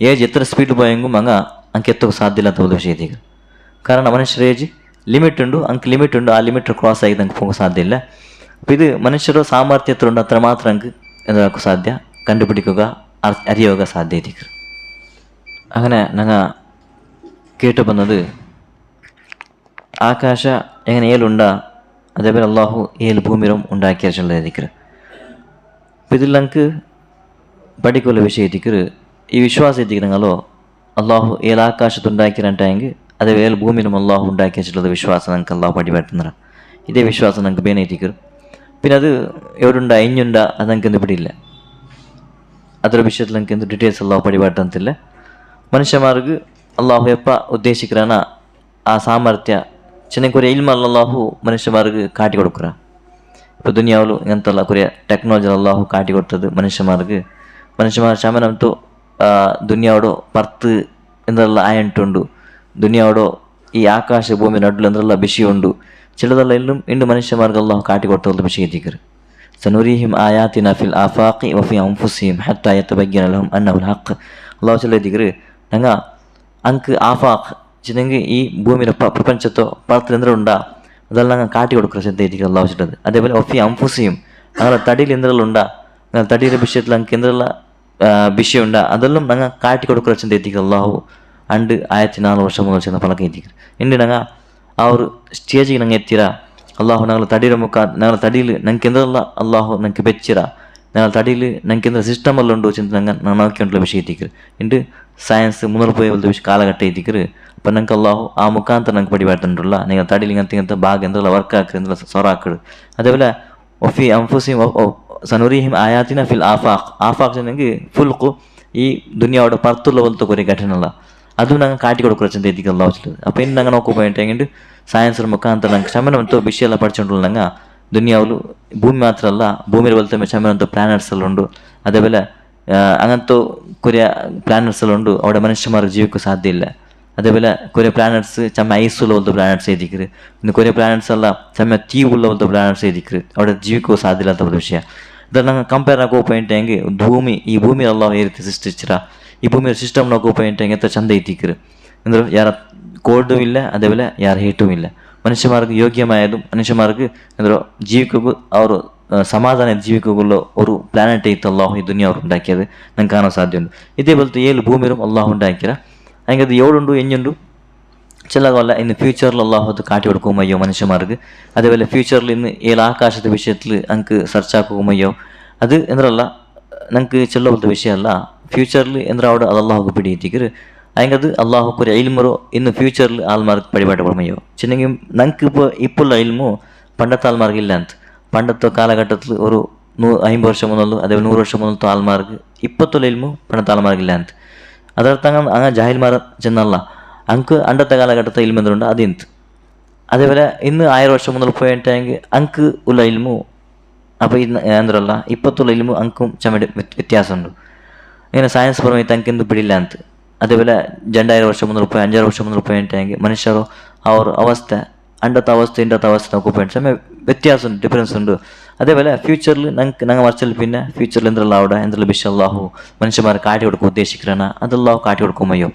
ഏജ് എത്ര സ്പീഡിൽ പോയെങ്കും ಅಂಕೆ ಎತ್ತೋಕೆ ಸಾಧ್ಯ ಇಲ್ಲ ಅಂತ ಒಂದು ವಿಷಯ ಇದೀಗ ಕಾರಣ ಮನುಷ್ಯರ ಏಜ್ ಲಿಮಿಟ್ ಉಂಟು ಅಂಕ ಲಿಮಿಟ್ ಉಂಟು ಆ ಲಿಮಿಟ್ ಕ್ರಾಸ್ ಆಗಿ ನಂಗೆ ಹೋಗೋ ಸಾಧ್ಯ ಇಲ್ಲ അപ്പോൾ ഇത് മനുഷ്യരുടെ സാമರ್ಥ്യം എത്ര ഉണ്ട് അത്ര മാത്രം നമുക്ക് എന്താക്കുക സാധ്യ കണ്ടുപിടിക്കുക അറിയുക സാധ്യത അങ്ങനെ ഞങ്ങൾ കേട്ടു വന്നത് ആകാശ എങ്ങനെ ഏലുണ്ടാ അതേപോലെ അള്ളാഹു ഏഴ് ഭൂമിയും ഉണ്ടാക്കിയാച്ചുള്ള ദിക്ർ. അപ്പം ഇതിൽ നമുക്ക് പഠിക്കുള്ള വിഷയം ദിക്ർ ഈ വിശ്വാസം എത്തിക്കണങ്ങളോ അള്ളാഹു ഏഴ് ആകാശത്തുണ്ടാക്കിരണ്ടെങ്കിൽ അതേ ഏഴ് ഭൂമിയിലും അള്ളാഹു ഉണ്ടാക്കിയാച്ചുള്ളത് വിശ്വാസം നമുക്ക് അള്ളാഹു പടിപെടുത്തുന്നതാണ്. ഇതേ വിശ്വാസം നമുക്ക് ಬೇನೆತ್ತಿക്കರು. പിന്നെ അത് എവിടുണ്ട ഇഞ്ഞുണ്ട അത് നമുക്ക് എന്ത് പിടിയില്ല. ಅದರ ವಿಷಯದಲ್ಲಿ ನನಗೆ ಎಂದು ಡೀಟೇಲ್ಸ್ ಅಲ್ಲಾಹು ಪಡಿಬಾರ್ದಂತಿಲ್ಲ. ಮನುಷ್ಯಮಾರ್ಗ ಅಲ್ಲಾಹು ಎಪ್ಪ ಉದ್ದೇಶಿಕ್ರನ ಆ ಸಾಮರ್ಥ್ಯ ಚೆನ್ನಾಗಿ ಕೊರಿಯ ಇಲ್ಮ ಅಲ್ಲಾಹು ಮನುಷ್ಯಮಾರ್ಗ ಕಾಟಿ ಕೊಡುಕ್ರ. ഇപ്പോൾ ദുനിയാവിൽ ഇങ്ങനത്തെ കുറേ ടെക്നോളജി അള്ളാഹു കാട്ടി കൊടുത്തത് മനുഷ്യന്മാർക്ക്. മനുഷ്യന്മാർ ശമനംతో ದುನಿಯಾವಡೋ ಪರ್ತ್ ಎಂದೆಲ್ಲ ಆಯಂಟುಂಡು. ದುನಿಯಾವಡೋ ಈ ಆಕಾಶ ಭೂಮಿ ನಡುಲು ಎಂದ್ರೆಲ್ಲ ಬಿಸಿ ಉಂಡು. ಚಿಲ್ಲದೆಲ್ಲ ಇಲ್ಲೂ ಇಂಡು ಮನುಷ್ಯಮಾರ್ಗ ಅಲ್ಲಾಹು ಕಾಟಿ ಕೊಡ್ತಲ್ಲ ಬಿಸಿ ಎದ್ದಿಕ್ಕರು. ಸನುರಿಹಿಮ್ ಆಯಾತಿನ ಫಿಲ್ ಆಫಾಕಿ ವಫಿ ಅಂಫುಸಿಹಿಮ್ ಹತ್ತಾ ಯತಬಯ್ಯನ ಲಹುಮ್ ಅನ್ನಹುಲ್ ಹಕ್. ಅಲ್ಲಾಹು ಚೊಲ್ಲ ಎದ್ದಿಕ್ಕರು ನಂಗೆ ಅಂಕ್ ಆಫಾಕ್ ಚಿನ್ನಂಗೆ ಈ ಭೂಮಿಯ ಪ್ರಪಂಚತ್ತೋ ಪರ್ತ್ ಎಂದ್ರೆ ಉಂಡ അതെല്ലാം ഞാൻ കാട്ടി കൊടുക്കുക ശ്രദ്ധയിലേക്ക് അള്ളാഹു വെച്ചിട്ടത്. അതേപോലെ ഒഫി അംഫുസിയും ഞങ്ങളെ തടിയിൽ എന്തെല്ലാം ഉണ്ടാ ഞങ്ങൾ തടിയുടെ വിഷയത്തിൽ ഞങ്ങൾക്ക് എന്തെല്ലാം വിഷയം ഉണ്ടാ അതെല്ലാം ഞങ്ങൾ കാട്ടി കൊടുക്കുക ശ്രദ്ധയിലേക്ക് അള്ളാഹു അണ്ട് 1400 ವರ್ಷ മുതൽ ചെന്ന പലക്കെ എത്തിക്കുക. ഇണ്ട് ഞങ്ങൾ ആ ഒരു സ്റ്റേജിಗೆ ഞങ്ങൾ എത്തിര അള്ളാഹു ഞങ്ങൾ തടിയുടെ ഞങ്ങൾ തടിയിൽ ഞങ്ങൾക്ക് എന്തെല്ലാം അള്ളാഹു ഞങ്ങൾക്ക് വെച്ചിര ഞങ്ങൾ തടിയിൽ ഞങ്ങൾക്ക് എന്തെങ്കിലും സിസ്റ്റമെല്ലാം ഉണ്ടോ ചിന്ത ഞങ്ങൾ നോക്കിയിട്ടുള്ള വിഷയം എത്തിക്കുക. ഇണ്ട് സയൻസ് മുന്നോട്ട് പോയ പോലത്തെ കാലഘട്ടം എത്തിക്കുക. അപ്പം ನಂಗೆ ಅಲ್ಲಾಹು ಆ ಮುಖಾಂತರ ನಂಗೆ ಪಡಿಬಾರ್ದಲ್ಲ നിങ്ങൾ തടിയിൽ ഇങ്ങനത്തെ ഭാഗം എന്തെല്ലാം വർക്ക് ആക്കുക എന്തെല്ലാം സൊറാക്കട്. അതേപോലെ ഒഫി അംഫുസിം സനുറിഹിം ആയാത്തിന ഫിൽ ആഫാഖ്. ആഫാഖ് ചെന്നെങ്കിൽ ഫുൽഖു ഈ ദുനിയാവിടെ പുറത്തുള്ള പോലത്തെ കുറേ ഘಟನೆಲ್ಲ അതും ഞങ്ങൾ കാട്ടി കൊടുക്കുക ചിന്തയെത്തിക്കുക അല്ലാഹു വെച്ചിട്ട്. അപ്പോൾ ഇന്ന് ഞങ്ങൾ നോക്കി പോയിട്ടെങ്കിൽ സയൻസിನ ಮುಖಾಂತರ ನಂಗೆ ಶಮನಂತೂ ವಿಷಯ ಎಲ್ಲ പഠിച്ചുകൊണ്ടുള്ള ನಂಗೆ ದುನಿಯಾವಲು ಭೂಮಿ ಮಾತ್ರ ಅಲ್ಲ ಭೂಮಿಯ പോലത്തെ ಶಮನಂತೂ ಪ್ಲಾನೆಟ್ಸ್ ಎಲ್ಲ ಉಂಟು. അതേപോലെ അങ്ങനത്തെ കുറേ ಪ್ಲಾನೆಟ್ಸ್ ಎಲ್ಲ ಉಂಟು. അവിടെ മനുഷ്യന്മാർക്ക് ജീവിക്കാൻ സാധ്യമില്ല. അതേപോലെ കുറേ പ്ലാനറ്റ്സ് ചമ്മ ഐസുള്ള പോലത്തെ പ്ലാനറ്റ്സ് എഴുതിക്കര്. പിന്നെ കുറേ പ്ലാനറ്റ്സ് എല്ലാം ചമ്മ തീവുള്ള പോലത്തെ പ്ലാനറ്റ്സ് എഴുതിക്കര്. അവിടെ ജീവിക്കുക സാധ്യമില്ലാത്ത ഒരു വിഷയം. ഇതെല്ലാം ಕಂಪೇರ್ ಆಗಿ ಹೋಗ್ಬಿಟ್ಟೆಂಗೆ ಈ ಭೂಮಿ ಅಲ್ಲಾಹು ಈ ರೀತಿ ಸೃಷ್ಟಿಸಿರ ಈ ಭೂಮಿಯ ಸಿಸ್ಟಮ್ ಹೋಗ್ಬಿಟ್ಟೆಂಗೆ ಎತ್ತ ಚಂದ ಐತಿಕ್ಕರು ಅಂದ್ರೆ ಯಾರ ಕೋಲ್ಡೂ ಇಲ್ಲ അതേപോലെ ಯಾರ ಹೀಟೂ ಇಲ್ಲ. ಮನುಷ್ಯಮಾರ್ಗ ಯೋಗ್ಯಮಾಯದು ಮನುಷ್ಯಮಾರ್ಗ ಅಂದ್ರೆ ಜೀವಿಕಗೂ ಅವರು ಸಮಾಧಾನ ಜೀವಿಕಗುள்ள ഒരു പ്ലാനറ്റ് ಐತೆ ಅಲ್ಲಾಹು ಈ ದುನಿಯಾ ಅವರು ഉണ്ടാക്കിയത് ನಂಗೆ ಕಾಣೋ ಸಾಧ್ಯ ಉಂಟು. ಇದೇ പോലത്തെ 7 ഭൂമിയും അല്ലാഹു ഉണ്ടാക്കിರ. അങ്ങനെ അത് 7 ഉണ്ട് 8 ഉണ്ട് ചിലവല്ല. ഇന്ന് ഫ്യൂച്ചറിൽ അള്ളാഹു അത് കാട്ടി കൊടുക്കുമയ്യോ മനുഷ്യന്മാർക്ക്. അതേപോലെ ഫ്യൂച്ചറിൽ ഇന്ന് 7 ആകാശത്തെ വിഷയത്തിൽ നമുക്ക് സെർച്ച് ആക്കുമയ്യോ അത് എന്നല്ല നമുക്ക് ചെല്ല പോലത്തെ വിഷയമല്ല. ഫ്യൂച്ചറിൽ എന്താ അവിടെ അത് അള്ളാഹുക്ക് പിടിയിട്ടിക്കര്. അങ്ങനെ അത് അള്ളാഹുക്ക് ഒരു ഇൽമറോ ഇന്ന് ഫ്യൂച്ചറിൽ ആൾമാർക്ക് പടിപാട്ടപ്പെടുമയ്യോ ചിന്നെങ്കിൽ നമുക്ക് ഇപ്പോൾ ഇൽമു പണ്ടത്തെ ആൾമാർക്ക് ഇല്ല ಅಂತ. പണ്ടത്തെ കാലഘട്ടത്തിൽ ഒരു 50 ವರ್ಷ മുതಲು അതേപോലെ 100 ವರ್ಷ മുതലത്തെ ആൾമാർക്ക് ഇപ്പോഴത്തെ ഇൽമു പണ്ടത്തെ ആൾമാർക്ക് ഇല്ല ಅಂತ. ಅದರ್ಥ അങ്ങ് ജാഹിൽമാർ ചെന്നല്ല അങ്ക് അണ്ടത്തെ കാലഘട്ടത്തെ ഇൽമു എന്തുണ്ട് അതിന്ത്. അതേപോലെ ഇന്ന് 1000 ವರ್ಷ മുതൽ പോയിട്ടെങ്കിൽ അങ്ക് ഉള്ള ഇൽമു അപ്പോൾ ഇന്ന് എന്തല്ല ഇപ്പോഴത്തുള്ള ഇൽമു അങ്കും ചമ്മയുടെ വ്യത്യാസമുണ്ട്. ഇങ്ങനെ സയൻസ് പരമായിട്ട് അങ്ക് എന്ത് പിടിയില്ല ಅಂತ. അതേപോലെ 2000 ವರ್ಷ മുതൽ 5000 ವರ್ಷ മുതൽ പോയിട്ടെങ്കിൽ മനുഷ്യರು ಅವ್ರ ಅವಸ್ಥೆ അണ്ടത്തെ അവസ്ഥ ഇണ്ടത്തെ അവസ്ഥ നോക്കി പോയിട്ട് ചമ്മ വ്യത്യാസം ഉണ്ട് ഡിഫറൻസ് ഉണ്ട്. അതേപോലെ ഫ്യൂച്ചറിൽ ഞങ്ങൾ മറിച്ചാൽ പിന്നെ ഫ്യൂച്ചറിൽ എന്തെല്ലാം അവിടെ എന്തെല്ലാം വിഷയം അള്ളാഹു മനുഷ്യന്മാരെ കാട്ടി കൊടുക്കുക ഉദ്ദേശിக்கிறാണ് അതെല്ലാം കാട്ടി കൊടുക്കുമയ്യോ.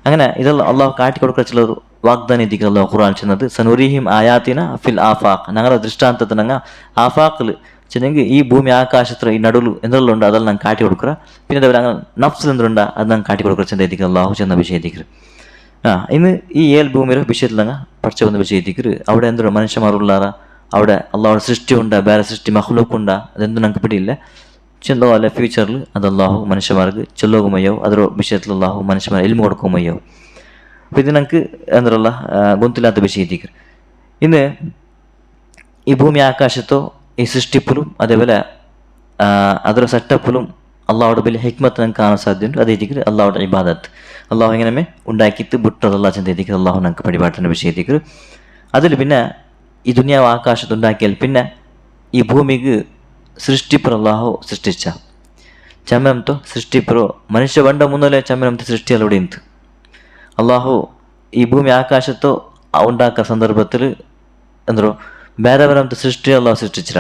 അങ്ങനെ ഇതെല്ലാം അള്ളാഹു കാട്ടി കൊടുക്കുക ചില വാഗ്ദാനം എത്തിക്കുക അള്ളാഹു ഖുർആൻ ചെന്നത് സനുരിഹിം ആയാത്തിന ഫിൽ ആഫാഖ്. ഞങ്ങളുടെ ദൃഷ്ടാന്തത്തിൽ ഞങ്ങൾ ആഫാഖിൽ ചെന്നെങ്കിൽ ഈ ഭൂമി ആകാശത്തിൽ ഈ നടുಲು എന്തെല്ലാം ഉണ്ട് അതെല്ലാം ഞങ്ങൾ കാട്ടി കൊടുക്കുക. പിന്നെ അതേപോലെ ഞങ്ങൾ നഫ്സിൽ എന്തുണ്ട് അത് ഞങ്ങൾ കാട്ടി കൊടുക്കുക ചെന്ന എത്തിക്കുക അള്ളാഹു ചെന്ന വിഷയം എത്തിക്കുക. ഇന്ന് ഈ 7 ഭൂമിയുടെ വിഷയത്തിൽ ഞങ്ങൾ പഠിച്ച വന്ന വിഷയം എത്തിക്കുക. അവിടെ എന്തുണ്ട് മനുഷ്യന്മാരുള്ളാറ അവിടെ അള്ളാഹുടെ സൃഷ്ടി ഉണ്ട് ಬೇರೆ ಸೃಷ್ಟಿ ಮಖ್ಲೂಕ್ ಉಂಡ ಅದೆಂದು ನಂಗೆ ಬಿಡಿಲ್ಲ. ಚೆಲ್ಲೋ ಅಲ್ಲ ಫ್ಯೂಚರ್ಲು ಅದು ಅಲ್ಲಾಹು ಮನುಷ್ಯಮಾರ್ಗ ಚೆಲ್ಲೋಗುಮಯ್ಯೋ ಅದರ ವಿಷಯത്തിൽ ಅಲ್ಲಾಹು ಮನುಷ್ಯಮಾರ ಇಲ್ಮು കൊടുക്കുമയ്യോ. അപ്പോൾ ഇത് നമുക്ക് എന്തല്ല ഗൊന്തില്ലാത്ത വിഷയം എത്തിക്കുക. ഇന്ന് ഈ ഭൂമി ആകാശത്തോ ഈ സൃഷ്ടിപ്പിലും അതേപോലെ ಅದರ സെറ്റപ്പിലും അള്ളാഹുടെ വലിയ ഹിക്മത്ത് നമുക്ക് കാണാൻ സാധ്യതയുണ്ട്. അത് എത്തിക്കുക അള്ളാഹുടെ ഇബാദത്ത് അള്ളാഹു ഇങ്ങനെ ഉണ്ടാക്കിയിട്ട് വിട്ടതല്ല ചിന്ത എത്തിക്കുക അള്ളാഹു നമുക്ക് പടിപാട്ടിൻ്റെ വിഷയം എത്തിക്കുക. അതിൽ പിന്നെ ഈ ദുനിയാവ് ആകാശത്തുണ്ടാക്കിയാൽ പിന്നെ ഈ ഭൂമിക്ക് സൃഷ്ടിപ്പുറ അള്ളാഹു സൃഷ്ടിച്ച ചമനംతో సృష్టిపురో మనిషి వండ ముందలే చమనంతో సృష్టి అలవడి ఇంత ಅಲ್ಲಾಹು ಈ ಭೂಮಿ ಆಕಾಶತ್ತೋ ಉಂಟಾಕ ಸಂದರ್ಭത്തിൽ ಅಂದರು ಬೇರೆ ಬೇರೆ ಅಂತ ಸೃಷ್ಟಿ ಅಲ್ಲಾಹು ಸೃಷ್ಟಿಸಿರ.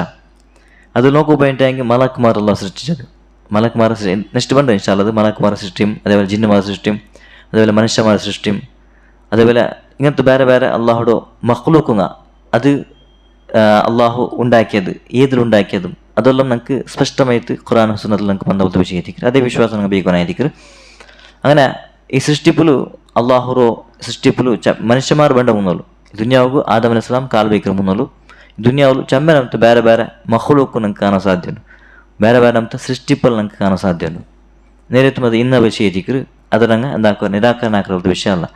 ಅದು ನೋಕು പോയിട്ടെങ്കിൽ മലക്കുമാർ അല്ലാഹു സൃഷ്ടിച്ചത്. മലക്കുമാർ നെക്സ്റ്റ് പണ്ട് ഇൻഷാല്ലത് മലക്കുമാർ സൃഷ്ടിയും അതേപോലെ ജിന്നുമാർ സൃഷ്ടിയും അതേപോലെ മനുഷ്യമാർ സൃഷ്ടിയും അതേപോലെ ഇങ്ങനത്തെ ಬೇರೆ ಬೇರೆ അള്ളാഹുടെ മഖ്ലൂക്കുങ്ങ അത് അള്ളാഹു ഉണ്ടാക്കിയത് ഏതിലുണ്ടാക്കിയതും അതെല്ലാം നമുക്ക് സ്പഷ്ടമായിട്ട് ഖുർആൻ സുന്നത്തിൽ നമുക്ക് ಬಂದ ವಿಷಯ ಎತ್ತಿಕ್ರು. ಅದೇ ವಿಶ್ವಾಸ ನಂಗೆ ಬೇಕು ಎತ್ತಿಕ್ರು. അങ്ങനെ ಈ ಸೃಷ್ಟಿಪುಲು ಅಲ್ಲಾಹುರೋ ಸೃಷ್ಟಿಪುಲು ಮನುಷ್ಯಮಾರು ಬಂಡ ಮುಂದಲು ದುನಿಯಾವಿಗೂ ಆದಮ್ ಅಲೈಹಿಸ್ಸಲಾಂ ಕಾಲು ಬೇಕಿರೋ ಮುನ್ನಲು ದುನಿಯಾವಲು ಚಮ್ಮೆ ನಮ್ತ ಬೇರೆ ಬೇರೆ ಮಹಲೂಕು ನಂಗೆ ಕಾಣ ಸಾಧ್ಯ ಬೇರೆ ಬೇರೆ ನಮ್ತ ಸೃಷ್ಟಿಪಲ್ ನಂಗೆ ಕಾಣ ಸಾಧ್ಯ നേരെ അത് ഇന്ന വിഷയം എത്തിക്കറ് അതരങ്ങ എന്താക്കുക നിരാകരണാക്കുന്ന വിഷയം അല്ല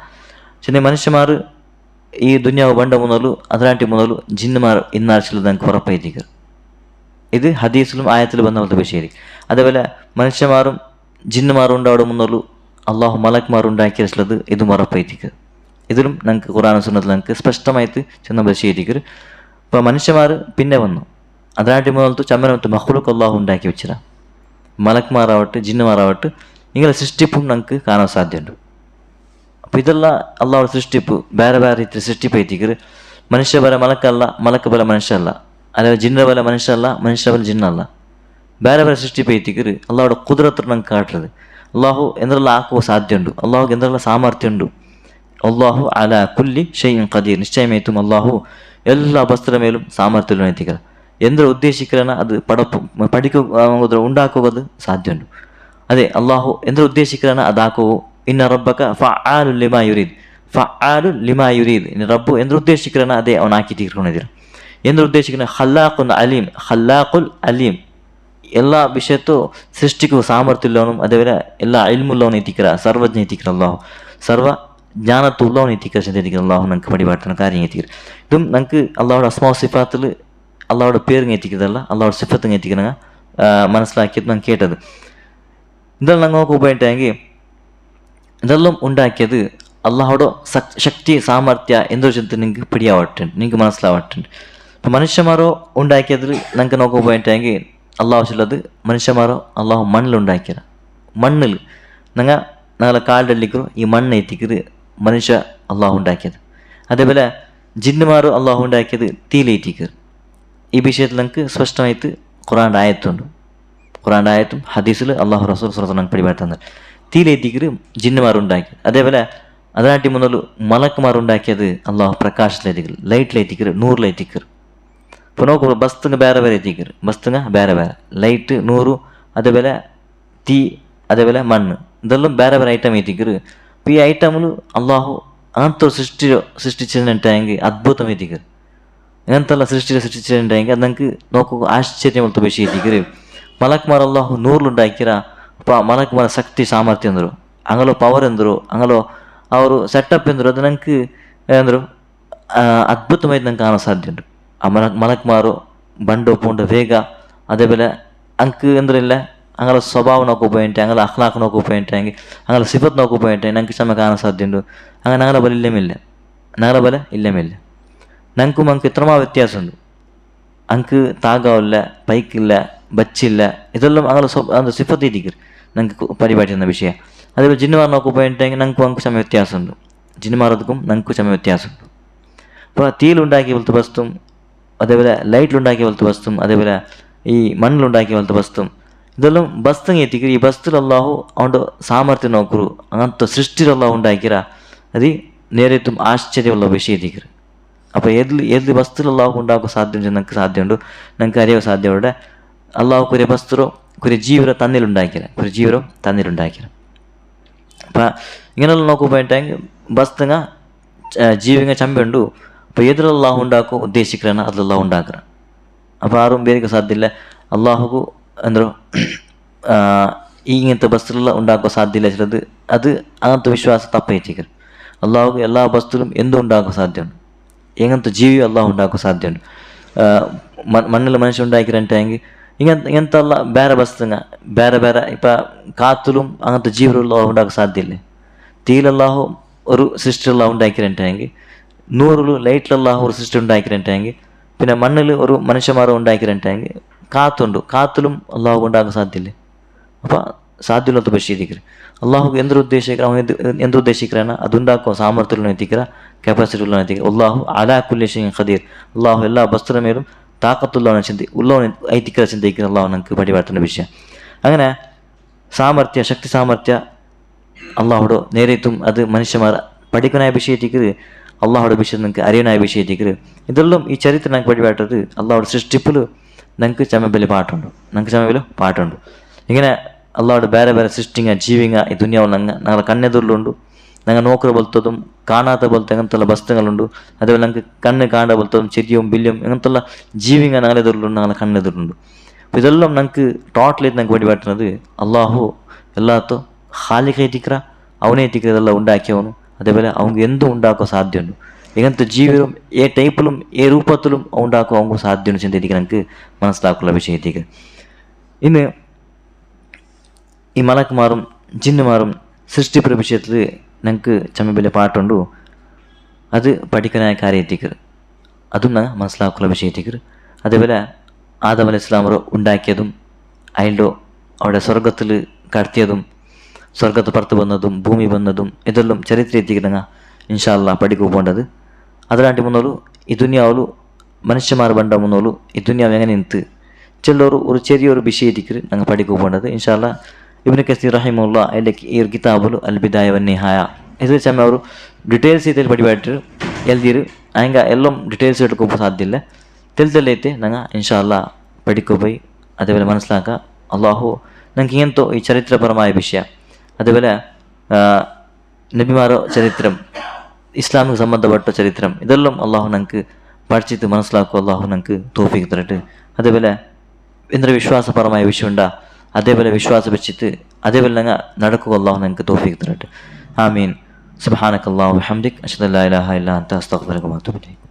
ചെന്നൈ മനുഷ്യന്മാർ ഈ ദുന്യാവ് ബണ്ട മുതಲು അതിനാട്ടി മുതಲು ജിന്നുമാർ ഇന്നാഴ്ചയിൽ നമുക്ക് ഉറപ്പായിരിക്കും ഇത് ഹദീസിലും ആയത്തിലും വന്ന പോലത്തെ വിഷയം അതേപോലെ മനുഷ്യന്മാരും ജിന്നുമാരും ഉണ്ടാവും മുതಲು അള്ളാഹു മലക്മാർ ഉണ്ടാക്കിയത് ഇതും ഉറപ്പായിരിക്കും ഇതിലും നമുക്ക് ഖുർആൻ സുന്നത്തിൽ നമുക്ക് സ്പഷ്ടമായിട്ട് ചെന്ന വിഷയം ഇപ്പോൾ മനുഷ്യന്മാർ പിന്നെ വന്നു അതിനാട്ടി മുതലത്ത് ചമ്മനത്ത് മഹ്ലൂക്ക് അള്ളാഹു ഉണ്ടാക്കി വെച്ചിരാ മലക്മാറാവട്ടെ ജിന്നുമാറാവട്ടെ ഇങ്ങനെ സൃഷ്ടിപ്പും നമുക്ക് കാണാൻ സാധ്യതയുണ്ട് അപ്പോൾ ഇതെല്ലാം അള്ളാഹുടെ സൃഷ്ടിപ്പ് വേറെ വേറെ ರೀತಿ ಸೃಷ್ಟಿപ്പ് ಐತಿಕರು ಮನುಷ್ಯ ಬಲ ಮಲಕಲ್ಲ ಮಲಕ ಬಲ ಮನುಷ್ಯ ಅಲ್ಲ ಅಲ್ಲ ಜಿನ್ನ ಬಲ ಮನುಷ್ಯ ಅಲ್ಲ ಮನುಷ್ಯ ಬಲ ಜಿನ್ನ ಅಲ್ಲ ಬೇರೆ ಬೇರೆ ಸೃಷ್ಟಿപ്പ് ಐತಿಕರು ಅಲ್ಲಾಹುടെ ಕುದರത്ത് ನಂಗೆ ಕಾട്ടുறது അള്ളാഹു എന്തെല്ലാം ആക്കുവാൻ സാധ്യതയുണ്ട് അള്ളാഹുക്ക് എന്തെല്ലാം സാമർത്ഥ്യമുണ്ട് അള്ളാഹു അല കുല്ലി ഷൈഇൻ ഖദീർ നിശ്ചയമായിട്ടും അള്ളാഹു എല്ലാ വസ്തുവിന്റെ മേലും സാമർത്ഥ്യം എത്തിക്കുക എന്തൊരു ഉദ്ദേശിക്കുകയാണ് അത് പഠിക്കുക ഉണ്ടാക്കുക സാധ്യമുണ്ട് അതെ അള്ളാഹു എന്തൊരു ഉദ്ദേശിക്കുകയാണ് അതാക്കുവോ ഇന്ന റബ്ബക ഫഅാലു ലിമാ യുരീദ് ഫഅാലു ലിമാ യുരീദ് ഇന്ന റബ്ബു എന്തൊരു ഉദ്ദേശിക്കുകയാണ് അതെ അവനാക്കി തീർക്കൊണ്ടിരിക്കും എന്തൊരു ഉദ്ദേശിക്കുന്ന ഖല്ലാഖുൽ അലീം എല്ലാ വിഷയത്തോ സൃഷ്ടിക്കുക സാമರ್ಥ്യമുള്ളവനും അതേപോലെ എല്ലാ ഇൽമുള്ളവനും എത്തിക്കുക സർവജ്ഞ എത്തിക്കുക അള്ളാഹു സർവ ജ്ഞാനത്തുള്ളവനും എത്തിക്കുക ചിന്തിക്കുക അള്ളാഹു നമുക്ക് പടിപാട്ടുന്ന കാര്യം എത്തിക്കുക ഇതും നമുക്ക് അള്ളാഹുടെ അസ്മാഉ സിഫാത്തിൽ അള്ളാഹുടെ പേര് എത്തിക്കുന്നതല്ല അള്ളാഹുടെ സിഫത്ത് എത്തിക്കുന്ന മനസ്സിലാക്കിയത് ഞാൻ കേട്ടത് ഇതെല്ലാം നമുക്ക് ഉപയോഗിട്ടെങ്കിൽ ഇതെല്ലാം ഉണ്ടാക്കിയത് അള്ളാഹുടെ ശക്തി സാമರ್ಥ്യ എന്തൊരു ചിന്ത നിങ്ങൾക്ക് പിടിയാവട്ടുണ്ട് നിങ്ങൾക്ക് മനസ്സിലാവട്ടുണ്ട് ഇപ്പം മനുഷ്യന്മാരോ ഉണ്ടാക്കിയതിൽ നമുക്ക് നോക്കാൻ പോയിട്ടെങ്കിൽ അള്ളാഹു ചൊല്ലത് മനുഷ്യന്മാരോ അള്ളാഹു മണ്ണിലുണ്ടാക്കിയത് മണ്ണിൽ ഞങ്ങളെ കാലിടലിക്കറോ ഈ മണ്ണ് എത്തിക്കത് മനുഷ്യ അള്ളാഹു ഉണ്ടാക്കിയത് അതേപോലെ ജിന്നുമാരോ അള്ളാഹു ഉണ്ടാക്കിയത് തീയിലേറ്റിക്കർ ഈ വിഷയത്തിൽ നമുക്ക് സ്പഷ്ടമായിട്ട് ഖുർആൻ്റെ ആയത്തുണ്ട് ഖുർആൻ്റെ ആയത്തും ഹദീസിൽ അള്ളാഹു റസൂൽ സ്വല്ലല്ലാഹു അലൈഹി പരിപാടി തീയിലേറ്റിക്കർ ജിന്നുമാരുണ്ടാക്കിയത് അതേപോലെ അതിനാട്ടി മുതൽ മലക്കുമാരുണ്ടാക്കിയത് അള്ളാഹു പ്രകാശത്തിലെത്തിക്കർ ലൈറ്റിലെത്തിക്കർ നൂറിലെത്തിക്കർ ഇപ്പോൾ നോക്കുമ്പോൾ ബസ്തുങ്ങ ಬೇರೆ ಬೇರೆ എത്തിക്കർ ബസ്തുങ്ങ ಬೇರೆ ಬೇರೆ ലൈറ്റ് നൂറ് അതേപോലെ തീ അതേപോലെ മണ്ണ് ഇതെല്ലാം ಬೇರೆ ಬೇರೆ ಐಟಮ್ എത്തിക്കർ അപ്പോൾ ഈ ഐറ്റമിൽ അള്ളാഹു അങ്ങനത്തെ സൃഷ്ടിച്ചിട്ടുണ്ടെങ്കിൽ അദ്ഭുതം എത്തിക്കർ ഇങ്ങനത്തെല്ലാം സൃഷ്ടിച്ചിട്ടുണ്ടെങ്കിൽ അത് നമുക്ക് നോക്കുക ആശ്ചര്യം പോലത്തെ വിഷയം എത്തിക്കർ മലക്മാർ അള്ളാഹു ನೂರ್ಲುണ്ടാക്കിರ അപ്പോൾ ಮಲಕ್ಮಾರ ಶಕ್ತಿ ಸಾಮರ್ಥ್ಯ ಅಂದರು ಅಂಗಲೋ ಪವರ್ ಎಂದರು ಅಂಗಲೋ ಅವರು ಸೆಟಪ್ ಎಂದರು ಅದು ನಂಗೆ ಅಂದರು ಅದ್ಭುತವಾಗಿ ನಂಗೆ ಕಾಣೋ ಸಾಧ್ಯ ಉಂಟು ಆ ಮಲಕ್ಮಾರು ಬಂಡು ಪೂಂಡು ವೇಗ അതേപോലെ അങ്ക് എന്തില്ല അങ്ങനെ സ്വഭാവം നോക്കി പോയിട്ട് അങ്ങനെ അഖ്ലാഖ് നോക്കി പോയിട്ട് അങ്ങനെ സിഫത്ത് നോക്കി പോയിട്ട് ഞങ്ങൾക്ക് ക്ഷമ കാണാൻ സാധ്യതയുണ്ട് അങ്ങനെ ഞങ്ങളെ പോലെ ഇല്ലമില്ല ഞങ്ങളെ പോലെ ഇല്ലമില്ല ഞങ്ങൾക്കും അങ്ക് എത്രമാ വ്യത്യാസമുണ്ട് അങ്ക് താകാവില്ല പൈക്കില്ല ബച്ചില്ല ഇതെല്ലാം അങ്ങനെ അത് സിഫത്ത് ഇരിക്കും ഞങ്ങൾക്ക് പരിപാടിക്കുന്ന വിഷയം അതേപോലെ ജിന്നുമാർ നോക്കി പോയിട്ടുണ്ടെങ്കിൽ ഞങ്ങൾക്കും അങ്ക് ക്ഷമ വ്യത്യാസമുണ്ട് ജിന്നുമാർക്കും ഞങ്ങൾക്ക് ക്ഷമ വ്യത്യാസമുണ്ട് അപ്പോൾ തീയിലുണ്ടാക്കിയ പോലത്തെ വസ്തുവും അതേപോലെ ലൈറ്റിലുണ്ടാക്കിയ പോലത്തെ വസ്തുവും അതേപോലെ ഈ മണ്ണിലുണ്ടാക്കിയ പോലത്തെ വസ്തുവും ഇതെല്ലാം ബസ്തങ്ങ എത്തിക്കർ ഈ ബസ്തിൽ അള്ളാഹു അവൻ്റെ സാമರ್ಥ്യം നോക്കൂ അങ്ങനത്തെ സൃഷ്ടിയിൽ അള്ളാഹു ഉണ്ടാക്കിയ അത് നേരിട്ടും ആശ്ചര്യമുള്ള വിഷയം എത്തിക്കർ അപ്പോൾ ഏത് വസ്തുവിൽ അള്ളാഹു ഉണ്ടാക്കാൻ സാധ്യം ഞങ്ങൾക്ക് സാധ്യമുണ്ട് ഞങ്ങൾക്ക് അറിയാൻ സാധ്യതയോടെ അള്ളാഹു കുറെ വസ്തുരോ കുറെ ജീവരോ തന്നിലുണ്ടാക്കിയ അപ്പം ഇങ്ങനെയുള്ള നോക്കി പോയിട്ടെങ്കിൽ ബസ്തങ്ങ ജീവിങ്ങ ചമ്പുണ്ട് അപ്പോൾ ഏതിൽ അള്ളാഹു ഉണ്ടാക്കും ഉദ്ദേശിക്കുകയാണ് അതിൽ അള്ളാഹു ഉണ്ടാക്കുക അപ്പോൾ ആരും പേർക്ക് സാധ്യമില്ല അള്ളാഹുക്ക് എന്തോ ഇങ്ങനത്തെ ബസ്തുള്ള ഉണ്ടാക്കാൻ സാധ്യമില്ല ചിലത് അത് അങ്ങനത്തെ വിശ്വാസം തപ്പയറ്റിക്കൽ അള്ളാഹുക്ക് എല്ലാ ബസ്തുലും എന്തും ഉണ്ടാക്കാൻ സാധ്യമുണ്ട് എങ്ങനത്തെ ജീവി അള്ളാഹു ഉണ്ടാക്കാൻ സാധ്യമുണ്ട് മണ്ണിൽ മനുഷ്യൻ ഉണ്ടാക്കിയിട്ടുണ്ടെങ്കിൽ ഇങ്ങനത്തെ ഉള്ള ಬೇರೆ ಬಸ್ತುಂಗ ಬೇರೆ ಬೇರೆ ഇപ്പം കാത്തിലും അങ്ങനത്തെ ജീവനുള്ള ഉണ്ടാക്കാൻ സാധ്യമില്ലേ തീയിലല്ലാഹു ഒരു സൃഷ്ടിയുള്ള ഉണ്ടാക്കിയിട്ടുണ്ടെങ്കിൽ നൂറിലും ലൈറ്റിലല്ലാഹു ഒരു സൃഷ്ടി ഉണ്ടാക്കിയിട്ടുണ്ടെങ്കിൽ പിന്നെ മണ്ണിൽ ഒരു മനുഷ്യന്മാർ ഉണ്ടാക്കിയിട്ടുണ്ടെങ്കിൽ കാത്തിലും അള്ളാഹു ഉണ്ടാക്കാൻ സാധ്യമില്ലേ അപ്പോൾ സാധ്യമില്ലാത്ത പരിശീലിക്കുക അള്ളാഹുക്ക് എന്തുദ്ദേശിക്കുകയാണ് അതുണ്ടാക്കുക സാമർത്ഥ്യമുള്ള എത്തിക്കുക കപ്പാസിറ്റി ഉള്ള എത്തിക്കുക അള്ളാഹു അലാ കുല്ലി ഷൈഇൻ ഖദീർ അള്ളാഹു എല്ലാ വസ്തുവിന്റെ മേലും താക്കത്തുള്ളവനെ ഉള്ളവനെ ഐതിക്കുക ചിന്തിക്കുന്ന അള്ളാഹു നമുക്ക് പരിപാടിക്കുന്ന വിഷയം അങ്ങനെ ശക്തി സാമർത്ഥ്യ അള്ളാഹുടെ നേരിട്ടും അത് മനുഷ്യന്മാർ പഠിക്കാനായ വിഷയത്തിക്കത് അള്ളാഹുടെ വിഷയം നിങ്ങൾക്ക് അറിയാനായ വിഷയത്തിക്കത് ഇതെല്ലാം ഈ ചരിത്രം ഞങ്ങൾക്ക് പരിപാട്ടത് അള്ളാഹുടെ സൃഷ്ടിപ്പിൽ ഞങ്ങൾക്ക് ചമബലി പാട്ടുണ്ട് ഇങ്ങനെ അള്ളാഹുടെ ಬೇರೆ ಬೇರೆ ಸೃಷ್ಟಿಂಗ ಜೀವಿಂಗ ಈ ದುನಿಯಾವು ഞങ്ങളെ കണ്ണെದುರುಂಡು ഞങ്ങൾ നോക്കുന്ന പോലത്തതും കാണാത്ത പോലത്തെ അങ്ങനത്തെ വസ്തുക്കളുണ്ട്. അതേപോലെ ഞങ്ങൾക്ക് കണ്ണ് കാണുന്ന പോലത്തതും ചെരിയും ബില്ലും അങ്ങനത്തെ ജീവിങ്ങൾ ഞങ്ങളുടെ എതിരുണ്ട്, ഞങ്ങളെ കണ്ണെതിരുണ്ട്. അപ്പോൾ ഇതെല്ലാം ഞങ്ങൾക്ക് ടോട്ടലായിട്ട് ഞങ്ങൾക്ക് വഴിപാട്ടുന്നത് അള്ളാഹു എല്ലാത്തും ഹാലിഖേറ്റിക്ര അവനേറ്റിക്ര ഇതെല്ലാം ഉണ്ടാക്കിയവನು. അതേപോലെ அவங்க എന്തും ഉണ്ടാക്കാൻ സാധ്യമുണ്ട്. ഇങ്ങനത്തെ ജീവിതം ഏ ടൈപ്പിലും ഏ രൂപത്തിലും ഉണ്ടാക്കാൻ അവർക്ക് സാധ്യമുണ്ട് ചിന്തിക്കുക ഞങ്ങൾക്ക് മനസ്സിലാക്കുള്ള വിഷയത്തേക്ക്. ഇന്ന് ഈ മലക്കുമാറും ജിന്നുമാറും സൃഷ്ടിപ്പിച്ച വിഷയത്തിൽ ഞങ്ങൾക്ക് ചമ്മബിലെ പാട്ടുണ്ട്. അത് പഠിക്കാനായ കാര്യത്തേക്ക് അതും ഞങ്ങൾ മനസ്സിലാക്കുള്ള വിഷയത്തേക്ക്. അതേപോലെ ആദം അലൈഹി ഇസ്ലാം ഉണ്ടാക്കിയതും അതിൻ്റെ അവിടെ സ്വർഗത്തിൽ കടത്തിയതും സ്വർഗത്ത് പുറത്ത് വന്നതും ഭൂമി വന്നതും ഇതെല്ലാം ചരിത്രത്തേക്ക് ഞങ്ങൾ ഇൻഷാ അല്ലാഹ് പഠിക്കുക പോകേണ്ടത്. അതിലാണ്ടി മുന്നോളൂ ഈ ദുനിയാവിലു മനുഷ്യന്മാർ ബണ്ട മുന്നോളൂ ഈ ദുനിയാവ് എങ്ങനെ നിന്ത് ചിലർ ഒരു ചെറിയൊരു വിഷയത്തേക്ക് ഞങ്ങൾ പഠിക്കുക പോകേണ്ടത്. ഇൻഷാ അല്ലാഹ് ഇബ്നു കസീർ റഹിമഹുള്ള അതിൻ്റെ ഈ ഒരു കിതാബുൽ അൽ ബിദായ വൻ നിഹായ ഇത് ചമ്മ ಅವರು ಡಿಟೇಲ್ಸ್ ಐತೆ ಪಡಿಬಿಟ್ಟು ಎಲ್ದಿರು ಹಂಗೆ ಎಲ್ಲ ಡಿಟೇಲ್ಸ್ ಇಟ್ಕೋಬೋದು ಸಾಧ್ಯವಿಲ್ಲ. ತಿಳಿದಲ್ಲೈತೆ ನಂಗೆ ಇನ್ಶಾ ಅಲ್ಲಾ പഠിക്കുപോയി അതേപോലെ മനസ്സിലാക്കുക. അള്ളാഹു ഞങ്ങൾക്ക് ഇങ്ങനത്തെ ഈ ചരിത്രപരമായ വിഷയ അതേപോലെ നബിമാരോ ചരിത്രം ഇസ്ലാമിക സംബന്ധപ്പെട്ട ചരിത്രം ഇതെല്ലാം അള്ളാഹു ഞങ്ങൾക്ക് പഠിച്ചിട്ട് മനസ്സിലാക്കുക. അള്ളാഹു ഞങ്ങൾക്ക് തോഫീക്ക് തരട്ടെ. അതേപോലെ എന്തൊരു വിശ്വാസപരമായ വിഷയമുണ്ടാ അതേപോലെ വിശ്വാസം വെച്ചിട്ട് അതേപോലെ ഞങ്ങൾ നടക്കുക. അള്ളാഹു ഞങ്ങൾക്ക് തോഫീക്ക് തരട്ടെ. ആമീൻ. സുബ്ഹാനക അല്ലാഹു വബിഹംദിക അശ്ഹദു അല്ലാ ഇലാഹ ഇല്ലാ അൻത അസ്തഗ്ഫിറുക വഅതൂബു ഇലൈക്.